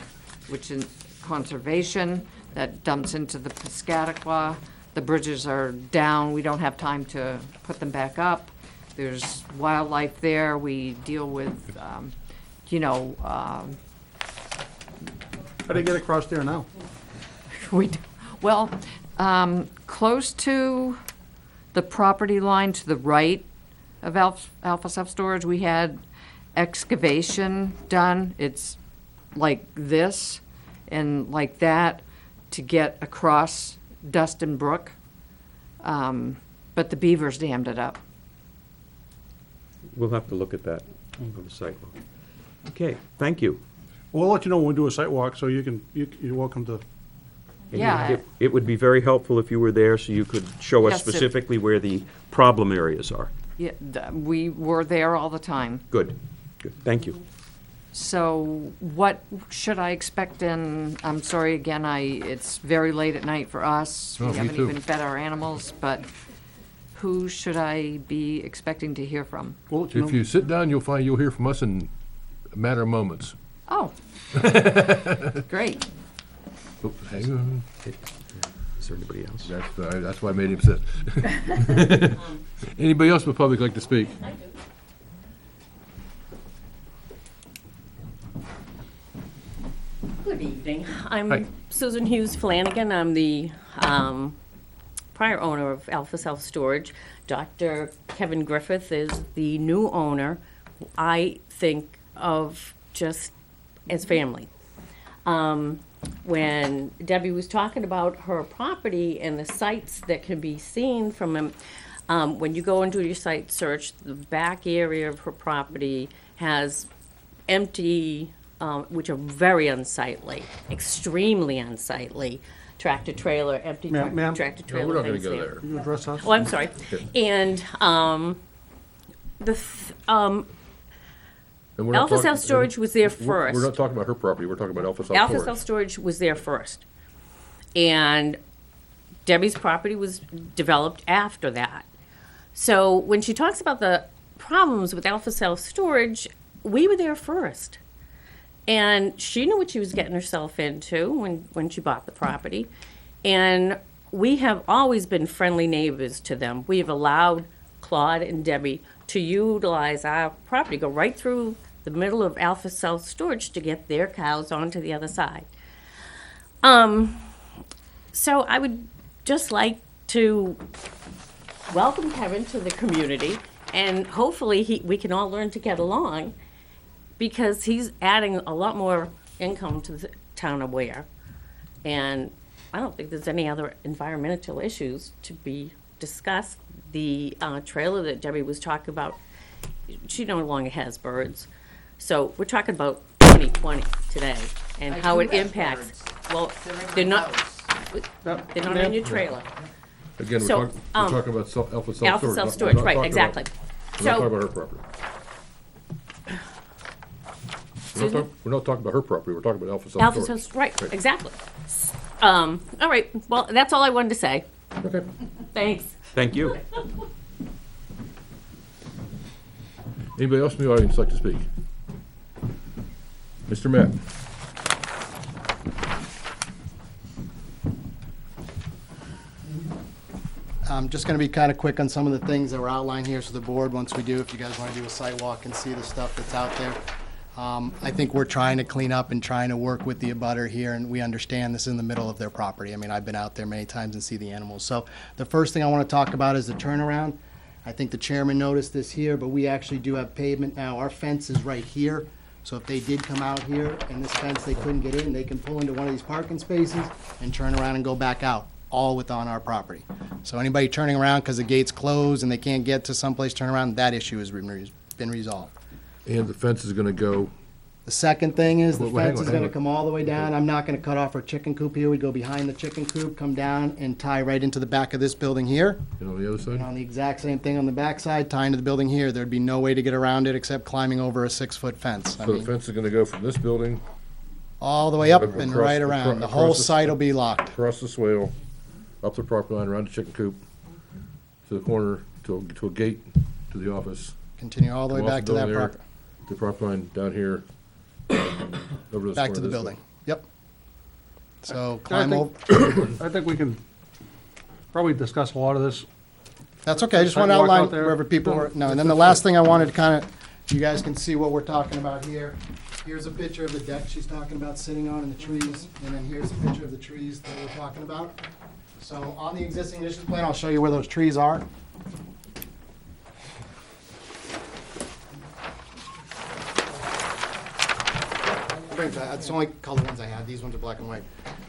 S2: which is conservation, that dumps into the Piscataqua. The bridges are down. We don't have time to put them back up. There's wildlife there. We deal with, you know,
S5: how do you get across there now?
S2: we, well, close to the property line to the right of Alpha Self Storage, we had excavation done. It's like this and like that to get across Dustin Brook. But the beavers dammed it up.
S4: We'll have to look at that on the sidewalk. Okay, thank you.
S5: We'll let you know when we do a site walk, so you're welcome to,
S4: And
S2: Yeah.
S4: It would be very helpful if you were there so you could show us
S2: Yes, if-
S4: specifically where the problem areas are.
S2: Yeah, we were there all the time.
S4: Good, good, thank you.
S2: So what should I expect in, I'm sorry, again, it's very late at night for us.
S1: Oh,
S2: We
S1: me
S2: haven't
S1: too.
S2: even fed our animals, but who should I be expecting to hear from?
S5: We'll let you know.
S1: If you sit down, you'll find you'll hear from us in a matter of moments.
S2: Oh, great.
S1: Oh, hang on.
S4: Is there anybody else?
S1: That's why I made him sit. Anybody else in the public like to speak?
S13: Good evening.
S1: Hi.
S13: I'm Susan Hughes Flanagan. I'm the prior owner of Alpha Self Storage. Dr. Kevin Griffith is the new owner. I think of just as family. When Debbie was talking about her property and the sites that can be seen from him, when you go and do your site search, the back area of her property has empty, which are very unsightly, extremely unsightly, tractor trailer, empty
S5: Ma'am?
S13: tractor
S1: No,
S13: trailer
S1: we're not gonna
S13: things
S1: go
S13: there.
S1: there.
S5: Can you address us?
S13: Oh, I'm sorry. And
S1: And we're not
S13: Alpha
S1: talking-
S13: Self Storage was there
S1: We're not
S13: first.
S1: talking about her property, we're talking about Alpha Self
S13: Alpha
S1: Storage.
S13: Self Storage was there first. And Debbie's property was developed after that. So when she talks about the problems with Alpha Self Storage, we were there first. And she knew what she was getting herself into when she bought the property. And we have always been friendly neighbors to them. We have allowed Claude and Debbie to utilize our property, go right through the middle of Alpha Self Storage to get their cows onto the other side. So I would just like to welcome Kevin to the community, and hopefully we can all learn to get along, because he's adding a lot more income to the town of Ware. And I don't think there's any other environmental issues to be discussed. The trailer that Debbie was talking about, she no longer has birds. So we're talking about 2020 today and how it impacts. Well, they're not in your trailer.
S1: Again,
S13: So,
S1: we're talking about Alpha Self Storage.
S13: Alpha Self
S1: not-
S13: Storage,
S1: we're not
S13: right,
S1: talking
S13: exactly.
S1: about- We're not
S13: So,
S1: talking about her property.
S13: Excuse me?
S1: We're not talking about her property, we're talking about Alpha Self
S13: Alpha
S1: Storage.
S13: Self, right, exactly. All right, well, that's all I wanted to say.
S1: Okay.
S13: Thanks.
S4: Thank you.
S1: Anybody else in the audience like to speak? Mr. Matt?
S6: I'm just gonna be kind of quick on some of the things that were outlined here, so the board, once we do, if you guys wanna do a site walk and see the stuff that's out there. I think we're trying to clean up and trying to work with the abutter here, and we understand this is in the middle of their property. I mean, I've been out there many times and see the animals. So the first thing I wanna talk about is the turnaround. I think the chairman noticed this here, but we actually do have pavement now. Our fence is right here. So if they did come out here and this fence, they couldn't get in, they can pull into one of these parking spaces and turn around and go back out, all within our property. So anybody turning around because the gate's closed and they can't get to someplace, turn around, that issue has been resolved.
S1: And the fence is gonna go,
S6: The second thing is the
S1: Well, hang
S6: fence
S1: on,
S6: is
S1: hang
S6: gonna
S1: on.
S6: come all the way down. I'm not gonna cut off our chicken coop here. We'd go behind the chicken coop, come down and tie right into the back of this building here.
S1: you know, on the other
S6: And
S1: side?
S6: on the exact same thing on the backside, tying to the building here. There'd be no way to get around it except climbing over a 6-foot fence. I
S1: So the
S6: mean,
S1: fence is gonna go from this building
S6: all the way up
S1: Across-
S6: and right around. The whole
S1: across the-
S6: site will be locked.
S1: across the swale, up the property line, around the chicken coop, to the corner, to a gate, to the office.
S6: Continue all the way
S1: Come off
S6: back to that
S1: building there,
S6: property,
S1: The property line down here, over this
S6: back
S1: corner
S6: to the
S1: this way.
S6: building. Yep. So
S5: I
S6: climb over.
S5: think, I think we can probably discuss a lot of this.
S6: That's okay, I just want to
S5: Sidewalk out
S6: outline
S5: there.
S6: wherever people
S5: No,
S6: are, no, and
S5: that's
S6: then the
S5: fine.
S6: last thing I wanted to kind of, you guys can see what we're talking about here. Here's a picture of the deck she's talking about sitting on and the trees, and then here's a picture of the trees that we're talking about. So on the existing conditions plan, I'll show you where those trees are. That's the only color ones I had, these ones are black and white.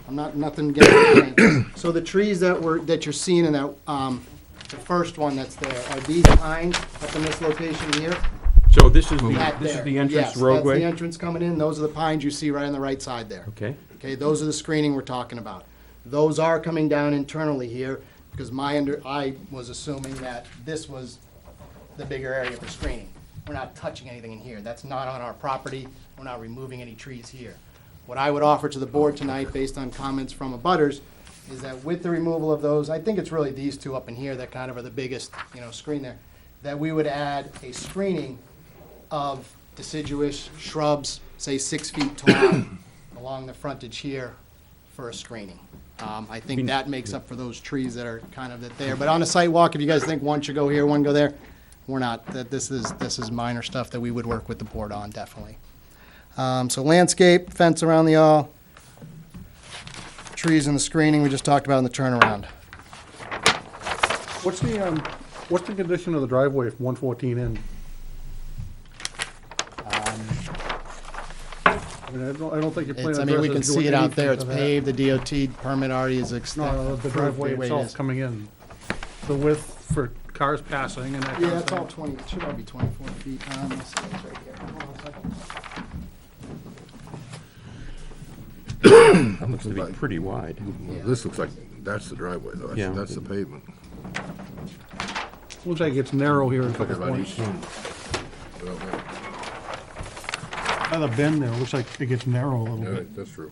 S6: I'm not, nothing getting. So the trees that you're seeing in that, the first one that's there, are these pines up in this location here?
S4: So this is
S6: That
S4: this is
S6: there.
S4: the
S6: Yes,
S4: entrance
S6: that's the
S4: roadway?
S6: entrance coming in, those are the pines you see right on the right side there.
S4: Okay.
S6: Okay, those are the screening we're talking about. Those are coming down internally here, because I was assuming that this was the bigger area for screening. We're not touching anything in here, that's not on our property, we're not removing any trees here. What I would offer to the board tonight, based on comments from abutters, is that with the removal of those, I think it's really these two up in here that kind of are the biggest, screen there, that we would add a screening of deciduous shrubs, say 6 feet tall, along the frontage here for a screening. I think that makes up for those trees that are kind of there. But on a site walk, if you guys think one should go here, one go there, we're not. This is minor stuff that we would work with the board on, definitely. So landscape, fence around the all, trees and the screening we just talked about in the turnaround.
S5: What's the condition of the driveway from 114 in? I mean, I don't think you're planning on.
S6: We can see it out there, it's paved, the DOT permit already is extended.
S5: No, the driveway itself coming in. The width for cars passing and that.
S6: Yeah, it's all 20, it should all be 24 feet. Let's see, it's right here. Hold on a second.
S1: That looks
S4: It's
S1: like,
S4: pretty wide.
S1: well, this looks like, that's the driveway, though.
S4: Yeah.
S1: That's the pavement.
S5: Looks like it's narrow here in a
S1: Looks like
S5: couple
S1: about
S5: points.
S1: 18. Well,
S5: By the bend there, it looks like it gets narrow a little
S1: yeah,
S5: bit.
S1: that's true.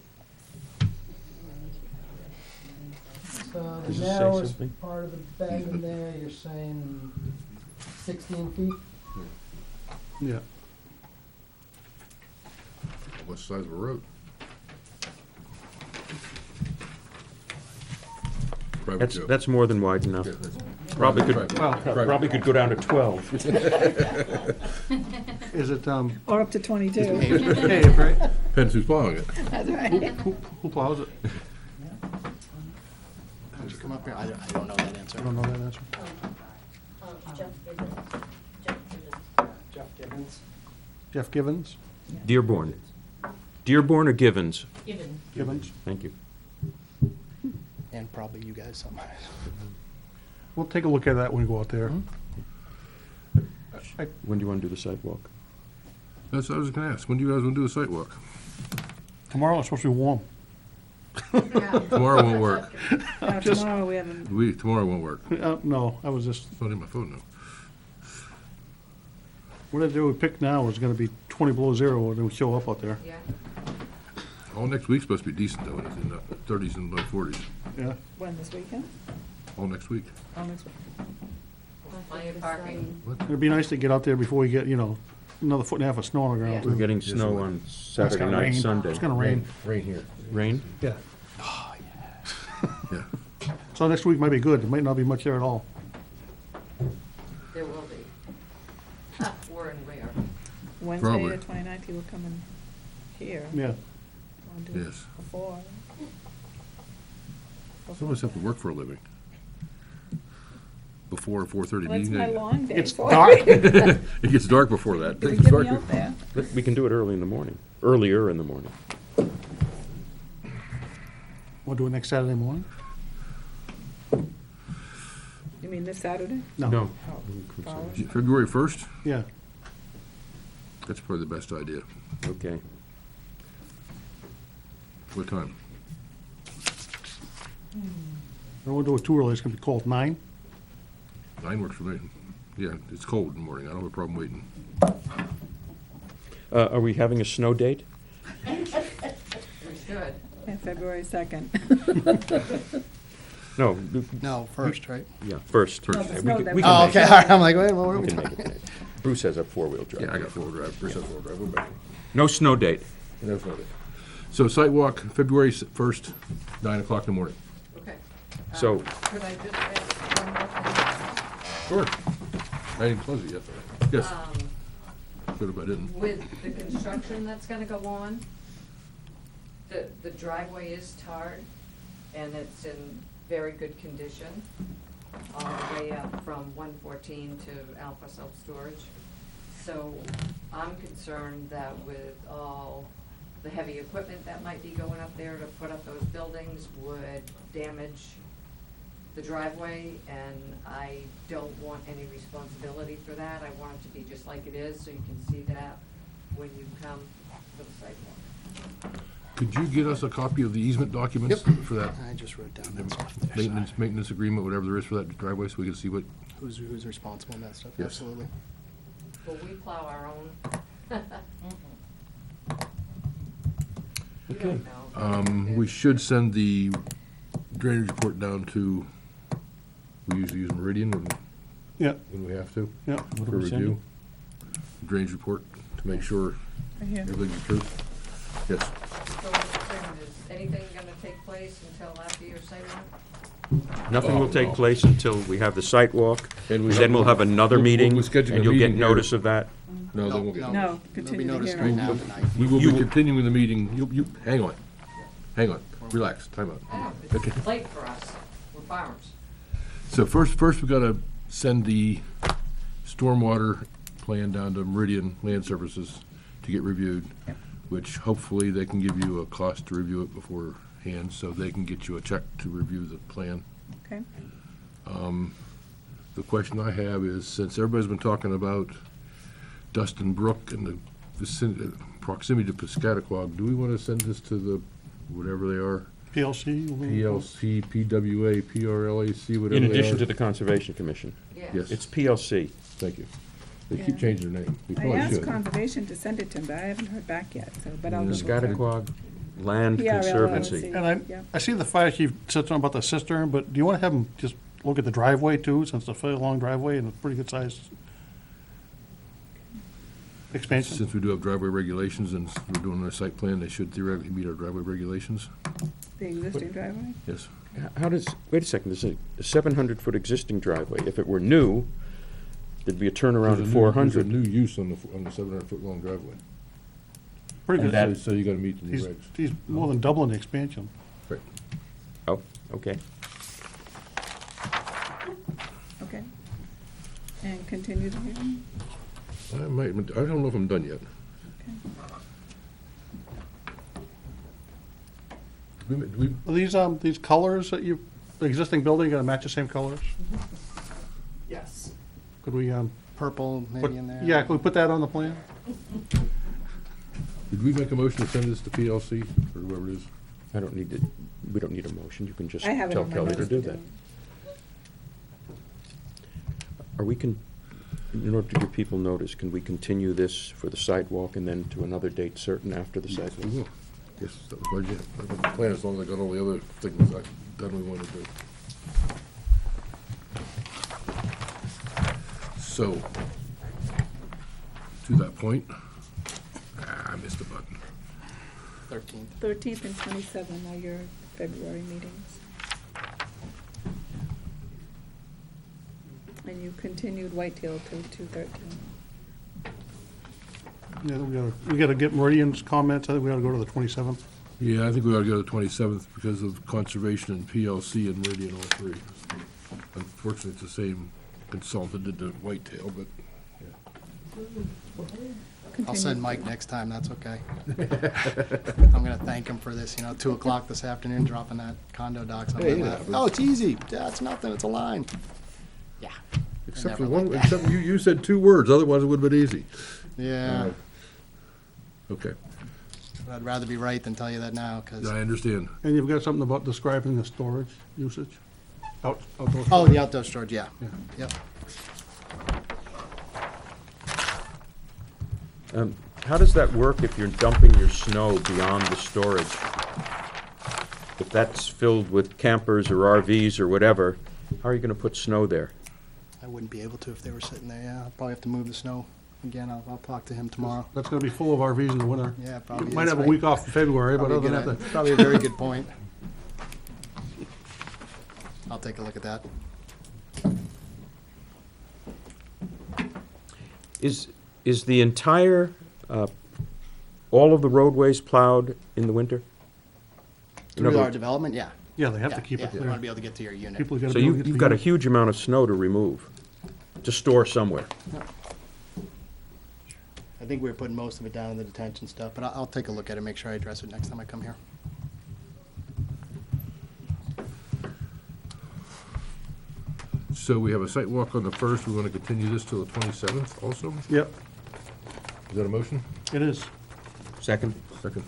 S6: So
S4: Does
S6: the
S4: it say
S6: narrowest
S4: something?
S6: part of the bend in there, you're saying 16 feet?
S5: Yeah.
S1: What size of a road? Private joke.
S4: That's more than wide enough.
S1: Yeah, that's-
S4: Probably
S1: private-
S4: could,
S1: private.
S4: probably could go down to 12.
S5: Is it,
S3: Or up to 22.
S5: paved, right?
S1: Depends who's plowing it.
S3: That's right.
S5: Who plows it?
S6: How'd you come up here? I don't know that answer.
S5: I don't know that answer.
S6: Jeff Gibbons.
S5: Jeff Givens?
S4: Dearborn. Dearborn or Givens?
S5: Givens?
S4: Thank you.
S6: And probably you guys somewhere.
S5: We'll take a look at that when we go out there.
S4: When do you want to do the sidewalk?
S1: That's what I was gonna ask. When do you guys wanna do a site walk?
S5: Tomorrow it's supposed to be warm.
S1: Tomorrow won't work.
S3: Now, tomorrow we haven't,
S1: Tomorrow won't work.
S5: No, I was just,
S1: It's not in my phone now.
S5: whatever we pick now is gonna be 20 below zero when we show up out there.
S2: Yeah.
S1: All next week's supposed to be decent, though, in the 30s and low 40s.
S5: Yeah.
S3: when, this weekend?
S1: All next week.
S3: Oh, next week.
S2: Plenty of parking.
S5: It'd be nice to get out there before we get, another foot and a half of snow on the ground.
S4: We're
S5: too.
S4: getting
S1: Yes,
S4: snow
S1: it
S4: on
S5: It's
S4: Saturday
S5: gonna
S4: night,
S5: rain.
S4: Sunday.
S5: It's gonna rain.
S1: Rain here.
S4: Rain?
S5: Yeah.
S1: Yeah.
S5: So next week might be good. There might not be much there at all.
S2: There will be. Where and where?
S3: Wednesday,
S1: Probably.
S3: the 29th, you were coming here.
S5: Yeah.
S3: Wanna do it
S1: Yes.
S3: Before.
S1: Some of us have to work for a living. Before 4:30
S3: Well, it's
S1: meeting.
S3: my long day.
S5: It's
S3: so-
S5: dark.
S1: It gets dark before that.
S3: Can
S1: It
S3: you
S1: gets
S3: get
S1: dark
S3: me out there?
S4: We can do it early in the morning, earlier in the morning.
S5: We'll do it next Saturday morning?
S3: You mean this Saturday?
S5: No.
S3: Oh, following.
S1: February 1st?
S5: Yeah.
S1: That's probably the best idea.
S4: Okay.
S1: What time?
S5: I won't do it too early. It's gonna be cold. 9?
S1: 9 works for me. Yeah, it's cold in the morning. I don't have a problem waiting.
S4: Are we having a snow date?
S2: We should.
S3: Yeah, February 2nd.
S4: No,
S6: No, first, right?
S4: yeah, first.
S3: No, the snow that
S4: we
S3: we-
S4: can
S6: Oh,
S4: make
S6: okay,
S4: it.
S6: all right, I'm like, wait, what were we
S4: We can
S6: talking?
S4: make it. Bruce has a four-wheel drive.
S1: Yeah, I got 4-wheel drive. Bruce has 4-wheel drive. We're back.
S4: No snow date.
S1: No Friday. So site walk, February 1st, 9 o'clock in the morning.
S2: Okay.
S4: So,
S2: Could I just ask one more thing?
S1: Sure. I didn't close it yet. Yes. Should have, I didn't.
S2: With the construction that's gonna go on, the driveway is tarred, and it's in very good condition, all the way up from 114 to Alpha Self-Storage. So I'm concerned that with all the heavy equipment that might be going up there to put up those buildings would damage the driveway, and I don't want any responsibility for that. I want it to be just like it is, so you can see that when you come to the sidewalk.
S1: Could you get us a copy of the easement documents for that
S6: I just wrote down that stuff there.
S1: maintenance agreement, whatever there is for that driveway, so we can see what,
S6: Who's responsible in that stuff?
S1: Yes.
S6: Absolutely.
S2: Will we plow our own? You
S4: Okay.
S2: don't know.
S1: we should send the drainage report down to, we usually use Meridian
S5: Yeah,
S1: when we have to,
S5: yeah.
S1: for review. Drainage report to make sure
S3: Right here.
S1: everything's true. Yes.
S2: So, Mr. Chairman, is anything gonna take place until after your site walk?
S4: Nothing will
S1: Oh,
S4: take
S1: no.
S4: place until we have the site walk,
S1: And we
S4: then we'll have another
S1: we'll
S4: meeting,
S1: schedule a
S4: and you'll get
S1: meeting here.
S4: notice of that.
S1: No, they won't get.
S3: No,
S6: There'll be
S3: continue the
S6: notice
S3: hearing.
S6: right now tonight.
S1: We will
S4: You-
S1: be continuing the meeting. Hang on. Hang on. Relax. Time out.
S2: I know,
S1: Okay.
S2: it's late for us, we're farmers.
S1: So first we gotta send the stormwater plan down to Meridian Land Services to get reviewed, which hopefully they can give you a cost to review it beforehand, so they can get you a check to review the plan.
S3: Okay.
S1: The question I have is, since everybody's been talking about Dustin Brook and the proximity to Piscataquag, do we want to send this to the, whatever they are,
S5: PLC?
S1: PLC, PWA, PRLAC, whatever
S4: In
S1: they
S4: addition
S1: are?
S4: to the Conservation Commission.
S1: Yes,
S4: It's PLC.
S1: thank you. They
S3: Yeah.
S1: keep changing their name. We
S3: I
S1: probably
S3: asked
S1: should.
S3: Conservation to send it to him, but I haven't heard back yet, so, but I'll. double check.
S4: Piscataquag Land
S3: PRLLC.
S4: Conservancy.
S5: And
S3: Yeah.
S5: I see the fire chief said something about the cistern, but do you want to have him just look at the driveway too, since it's a fairly long driveway and a pretty good sized expansion?
S1: Since we do have driveway regulations and we're doing our site plan, they should theoretically meet our driveway regulations.
S3: The existing driveway?
S1: Yes.
S4: How does, wait a second, there's a 700-foot existing driveway. If it were new, there'd be a turnaround
S1: There's
S4: at
S1: a
S4: 400.
S1: new use on the 700-foot long driveway.
S5: Pretty good.
S1: So you gotta meet the new
S5: He's,
S1: regs.
S5: he's more than doubling the expansion.
S1: Right.
S4: Oh, okay.
S3: Okay. And continue the hearing?
S1: I don't know if I'm done yet.
S5: Are these colors that you, the existing building, gonna match the same colors?
S6: Yes.
S5: Could we,
S6: Purple
S5: put,
S6: maybe in there?
S5: yeah, could we put that on the plan?
S1: Did we make a motion to send this to PLC or whoever it is?
S4: I don't need to, we don't need a motion. You can just
S3: I have it
S4: tell
S3: on my
S4: Kelly to
S3: list
S4: do
S3: to
S4: that.
S3: do.
S4: Are we in order to give people notice, can we continue this for the sidewalk and then to another date certain after the
S1: We
S4: sidewalk?
S1: will. Yes, that was my plan, as long as I got all the other things I've done we want to do. So, to that point, I missed a button.
S6: 13th.
S3: 13th and 27th are your February meetings. And you continued Whitetail to 2/13.
S5: Yeah, we gotta get Meridian's comments. I think we gotta go to the 27th.
S1: Yeah, I think we ought to go to the 27th because of Conservation and PLC and Meridian, all three. Unfortunately, it's the same consultant that did Whitetail, but,
S6: I'll send Mike next time, that's okay. I'm gonna thank him for this, 2 o'clock this afternoon, dropping that condo docs on my
S1: Hey, it
S6: lap.
S1: happens.
S6: Oh, it's easy. Yeah, it's nothing, it's a line. Yeah.
S1: except
S6: never
S1: for one,
S6: like that.
S1: except you said 2 words, otherwise it would've been easy.
S6: Yeah,
S1: Okay,
S6: I'd rather be right than tell you that now, because,
S1: I understand.
S5: And you've got something about describing the storage usage? Outdoor.
S6: oh, the outdoor storage, yeah.
S5: Yeah.
S6: Yep.
S4: How does that work if you're dumping your snow beyond the storage? If that's filled with campers or RVs or whatever, how are you gonna put snow there?
S6: I wouldn't be able to if they were sitting there, yeah. I'll probably have to move the snow again. I'll talk to him tomorrow.
S5: That's gonna be full of RVs in the winter.
S6: Yeah, probably
S5: Might
S6: is,
S5: have a
S6: right?
S5: week off in February, but
S6: Probably
S5: other
S6: a
S5: than
S6: good-
S5: that,
S6: Probably a very good point. I'll take a look at that.
S4: Is the entire, all of the roadways plowed in the winter? In other
S6: Through our
S4: words-
S6: development, yeah.
S5: yeah, they have to keep
S6: Yeah,
S5: it
S6: you want to
S5: clear.
S6: be able to get to your unit.
S5: People gotta
S4: So
S5: be able to get to
S4: you've
S5: the
S4: got a
S5: unit.
S4: huge amount of snow to remove, to store somewhere.
S6: I think we were putting most of it down in the detention stuff, but I'll take a look at it, make sure I address it next time I come here.
S1: So we have a site walk on the 1st, we want to continue this till the 27th also?
S5: Yep,
S1: Is that a motion?
S5: it is.
S4: Second?
S1: Second.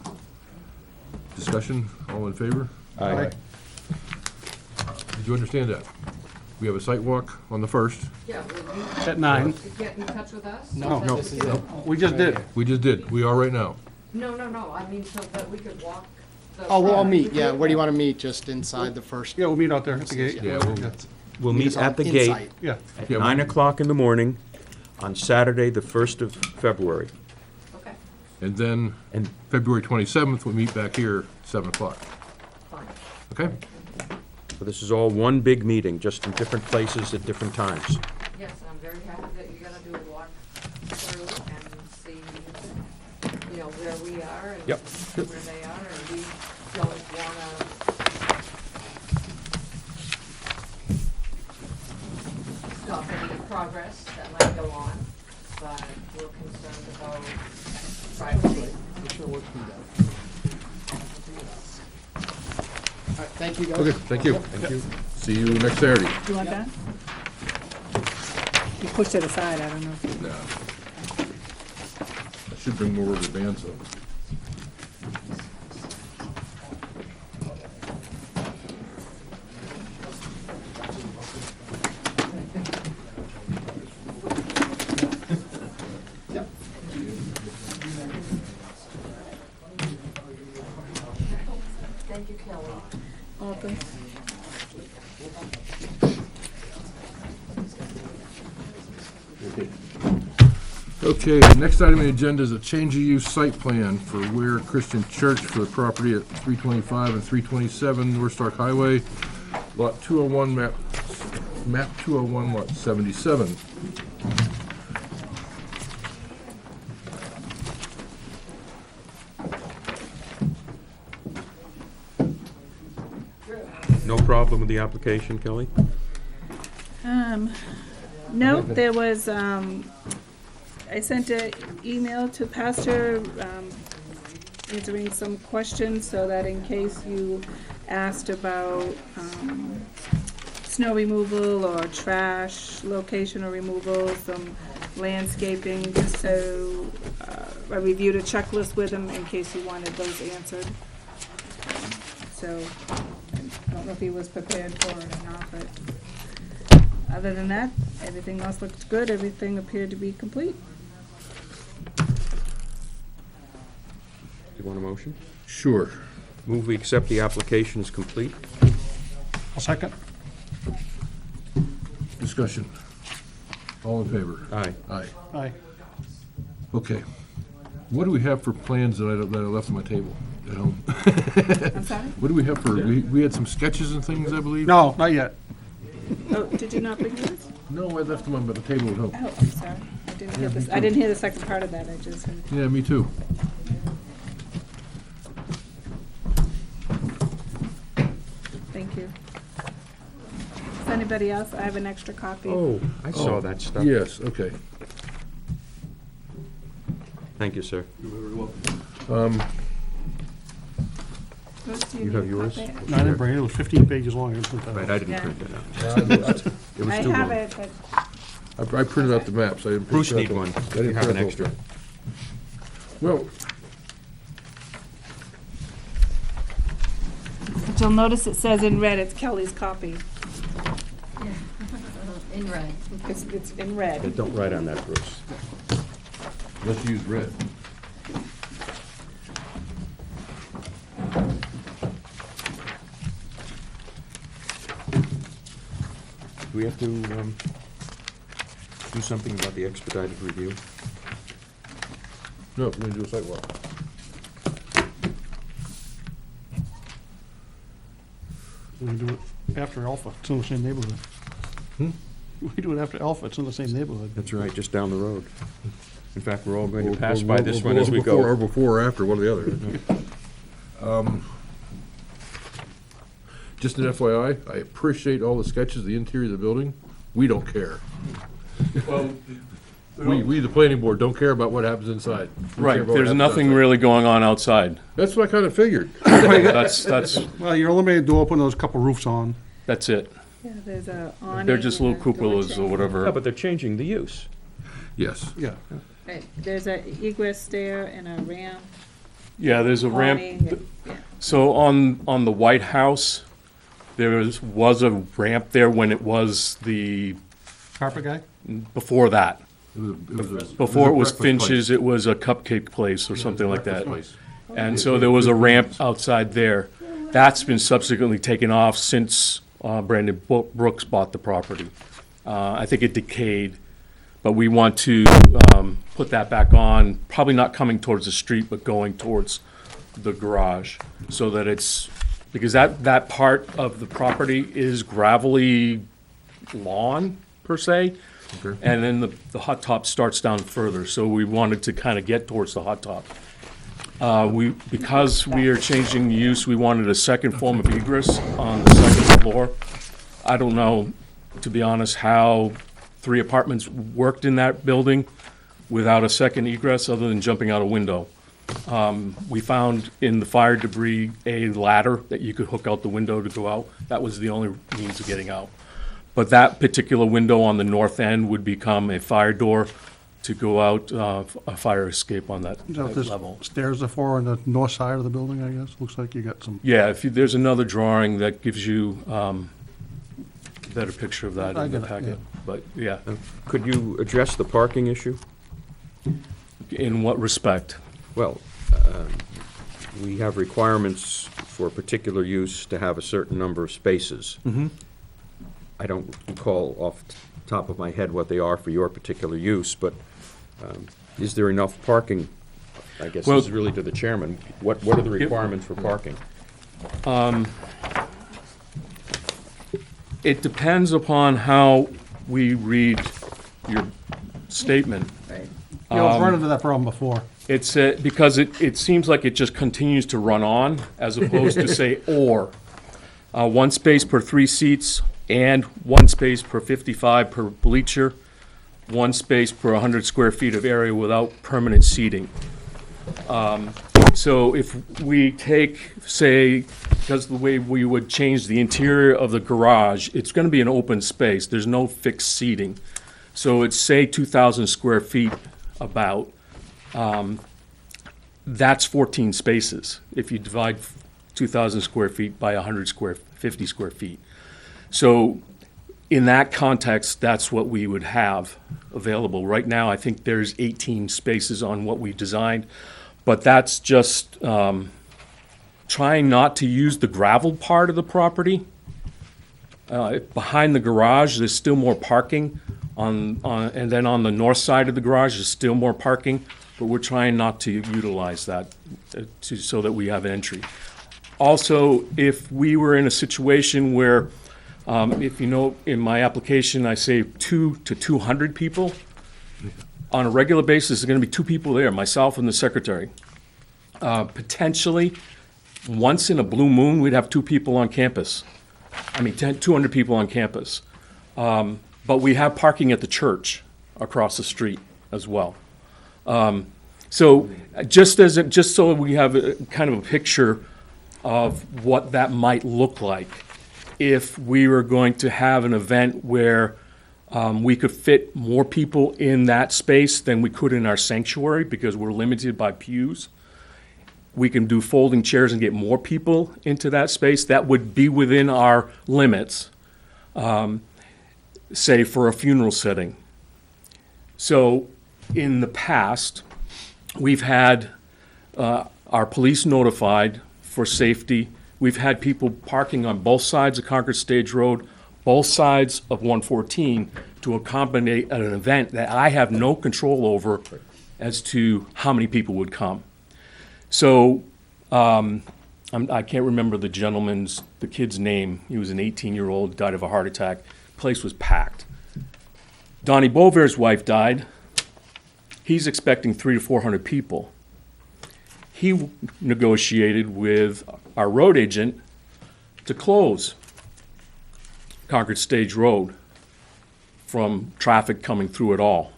S1: Discussion, all in favor?
S4: Aye.
S1: Did you understand that? We have a site walk on the 1st.
S2: Yeah, will you
S5: At 9.
S2: get in touch with us?
S5: No,
S6: This is it.
S5: we just did.
S1: We just did, we are right now.
S2: No, I mean, so that we could walk
S6: Oh, we'll all meet, yeah. Where do you want to meet? Just inside the first?
S5: Yeah, we'll meet out there at the gate.
S1: Yeah,
S4: We'll
S6: Meet
S4: meet
S6: us on
S4: at the gate
S6: inside.
S5: Yeah.
S4: at
S1: Yeah,
S4: 9 o'clock in the morning on Saturday, the 1st of February.
S2: Okay,
S1: and then
S4: And
S1: February 27th, we meet back here, 7 o'clock.
S2: fine.
S1: Okay?
S4: so this is all one big meeting, just in different places at different times.
S2: Yes, I'm very happy that you're gonna do a walk through and see, you know, where we are and
S4: Yep.
S2: where they are, and we don't wanna stop any progress that might go on, but we're concerned about privacy.
S6: All right, thank you, guys.
S1: Okay, thank you. Thank you. See you next Saturday.
S3: Do you want that? You pushed it aside, I don't know. if you-
S1: No. I should bring more rubber bands up.
S2: Thank you, Kelly.
S3: Open.
S1: Okay, the next item on the agenda is a change of use site plan for Ware Christian Church for the property at 325 and 327 North Stark Highway, Lot 201, map 201, Lot 77.
S4: No problem with the application, Kelly?
S3: No, there was, I sent an email to Pastor, answering some questions so that in case you asked about, snow removal or trash location or removal, some landscaping, just so, I reviewed a checklist with him in case you wanted those answered. So, I don't know if he was prepared for it or not, but other than that, everything else looked good, everything appeared to be complete.
S4: You want a motion?
S1: Sure.
S4: Move we accept the application as complete?
S5: I'll second.
S1: Discussion. All in favor?
S4: Aye.
S1: Aye.
S5: Aye.
S1: Okay. What do we have for plans that I left on my table at home?
S3: I'm sorry?
S1: What do we have for, we had some sketches and things, I believe?
S5: No, not yet.
S3: Oh, did you not bring yours?
S1: No, I left them on the table at home.
S3: Oh, I'm sorry. I didn't hear this, I didn't hear the second part of that, I just heard.
S1: Yeah, me too.
S3: Thank you. Does anybody else? I have an extra copy.
S4: Oh, I saw that stuff.
S1: Yes, okay.
S4: Thank you, sir.
S3: Bruce, do
S4: You have
S3: need a
S4: yours?
S3: copy?
S5: No, I didn't bring it. It was 15 pages long. I didn't print that
S4: Right,
S5: out.
S4: I didn't
S3: Yeah.
S4: print that out. It was
S3: I
S4: too
S3: have
S4: long.
S3: it, but
S1: I printed out the maps, I didn't.
S4: Bruce
S1: print
S4: need
S1: out
S4: one.
S1: the- I
S4: You
S1: didn't
S4: have an
S1: print
S4: extra.
S1: those. Well,
S3: but you'll notice it says in red, it's Kelly's copy.
S2: In red.
S3: It's in
S4: Yeah,
S3: red.
S4: don't write on that, Bruce.
S1: let's use red.
S4: Do we have to do something about the expedited review?
S1: No, we're gonna do a site walk.
S5: We can do it after Alpha. It's in the same neighborhood. We do it after Alpha. It's in the same neighborhood.
S4: That's right, just down the road. In fact, we're all going to
S1: Or-
S4: pass
S1: or-
S4: by
S1: or-
S4: this
S1: or-
S4: one as
S1: or
S4: we
S1: before- Or
S4: go.
S1: before or after, one or the other. Just an FYI, I appreciate all the sketches, the interior of the building. We don't care. We, the planning board, don't care about what happens inside. We care
S8: Right,
S1: about what
S8: there's
S1: happens
S8: nothing
S1: outside.
S8: really going on outside.
S1: That's what I kinda figured.
S8: That's
S5: Well, you're eliminating the door, putting those couple roofs on.
S8: that's it.
S3: Yeah, there's a awning.
S8: They're just
S3: and
S8: little
S3: a door
S8: cupolas or
S3: change.
S8: whatever.
S4: Yeah, but they're changing the use.
S1: Yes.
S5: Yeah.
S3: Right, there's a egress stair and a ramp.
S8: Yeah, there's a ramp.
S3: awning, and- yeah.
S8: So on the White House, there was a ramp there when it was the,
S5: Carpet guy?
S8: before that.
S1: It was a
S8: Before it was
S1: breakfast place.
S8: Finch's, it was a cupcake place or something like that.
S1: Breakfast place.
S14: And so there was a ramp outside there. That's been subsequently taken off since Brandon Brooks bought the property. I think it decayed, but we want to put that back on, probably not coming towards the street, but going towards the garage, so that it's, because that part of the property is gravelly lawn, per se, and then the hot top starts down further, so we wanted to kind of get towards the hot top. Because we are changing the use, we wanted a second form of egress on the second floor. I don't know, to be honest, how 3 apartments worked in that building without a second egress, other than jumping out a window. We found in the fire debris a ladder that you could hook out the window to go out. That was the only means of getting out. But that particular window on the north end would become a fire door to go out, a fire escape on that
S5: Is that what this
S14: level.
S5: stairs are for on the north side of the building, I guess? Looks like you got some.
S14: Yeah, there's another drawing that gives you a better picture of that
S5: I
S14: in the
S5: get it,
S14: packet. But, yeah.
S4: Could you address the parking issue?
S14: In what respect?
S4: Well, we have requirements for particular use to have a certain number of spaces. I don't recall off the top of my head what they are for your particular use, but is there enough parking? I guess
S14: Well-
S4: this is really to the chairman. What are the requirements for parking?
S14: It depends upon how we read your statement.
S5: Yeah, I've run into that problem before.
S14: It's, because it seems like it just continues to run on, as opposed to say, or. 1 space per 3 seats, and 1 space per 55 per bleacher, 1 space per 100 square feet of area without permanent seating. So if we take, say, because the way we would change the interior of the garage, it's gonna be an open space, there's no fixed seating. So it's, say, 2,000 square feet about, that's 14 spaces, if you divide 2,000 square feet by 50 square feet. So in that context, that's what we would have available. Right now, I think there's 18 spaces on what we designed, but that's just trying not to use the gravel part of the property. Behind the garage, there's still more parking and then on the north side of the garage, there's still more parking, but we're trying not to utilize that so that we have entry. Also, if we were in a situation where, if you know, in my application, I say 2 to 200 people, on a regular basis, there's gonna be 2 people there, myself and the secretary. Potentially, once in a blue moon, we'd have 2 people on campus. 200 people on campus. But we have parking at the church across the street as well. So just so we have kind of a picture of what that might look like if we were going to have an event where we could fit more people in that space than we could in our sanctuary because we're limited by pews. We can do folding chairs and get more people into that space. That would be within our limits, say for a funeral setting. So in the past, we've had our police notified for safety. We've had people parking on both sides of Concord Stage Road, both sides of 114 to accommodate an event that I have no control over as to how many people would come. So I can't remember the kid's name. He was an 18-year-old, died of a heart attack. Place was packed. Donnie Beauvair's wife died. He's expecting 300 to 400 people. He negotiated with our road agent to close Concord Stage Road from traffic coming through at all.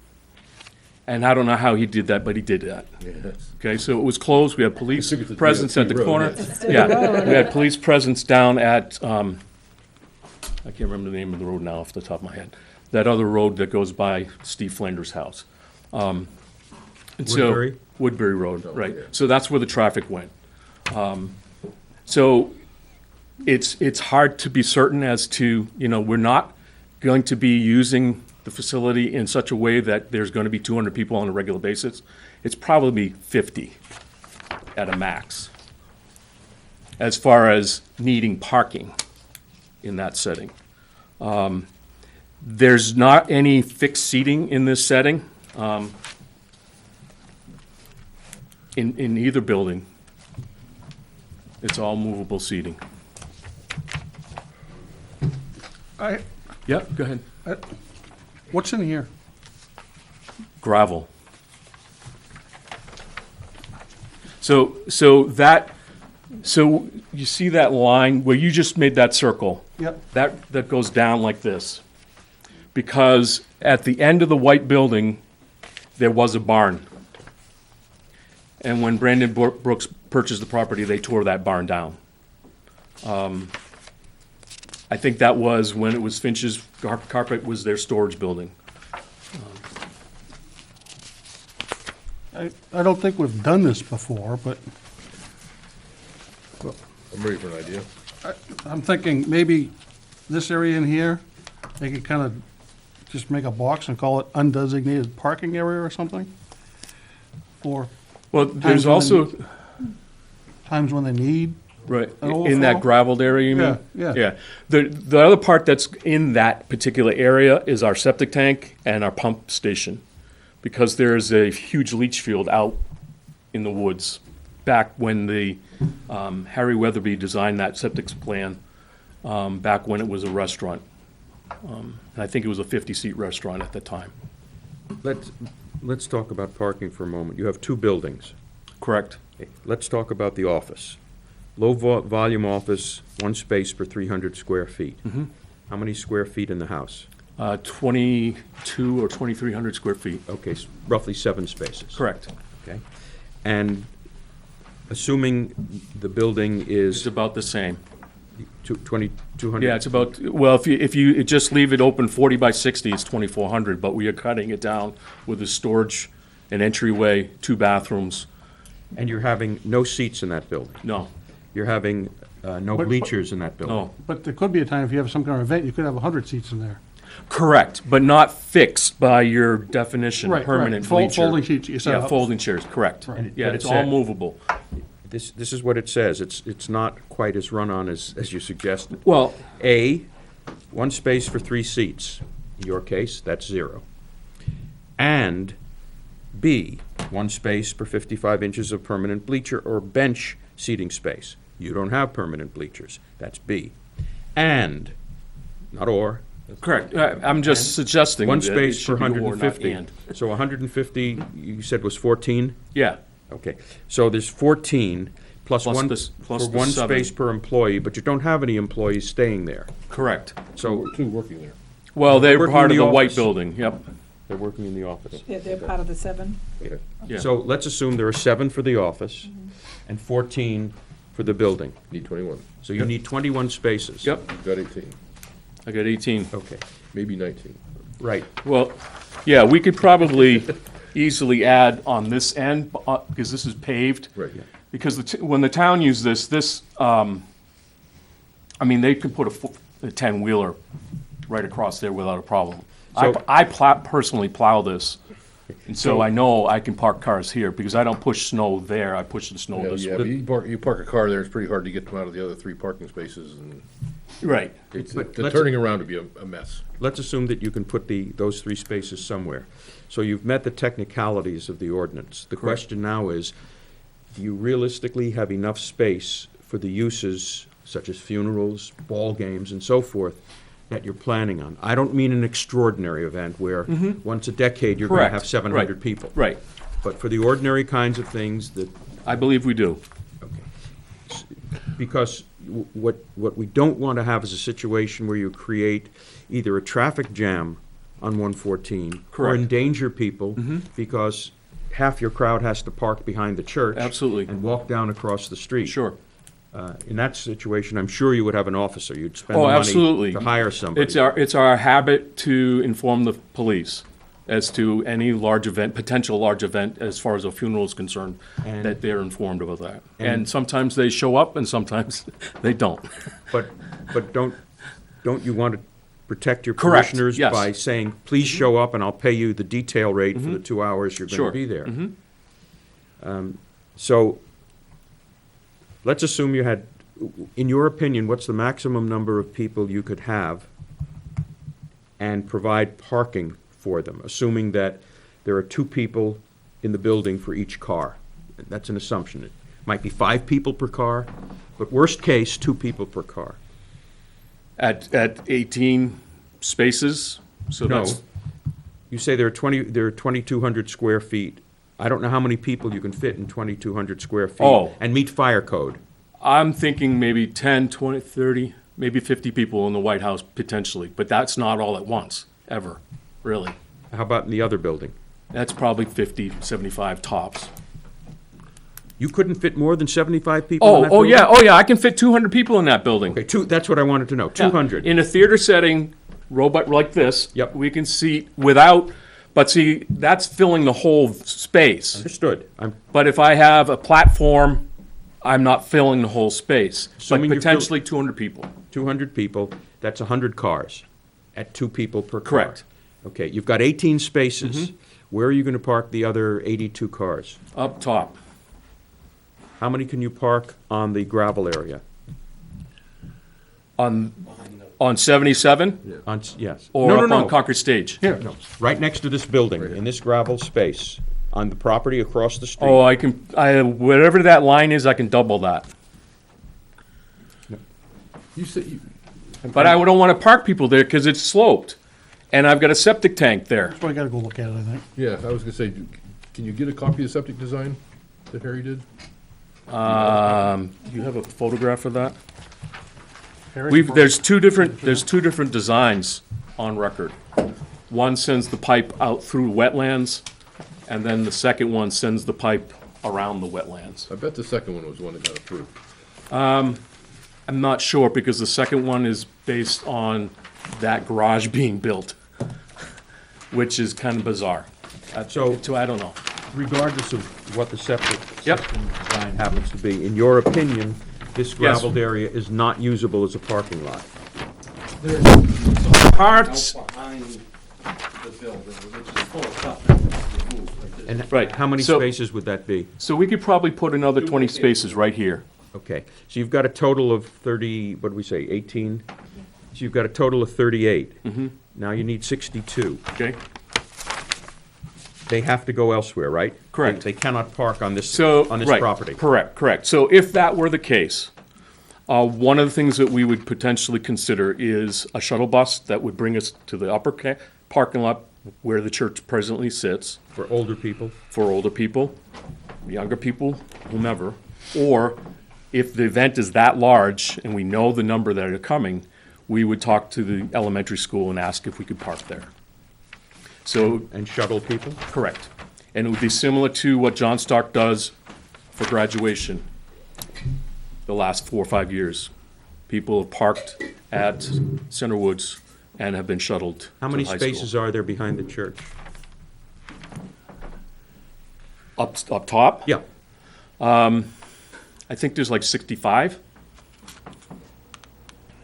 S14: And I don't know how he did that, but he did that.
S1: Yes.
S14: Okay, so it was closed. We had police presence at the
S1: road,
S14: corner.
S1: yes.
S14: Yeah, we had police presence down at, I can't remember the name of the road now off the top of my head. That other road that goes by Steve Flanders' house. And so-
S4: Woodbury?
S14: Woodbury Road, right.
S1: yeah.
S14: So that's where the traffic went. So it's hard to be certain as to, we're not going to be using the facility in such a way that there's going to be 200 people on a regular basis. It's probably 50 at a max as far as needing parking in that setting. There's not any fixed seating in this setting, in either building. It's all movable seating. Yep, go ahead.
S5: What's in here?
S14: Gravel. So you see that line where you just made that circle?
S5: Yep.
S14: That goes down like this. Because at the end of the white building, there was a barn. And when Brandon Brooks purchased the property, they tore that barn down. I think that was when it was Finch's Carpet was their storage building.
S5: I don't think we've done this before, but
S1: I'm ready for an idea.
S5: I'm thinking maybe this area in here, they could kind of just make a box and call it undesignated parking area or something? Or
S14: Well, there's also,
S5: times when they need,
S14: right,
S5: an
S14: in that
S5: overflow?
S14: gravelled area, you mean?
S5: Yeah, yeah.
S14: Yeah. The other part that's in that particular area is our septic tank and our pump station. Because there's a huge leach field out in the woods, back when the, Harry Weatherby designed that septic plan, back when it was a restaurant. And I think it was a 50-seat restaurant at the time.
S4: Let's talk about parking for a moment. You have two buildings.
S14: Correct.
S4: Okay, let's talk about the office. Volume office, one space per 300 square feet. How many square feet in the house?
S14: 22 or 2,300 square feet.
S4: Okay, roughly 7 spaces.
S14: Correct.
S4: Okay. And assuming the building
S14: It's
S4: is
S14: about the same.
S4: 2,200?
S14: Yeah, it's about, well, if you just leave it open 40 by 60, it's 2,400, but we are cutting it down with a storage, an entryway, 2 bathrooms.
S4: And you're having no seats in that building?
S14: No,
S4: You're having no
S5: But-
S4: bleachers in that building?
S14: no.
S5: but there could be a time if you have some kind of event, you could have 100 seats in there.
S14: Correct, but not fixed by your definition,
S5: Right, right.
S14: permanent
S5: Fold-
S14: bleacher.
S5: folding seats, you set
S14: Yeah,
S5: up.
S14: folding chairs, correct.
S5: Right.
S14: Yeah,
S4: But
S14: it's
S4: it
S14: all
S4: said-
S14: movable.
S4: This is what it says. It's not quite as run-on as you suggested.
S14: Well,
S4: A, one space for 3 seats. In your case, that's 0. And B, one space per 55 inches of permanent bleacher or bench seating space. You don't have permanent bleachers. That's B. And, not or,
S14: correct, I'm just suggesting
S4: one
S14: that it
S4: space per
S14: should be or, not
S4: 150.
S14: and.
S4: So 150, you said was 14?
S14: Yeah,
S4: Okay, so there's 14 plus
S14: Plus
S4: one,
S14: this- plus
S4: for
S14: the
S4: one
S14: 7.
S4: space per employee, but you don't have any employees staying there.
S14: correct.
S4: So
S1: 2 working there.
S14: Well, they're
S4: Working
S14: part
S4: in
S14: of
S4: the
S14: the white
S4: office.
S14: building, yep.
S4: they're working in the office.
S3: They're part of the 7?
S14: Yeah.
S4: So let's assume there are 7 for the office and 14 for the building.
S1: Need 21.
S4: So you need 21 spaces.
S14: Yep,
S1: Got 18,
S14: I got 18.
S4: Okay,
S1: maybe 19.
S4: right.
S14: Well, yeah, we could probably easily add on this end, because this is paved.
S1: Right.
S14: Because when the town used this, I mean, they could put a 10-wheeler right across there without a problem.
S4: So-
S14: I personally plow this, and so I know I can park cars here, because I don't push snow there, I push the snow
S1: Yeah,
S14: this
S1: yeah,
S14: way.
S1: but you park a car there, it's pretty hard to get them out of the other 3 parking spaces, and
S14: Right,
S4: But
S1: the
S4: let's-
S1: turning around would be a mess.
S4: Let's assume that you can put those 3 spaces somewhere. So you've met the technicalities of the ordinance. The question now is, do you realistically have enough space for the uses such as funerals, ball games, and so forth that you're planning on? I don't mean an extraordinary event where once a decade you're going to
S14: Correct.
S4: have 700
S14: Right.
S4: people.
S14: right.
S4: But for the ordinary kinds of things that,
S14: I believe we do.
S4: because what we don't want to have is a situation where you create either a traffic jam on 114 or
S14: Correct.
S4: endanger people because half your crowd has to park behind the church.
S14: Absolutely.
S4: And walk down across the street.
S14: Sure.
S4: In that situation, I'm sure you would have an officer. You'd spend the
S14: Oh,
S4: money
S14: absolutely.
S4: to hire somebody.
S14: It's our habit to inform the police as to any large event, potential large event, as far as a funeral is concerned,
S4: And-
S14: that they're informed of that.
S4: and-
S14: And sometimes they show up and sometimes they don't.
S4: But don't you want to protect your
S14: Correct,
S4: parishioners
S14: yes.
S4: by saying, please show up and I'll pay you the detail rate for the 2 hours you're going
S14: Sure.
S4: to be there?
S14: Mhm.
S4: So let's assume you had, in your opinion, what's the maximum number of people you could have and provide parking for them, assuming that there are 2 people in the building for each car? That's an assumption. It might be 5 people per car, but worst case, 2 people per car.
S14: At 18 spaces, so
S4: No.
S14: that's,
S4: You say there are 2,200 square feet. I don't know how many people you can fit in 2,200 square feet.
S14: Oh.
S4: And meet fire code.
S14: I'm thinking maybe 10, 20, 30, maybe 50 people in the White House potentially, but that's not all at once, ever, really.
S4: How about in the other building?
S14: That's probably 50, 75 tops.
S4: You couldn't fit more than 75 people in
S14: Oh,
S4: that
S14: oh
S4: building?
S14: yeah, I can fit 200 people in that building.
S4: Okay, that's what I wanted to know, 200.
S14: In a theater setting, robot like this,
S4: Yep.
S14: we can seat without, but see, that's filling the whole space.
S4: Understood.
S14: But if I have a platform, I'm not filling the whole space. Like
S4: Assuming you fill-
S14: potentially 200 people.
S4: 200 people, that's 100 cars at 2 people per car.
S14: Correct.
S4: Okay, you've got 18 spaces. Where are you going to park the other 82 cars?
S14: Up top.
S4: How many can you park on the gravel area?
S14: On 77
S4: Yes.
S14: or
S4: No,
S14: up
S4: no,
S14: on
S4: no.
S14: Concord Stage?
S4: Here, right next to this building, in this gravel space, on the property across the street.
S14: Oh, whatever that line is, I can double that.
S1: You said,
S14: But I don't want to park people there because it's sloped. And I've got a septic tank there.
S5: That's why I gotta go look at it, I think.
S1: yeah, I was gonna say, can you get a copy of the septic design that Harry did?
S14: You have a photograph of that?
S5: Harris-
S14: There's two different designs on record. One sends the pipe out through wetlands, and then the second one sends the pipe around the wetlands.
S1: I bet the second one was the one that got approved.
S14: I'm not sure, because the second one is based on that garage being built, which is kind of bizarre.
S4: So-
S14: I don't know.
S4: Regardless of what the septic
S14: Yep.
S4: system design happens to be, in your opinion, this gravelled area is not usable as a parking lot?
S14: Parts,
S15: Behind the building, which is full of stuff that can be moved.
S4: And
S14: Right.
S4: how many
S14: So-
S4: spaces would that be?
S14: so we could probably put another 20 spaces right here.
S4: Okay, so you've got a total of 30, what did we say, 18? So you've got a total of 38. Now you need 62.
S14: Okay?
S4: They have to go elsewhere, right?
S14: Correct.
S4: They cannot park on this
S14: So, right,
S4: property.
S14: Correct. So if that were the case, one of the things that we would potentially consider is a shuttle bus that would bring us to the upper parking lot where the church presently sits,
S4: For older people?
S14: for older people, younger people, whomever. Or if the event is that large and we know the number that are coming, we would talk to the elementary school and ask if we could park there. So,
S4: And shuttle people?
S14: correct. And it would be similar to what John Stark does for graduation the last 4 or 5 years. People have parked at Center Woods and have been shuttled
S4: How
S14: to
S4: many
S14: the high school.
S4: spaces are there behind the church?
S14: Up top?
S4: Yeah.
S14: I think there's like 65.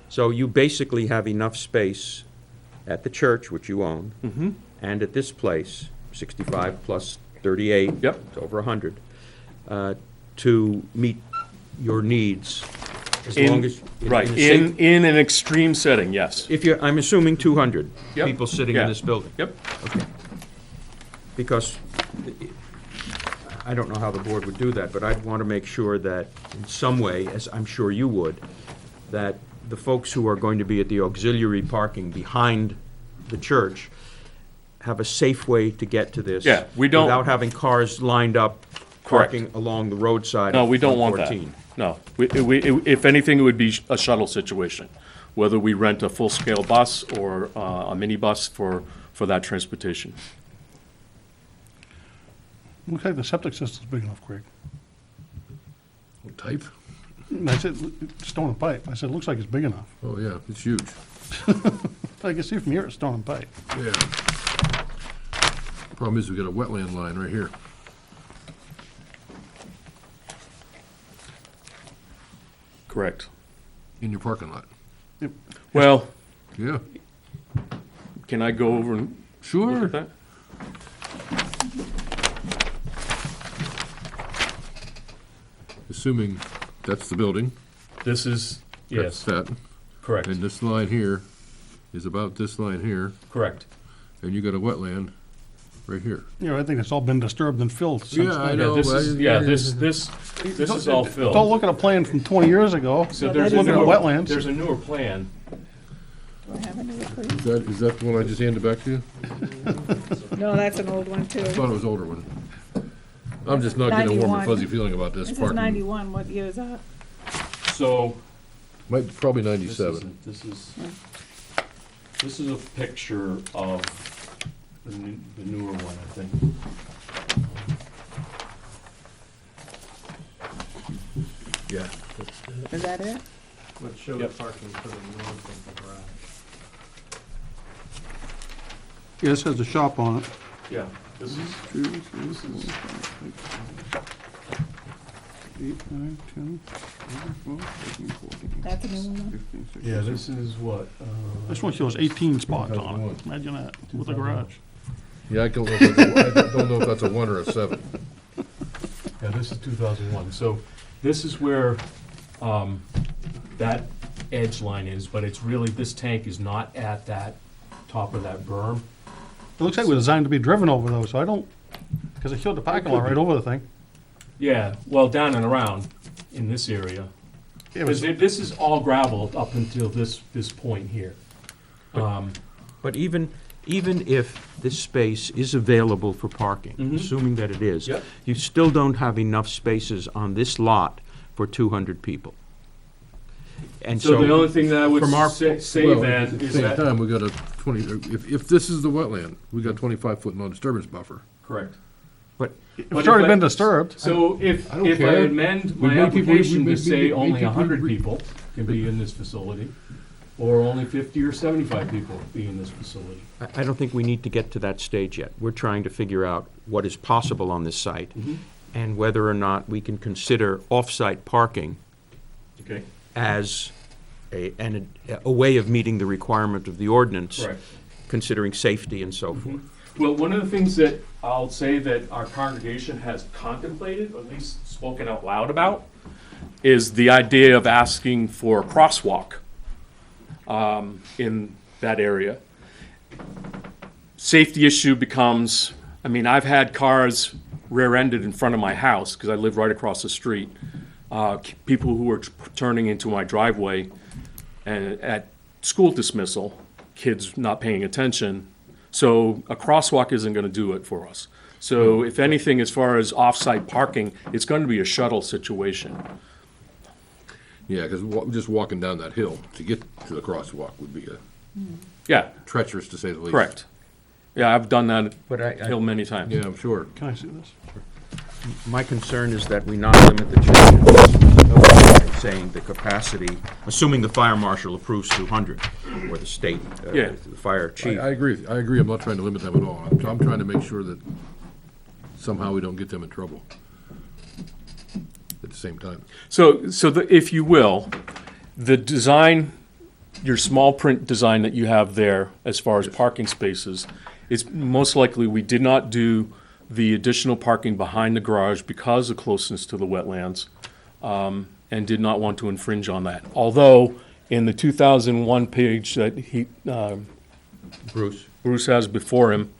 S4: So you basically have enough space at the church, which you own, and at this place, 65 plus 38.
S14: Yep.
S4: It's over 100, to meet your needs, as long as.
S14: Right,
S4: a safe-
S14: in an extreme setting, yes.
S4: If you're, I'm assuming 200
S14: Yep.
S4: people sitting in
S14: Yeah.
S4: this building.
S14: Yep.
S4: Okay. Because I don't know how the board would do that, but I'd want to make sure that in some way, as I'm sure you would, that the folks who are going to be at the auxiliary parking behind the church have a safe way to get to this.
S14: Yeah, we don't-
S4: Without having cars lined up,
S14: Correct.
S4: parking along the roadside.
S14: No,
S4: of
S14: we don't want that.
S4: 114.
S14: No. If anything, it would be a shuttle situation, whether we rent a full-scale bus or a minibus for that transportation.
S5: Looks like the septic system's big enough, Craig.
S1: What type?
S5: And I said, stone and pipe. I said, looks like it's big enough.
S1: Oh, yeah, it's huge.
S5: I can see from here it's stone and pipe.
S1: Yeah. Problem is, we got a wetland line right here.
S14: Correct.
S1: In your parking lot.
S5: Yep.
S14: Well,
S1: Yeah.
S14: can I go over and look
S1: Sure.
S14: at that?
S1: Assuming That's the building.
S14: This is,
S1: That's
S14: yes,
S1: that.
S14: correct,
S1: And this line here is about this line here,
S14: correct.
S1: and you got a wetland right here.
S5: I think it's all been disturbed and filled since
S1: Yeah, I
S5: then.
S1: know.
S14: This
S1: but
S14: is,
S1: I-
S14: yeah, this is all
S5: Don't
S14: filled.
S5: look at a plan from 20 years ago.
S14: So
S3: Yeah,
S14: there's
S3: that
S14: a
S3: is
S5: Looking at
S14: newer,
S5: wetlands.
S14: there's a newer plan.
S3: Do I have any clue?
S1: Is that the one I just handed back to you?
S3: No, that's an old one too.
S1: I thought it was an older one. I'm just not getting a warm and
S3: 91.
S1: fuzzy feeling about this
S3: This is
S1: parking.
S3: 91, what year is that?
S14: So.
S1: Probably
S14: This
S1: 97.
S14: this is a picture of the newer one, I think.
S1: Yeah.
S3: Is that it?
S15: Let's show
S14: Yep.
S15: parking for the north of the garage.
S5: Yeah, this has a shop on it.
S14: Yeah, this is,
S5: 8, 9, 10, 11, 12, 13, 14,
S3: That's a new one?
S5: 15, 16,
S14: yeah, this is what,
S5: This one shows 18 spots on it. Imagine that, with a garage.
S1: Yeah, I don't know if that's a 1 or a 7.
S14: yeah, this is 2001. So this is where that edge line is, but it's really, this tank is not at that top of that berm.
S5: It looks like it was designed to be driven over though, so I don't, because it showed the parking lot right over the thing.
S14: Yeah, well, down and around in this area.
S5: It was,
S14: This is all gravel up until this point here.
S4: But even if this space is available for parking,
S14: Mhm.
S4: assuming that it is,
S14: Yep.
S4: you still don't have enough spaces on this lot for 200 people. And
S14: So the only thing that I would
S4: from our-
S14: say
S1: Well,
S14: then
S1: at the
S14: is
S1: same
S14: that.
S1: time, we got a 20, if this is the wetland, we got 25-foot non-disturbance buffer.
S14: Correct.
S4: But
S5: it's already been disturbed.
S14: So if
S1: I don't
S14: I
S1: care.
S14: amend
S1: We
S14: my
S1: make people-
S14: application
S1: we
S14: to say
S1: make
S14: only
S1: people
S14: 100
S1: re-
S14: people can be in this facility, or only 50 or 75 people be in this facility.
S4: I don't think we need to get to that stage yet. We're trying to figure out what is possible on this site and whether or not we can consider off-site parking
S14: Okay.
S4: as a way of meeting the requirement of the ordinance,
S14: Correct.
S4: considering safety and so forth.
S14: Well, one of the things that I'll say that our congregation has contemplated, or at least spoken out loud about, is the idea of asking for a crosswalk in that area. Safety issue becomes, I mean, I've had cars rear-ended in front of my house because I live right across the street. People who were turning into my driveway and at school dismissal, kids not paying attention. So a crosswalk isn't going to do it for us. So if anything, as far as off-site parking, it's going to be a shuttle situation.
S1: Yeah, because just walking down that hill to get to the crosswalk would be
S14: Yeah,
S1: treacherous, to say the least.
S14: correct. Yeah, I've done that
S4: But
S14: hill many times.
S1: Yeah, I'm sure.
S5: Can I see this?
S4: my concern is that we not limit the changes, saying the capacity, assuming the fire marshal approves 200, or the state,
S14: Yeah.
S4: the fire chief.
S1: I agree. I agree. I'm not trying to limit them at all. I'm trying to make sure that somehow we don't get them in trouble at the same time.
S14: So if you will, the design, your small print design that you have there, as far as parking spaces, is most likely we did not do the additional parking behind the garage because of closeness to the wetlands, and did not want to infringe on that. Although, in the 2001 page that Bruce has before him,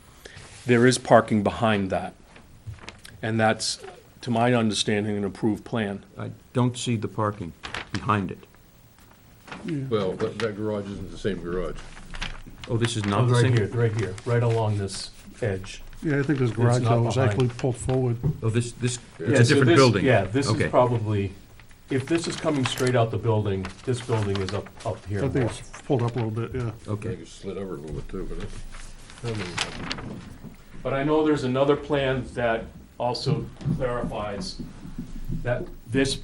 S14: there is parking behind that. And that's, to my understanding, an approved plan.
S4: I don't see the parking behind it.
S1: Well, that garage isn't the same garage.
S4: Oh, this is not the
S14: Right
S4: same?
S14: here, right along this edge.
S5: Yeah, I think this garage
S14: not
S5: though was
S14: behind.
S5: actually pulled forward.
S4: Oh, this,
S14: Yeah,
S4: it's
S14: so
S4: a different
S14: this-
S4: building?
S14: Yeah, this is
S4: Okay.
S14: probably, if this is coming straight out the building, this building is up here.
S5: I think it's pulled up a little bit, yeah.
S1: I
S4: Okay.
S1: think it slid over a little bit too, but
S14: But I know there's another plan that also clarifies that this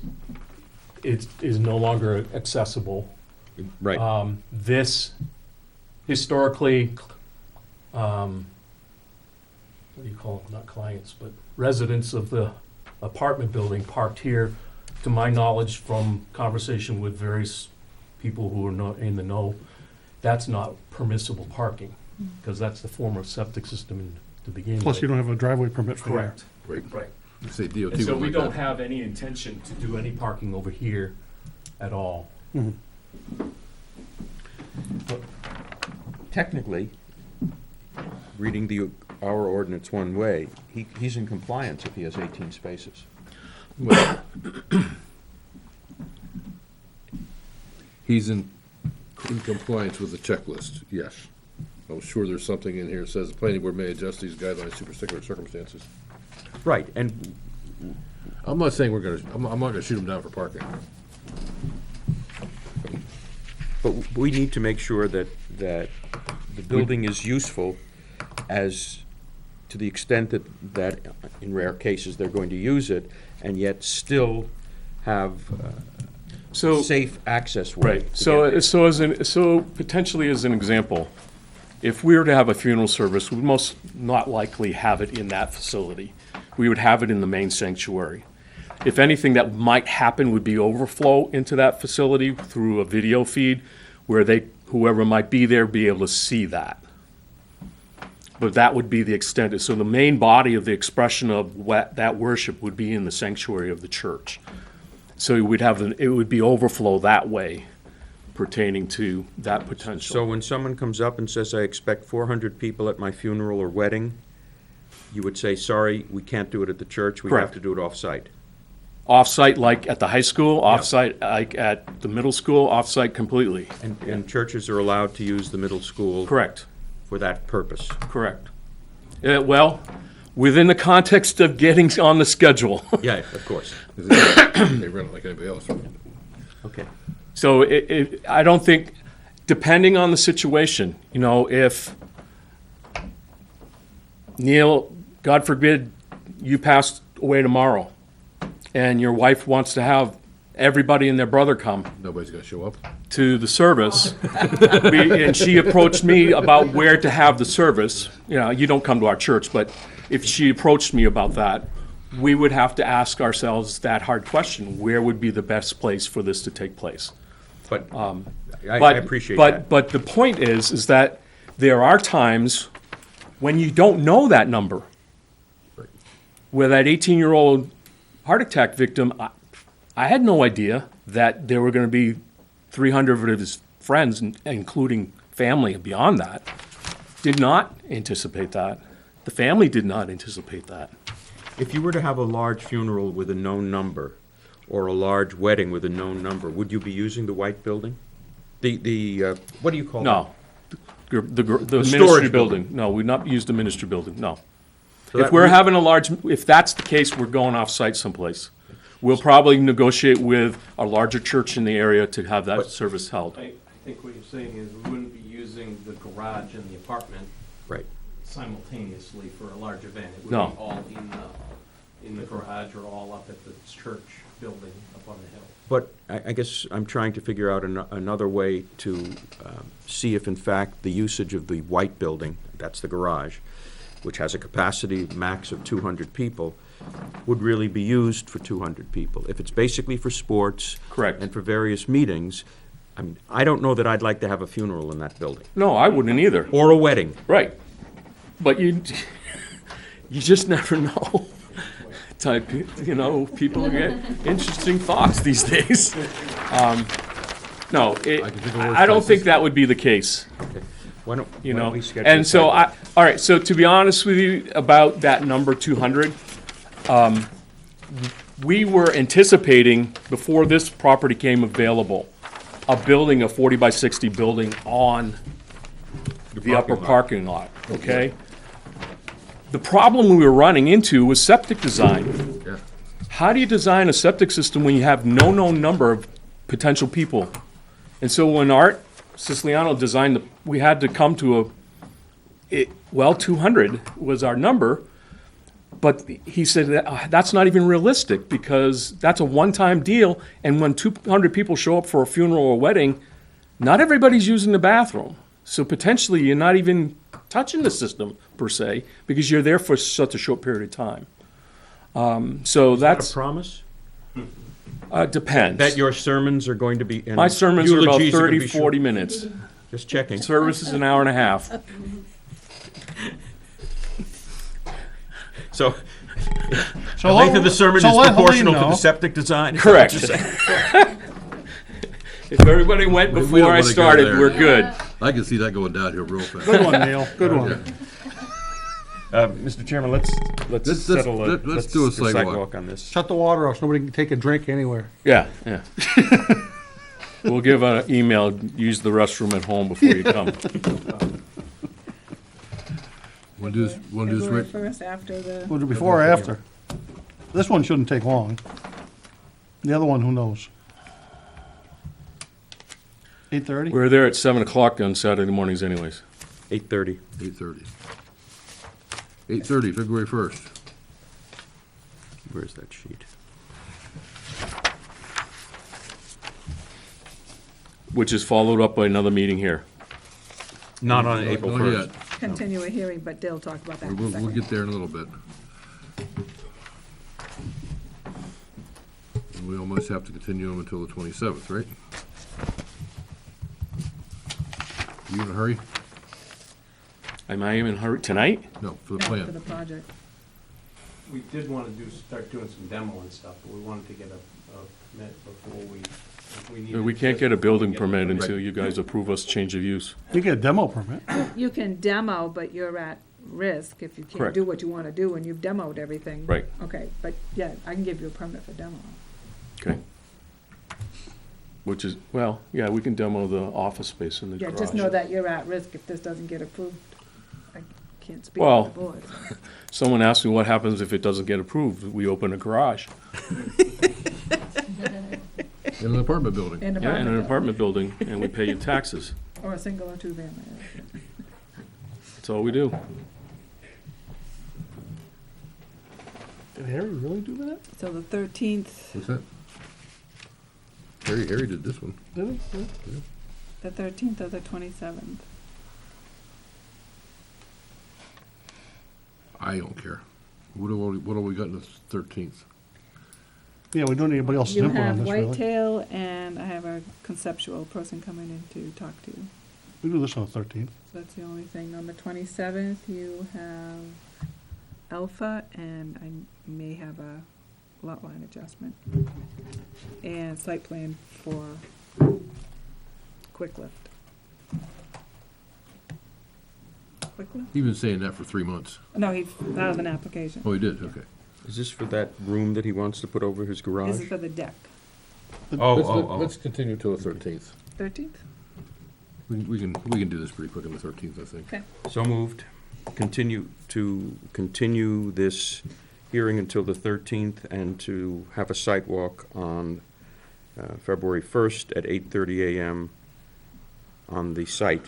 S14: is no longer accessible.
S4: Right.
S14: This historically, what do you call them, not clients, but residents of the apartment building parked here, to my knowledge from conversation with various people who are not in the know, that's not permissible parking, because that's the former septic system to begin with.
S5: Plus, you don't have a driveway permit for that.
S14: Correct.
S1: Right.
S14: Right.
S1: You say DOT
S14: And so
S1: would
S14: we
S1: like
S14: don't
S1: that.
S14: have any intention to do any parking over here at all.
S4: Technically, reading our ordinance one way, he's in compliance if he has 18 spaces.
S1: He's in compliance with the checklist, yes. I'm sure there's something in here that says the planning board may adjust these guidelines to particular circumstances.
S4: Right, and
S1: I'm not saying I'm not gonna shoot him down for parking.
S4: but we need to make sure that the building is useful as, to the extent that in rare cases they're going to use it, and yet still have
S14: So,
S4: safe access way.
S14: right,
S4: to get there.
S14: so potentially as an example, if we were to have a funeral service, we'd most not likely have it in that facility. We would have it in the main sanctuary. If anything that might happen would be overflow into that facility through a video feed where whoever might be there, be able to see that. But that would be the extent. So the main body of the expression of that worship would be in the sanctuary of the church. So it would be overflow that way pertaining to that potential.
S4: So when someone comes up and says, I expect 400 people at my funeral or wedding, you would say, sorry, we can't do it at the church, we have
S14: Correct.
S4: to do it off-site.
S14: Off-site like at the high school, off-site like at the middle school, off-site completely.
S4: And churches are allowed to use the middle school
S14: Correct,
S4: for that purpose.
S14: correct. Well, within the context of getting on the schedule.
S4: Yeah, of course.
S1: They run it like anybody else.
S4: Okay.
S14: So I don't think, depending on the situation, if Neil, God forbid, you passed away tomorrow, and your wife wants to have everybody and their brother come
S1: Nobody's gonna show up.
S14: to the service, and she approached me about where to have the service, you don't come to our church, but if she approached me about that, we would have to ask ourselves that hard question, where would be the best place for this to take place?
S4: But I
S14: But-
S4: appreciate
S14: but-
S4: that.
S14: But the point is that there are times when you don't know that number. Where that 18-year-old heart attack victim, I had no idea that there were going to be 300 of his friends, including family and beyond that. Did not anticipate that. The family did not anticipate that.
S4: If you were to have a large funeral with a known number, or a large wedding with a known number, would you be using the white building? What do you call it?
S14: No. The
S4: storage
S14: ministry
S4: building.
S14: building. No, we'd not use the ministry building, no.
S4: So
S14: If
S4: that
S14: we're
S4: would-
S14: having if that's the case, we're going off-site someplace. We'll probably negotiate with a larger church in the area to have that service held.
S15: I think what you're saying is we wouldn't be using the garage and the apartment
S4: Right.
S15: simultaneously for a large event. It would
S14: No.
S15: be all in the garage or all up at the church building up on the hill.
S4: But I guess I'm trying to figure out another way to see if in fact the usage of the white building, that's the garage, which has a capacity max of 200 people, would really be used for 200 people. If it's basically for sports.
S14: Correct.
S4: And for various meetings, I don't know that I'd like to have a funeral in that building.
S14: No, I wouldn't either.
S4: Or a wedding.
S14: Right. But you just never know. People get interesting thoughts these days. No, I don't think that would be the case.
S4: Why don't we schedule
S14: And so
S4: that?
S14: all right, so to be honest with you about that number 200, we were anticipating, before this property came available, a 40 by 60 building on the upper parking lot, okay? The problem we were running into was septic design.
S1: Yeah.
S14: How do you design a septic system when you have no known number of potential people? And so when Art Siciliano designed we had to come to 200 was our number, but he said that's not even realistic because that's a one-time deal, and when 200 people show up for a funeral or wedding, not everybody's using the bathroom. So potentially you're not even touching the system per se because you're there for such a short period of time. So that's
S4: a promise?
S14: Depends.
S4: That your sermons are going to be.
S14: My sermons are about
S4: eulogies
S14: 30,
S4: gonna be
S14: 40
S4: short.
S14: minutes.
S4: Just checking.
S14: Service is an hour and a half.
S4: So,
S5: So
S4: The length of the sermon
S5: so
S4: is
S5: let Helene
S4: proportional to the
S5: know.
S4: septic design? Is that what
S14: Correct.
S4: you're saying?
S14: If everybody went
S1: We don't
S14: before I
S1: wanna go
S14: started,
S1: there.
S14: we're good.
S1: I can see that going downhill real fast.
S5: Good one, Neil, good one.
S4: Mr. Chairman, let's
S1: Let's-
S4: settle
S1: let's do a sidewalk.
S4: on this.
S5: Shut the water off so nobody can take a drink anywhere.
S14: Yeah, yeah. We'll give an email, use the restroom at home before you come.
S1: Want to do this
S3: February
S1: right?
S3: first after the,
S5: Was it before or after? This one shouldn't take long. The other one, who knows? 8:30?
S14: We're there at 7 o'clock on Saturday mornings anyways.
S4: 8:30.
S1: 8:30. 8:30, February 1st.
S4: Where's that sheet?
S14: Which is followed up by another meeting here.
S4: Not on April
S1: Not
S4: 1st.
S1: yet.
S3: continue a hearing, but they'll talk about that in a
S1: We'll
S3: second.
S1: get there in a little bit. And we almost have to continue them until the 27th, right? You in a hurry?
S14: Am I in a hurry tonight?
S1: No, for the
S3: No,
S1: plan.
S3: for the project.
S15: We did want to start doing some demo and stuff, but we wanted to get a permit before we, if we needed.
S14: We can't get a building permit until you guys approve us change of use.
S5: You get a demo permit.
S3: You can demo, but you're at risk if you can't
S14: Correct.
S3: do what you want to do and you've demoed everything.
S14: Right.
S3: Okay, but yeah, I can give you a permit for demo.
S14: Okay. Which is, well, yeah, we can demo the office space in the
S3: Yeah,
S14: garage.
S3: just know that you're at risk if this doesn't get approved. I can't speak
S14: Well,
S3: for the board.
S14: Someone asked me what happens if it doesn't get approved. We open a garage.
S1: In an apartment building.
S3: In
S14: Yeah, in an
S3: apartment
S14: apartment building, and we pay you taxes.
S3: or a single or two family.
S14: That's all we do.
S5: Did Harry really do that?
S3: So the 13th,
S1: What's that? Harry did this one.
S5: Did he? Yeah.
S3: the 13th or the 27th.
S1: I don't care. What do we got in the 13th?
S5: Yeah, we don't need anybody else's
S3: You
S5: input on
S3: have
S5: this, really.
S3: Whitetail and I have a conceptual person coming in to talk to you.
S5: We do this on the 13th.
S3: So that's the only thing. On the 27th, you have Alpha, and I may have a lot line adjustment. And site plan for Quick Lift. Quick Lift?
S1: He's been saying that for 3 months.
S3: No, that was an application.
S1: Oh, he did, okay.
S4: Is this for that room that he wants to put over his garage?
S3: This is for the deck.
S1: Let's continue till the 13th.
S3: 13th?
S1: We can do this pretty quick on the 13th, I think.
S3: Okay.
S4: So moved. Continue this hearing until the 13th and to have a site walk on February 1st at 8:30 a.m. on the site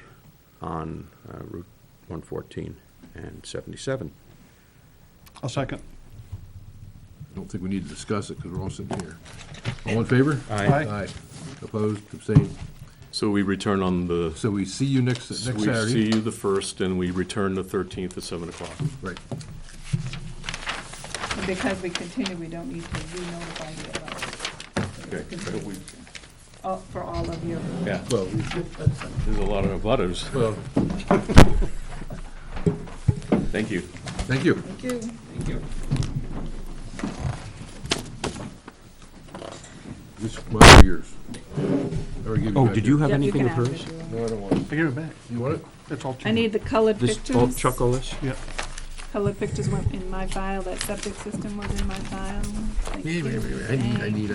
S4: on Route 114 and 77.
S5: I'll second.
S1: I don't think we need to discuss it because we're all sitting here. All in favor?
S4: Aye.
S1: Aye. Opposed, abstained.
S14: So we return on the,
S1: So we see you next
S14: we
S1: Saturday.
S14: see you the 1st, and we return the 13th at 7 o'clock.
S1: Right.
S3: And because we continue, we don't need to re-notify you about it.
S14: Okay.
S3: For all of you.
S14: Yeah,
S1: Well,
S14: there's a lot of butters.
S1: well,
S14: Thank you.
S1: thank you.
S3: Thank you.
S4: Thank you.
S1: This one for yours. Or give
S4: Oh,
S1: back
S4: did
S1: here.
S4: you have
S3: Yep, you
S4: anything
S3: can
S4: of
S3: have
S4: hers?
S3: it if you want.
S1: No, I don't want it.
S5: I give it back.
S1: You want it?
S5: That's all.
S3: I need the colored
S4: This,
S3: pictures.
S4: all chocolate?
S5: Yeah.
S3: Colored pictures went in my file, that septic system was in my file. Thank
S1: Wait,
S3: you.
S1: I need.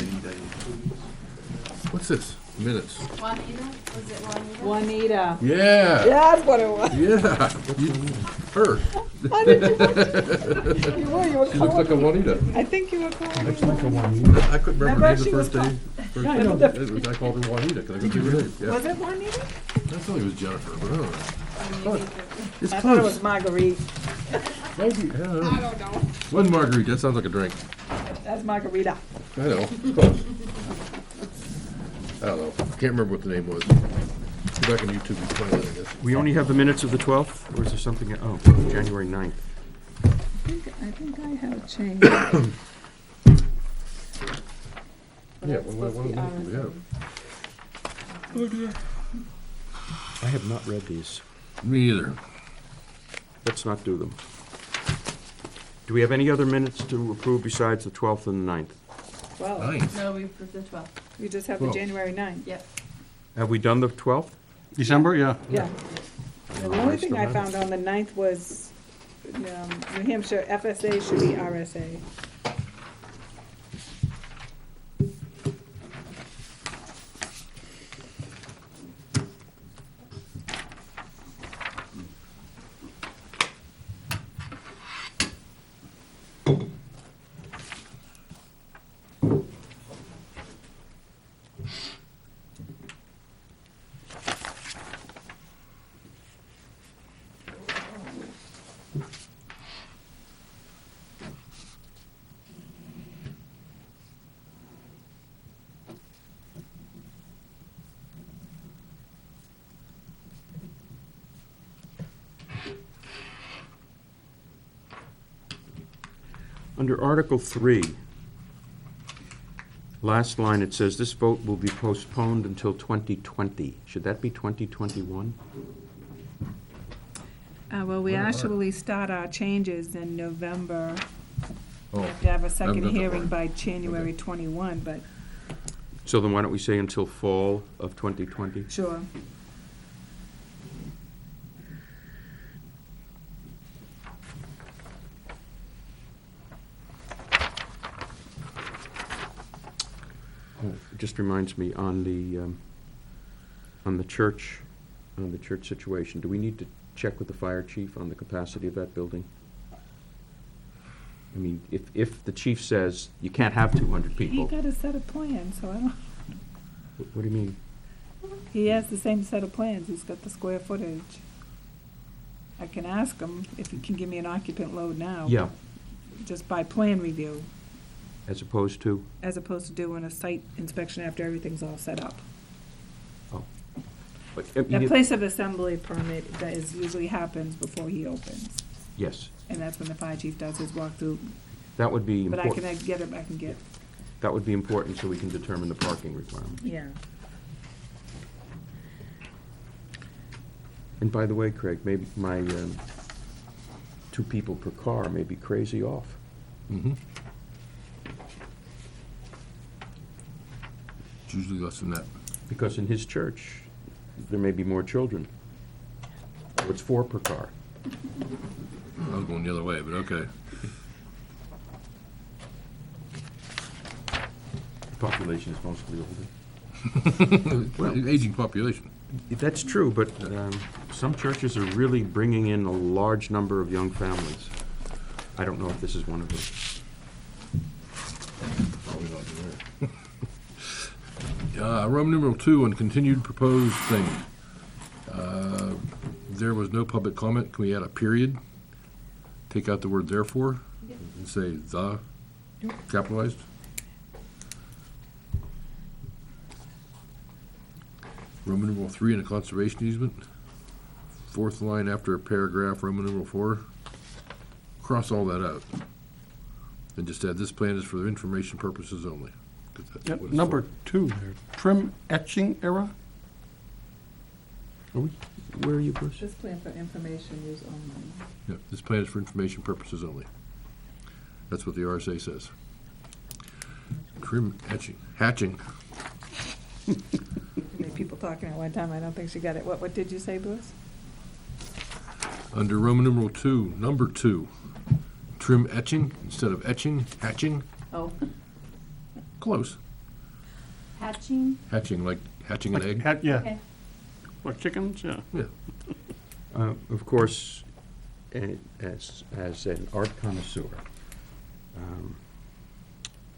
S1: What's this? Minutes.
S13: Juanita, was it Juanita?
S3: Juanita.
S1: Yeah.
S3: That's what it was.
S1: Yeah. Her.
S3: You were
S1: She looks like a Juanita.
S3: I think you were calling.
S1: I couldn't remember her
S3: Remember
S1: name the
S3: she was
S1: first day.
S3: Yeah, I know.
S1: I called her Juanita because I couldn't think of her name. Yeah.
S3: Was it Juanita?
S1: I thought it was Jennifer, but I don't know. It's
S3: I thought it
S1: close.
S3: was Marguerite.
S1: Maybe, I don't know.
S3: I don't know.
S1: One Marguerite, that sounds like a drink.
S3: That's Margarita.
S1: I know, close. I don't know, can't remember what the name was. Go back on YouTube and find it, I guess.
S4: We only have the minutes of the 12th, or is there something, oh, January 9th.
S3: I think I have changed.
S1: Yeah, what minutes do we have?
S4: I have not read these.
S1: Me either.
S4: Let's not do them. Do we have any other minutes to approve besides the 12th and the 9th?
S3: Well,
S1: Nice.
S2: No, we approved the 12th.
S3: you just have the
S1: Well-
S3: January 9th.
S2: Yep.
S4: Have we done the 12th?
S5: December, yeah.
S3: Yeah. And the
S4: I
S3: only
S4: still
S3: thing I
S4: have it.
S3: found on the 9th was, New Hampshire FSA should be RSA.
S4: Under Article 3, last line, it says, "This vote will be postponed until 2020." Should that be 2021?
S3: Well, we actually start our changes in November. We
S1: Oh,
S3: have to have a
S1: I've
S3: second
S1: got that
S3: hearing
S1: one.
S3: by January 21, but
S4: So then why don't we say until fall of 2020?
S3: sure.
S4: Oh, it just reminds me, on the church situation, do we need to check with the fire chief on the capacity of that building? I mean, if the chief says you can't have 200
S3: He
S4: people,
S3: got a set of plans, so I don't,
S4: what do you mean?
S3: he has the same set of plans, he's got the square footage. I can ask him if he can give me an occupant load now.
S4: Yeah,
S3: Just by plan review,
S4: as opposed to,
S3: as opposed to doing a site inspection after everything's all set up.
S4: but, I
S3: The
S4: mean,
S3: place of assembly permit, that is, usually happens before he opens,
S4: yes,
S3: and that's when the fire chief does his walkthrough.
S4: that would be
S3: But I
S4: important.
S3: can get,
S4: That would be important so we can determine the parking requirement.
S3: yeah.
S4: And by the way, Craig, maybe my 2 people per car may be crazy off.
S1: Mm-hmm. It's usually less than that.
S4: Because in his church, there may be more children. Or it's 4 per car.
S1: I was going the other way, but okay.
S4: The population is mostly older.
S1: Well, aging population.
S4: That's true, but some churches are really bringing in a large number of young families. I don't know if this is one of them.
S1: Probably not there. Roman numeral 2 on continued proposed thing. There was no public comment. Can we add a period? Take out the word therefore and say the capitalized? Roman numeral 3 in a conservation easement. 4th line after a paragraph, Roman numeral 4. Cross all that out. And just add, this plan is for information purposes only. 'Cause that's
S5: Yep,
S1: what it's
S5: number
S1: for.
S5: 2 there, trim etching error.
S4: Where are you, Bruce?
S3: This plan for information use only.
S1: Yeah, this plan is for information purposes only. That's what the RSA says. Trim hatching.
S3: Too many people talking at one time, I don't think she got it. What did you say, Bruce?
S1: Under Roman numeral 2, number 2, trim etching instead of etching, hatching,
S2: Oh,
S1: close.
S2: hatching?
S1: Hatching, like hatching an egg.
S5: Yeah,
S2: Okay.
S5: like chickens, yeah.
S1: Yeah.
S4: Of course, as an art connoisseur,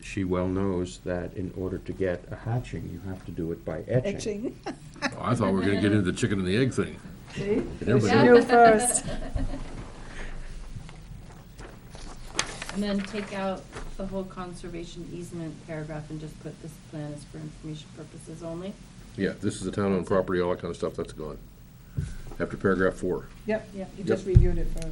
S4: she well knows that in order to get a hatching, you have to do it by etching.
S3: Etching.
S1: Oh, I thought we were gonna get into the chicken and the egg thing.
S3: See?
S1: Everybody-
S3: She knew first.
S16: And then take out the whole conservation easement paragraph and just put this plan is for information purposes only.
S1: Yeah, this is the town-owned property, all that kind of stuff, that's gone. After paragraph 4.
S3: Yep, you
S1: Yep.
S3: just reviewed it for.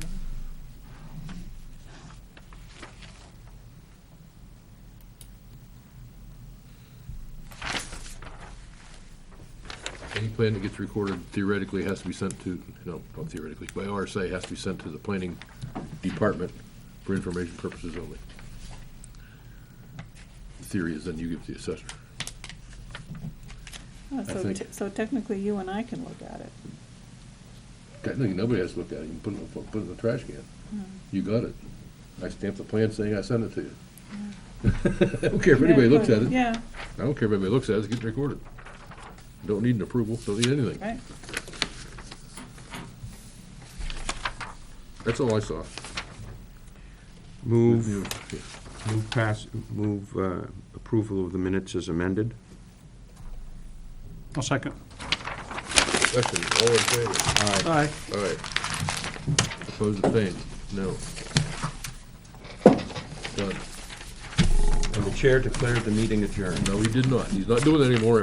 S1: Any plan that gets recorded theoretically has to be sent to, no, not theoretically, by RSA, has to be sent to the planning department for information purposes only. The theory is then you give it to the assessor.
S3: Oh, so
S1: think-
S3: so technically you and I can look at it.
S1: Technically, nobody has to look at it, you can put it in the trash can.
S3: Hmm.
S1: You got it. I stamped the plan saying I sent it to you. I don't care if anybody looks at it.
S3: Yeah,
S1: I don't care if anybody looks at it, it's getting recorded. Don't need an approval, don't need anything.
S3: right.
S1: That's all I saw.
S4: Move,
S1: Yeah.
S4: move approval of the minutes as amended.
S5: I'll second.
S1: Question, all in favor?
S5: Aye.
S1: All right. Opposed, abstained? No. Done.
S4: And the chair declared the meeting adjourned.
S1: No, he did not. He's not doing it anymore.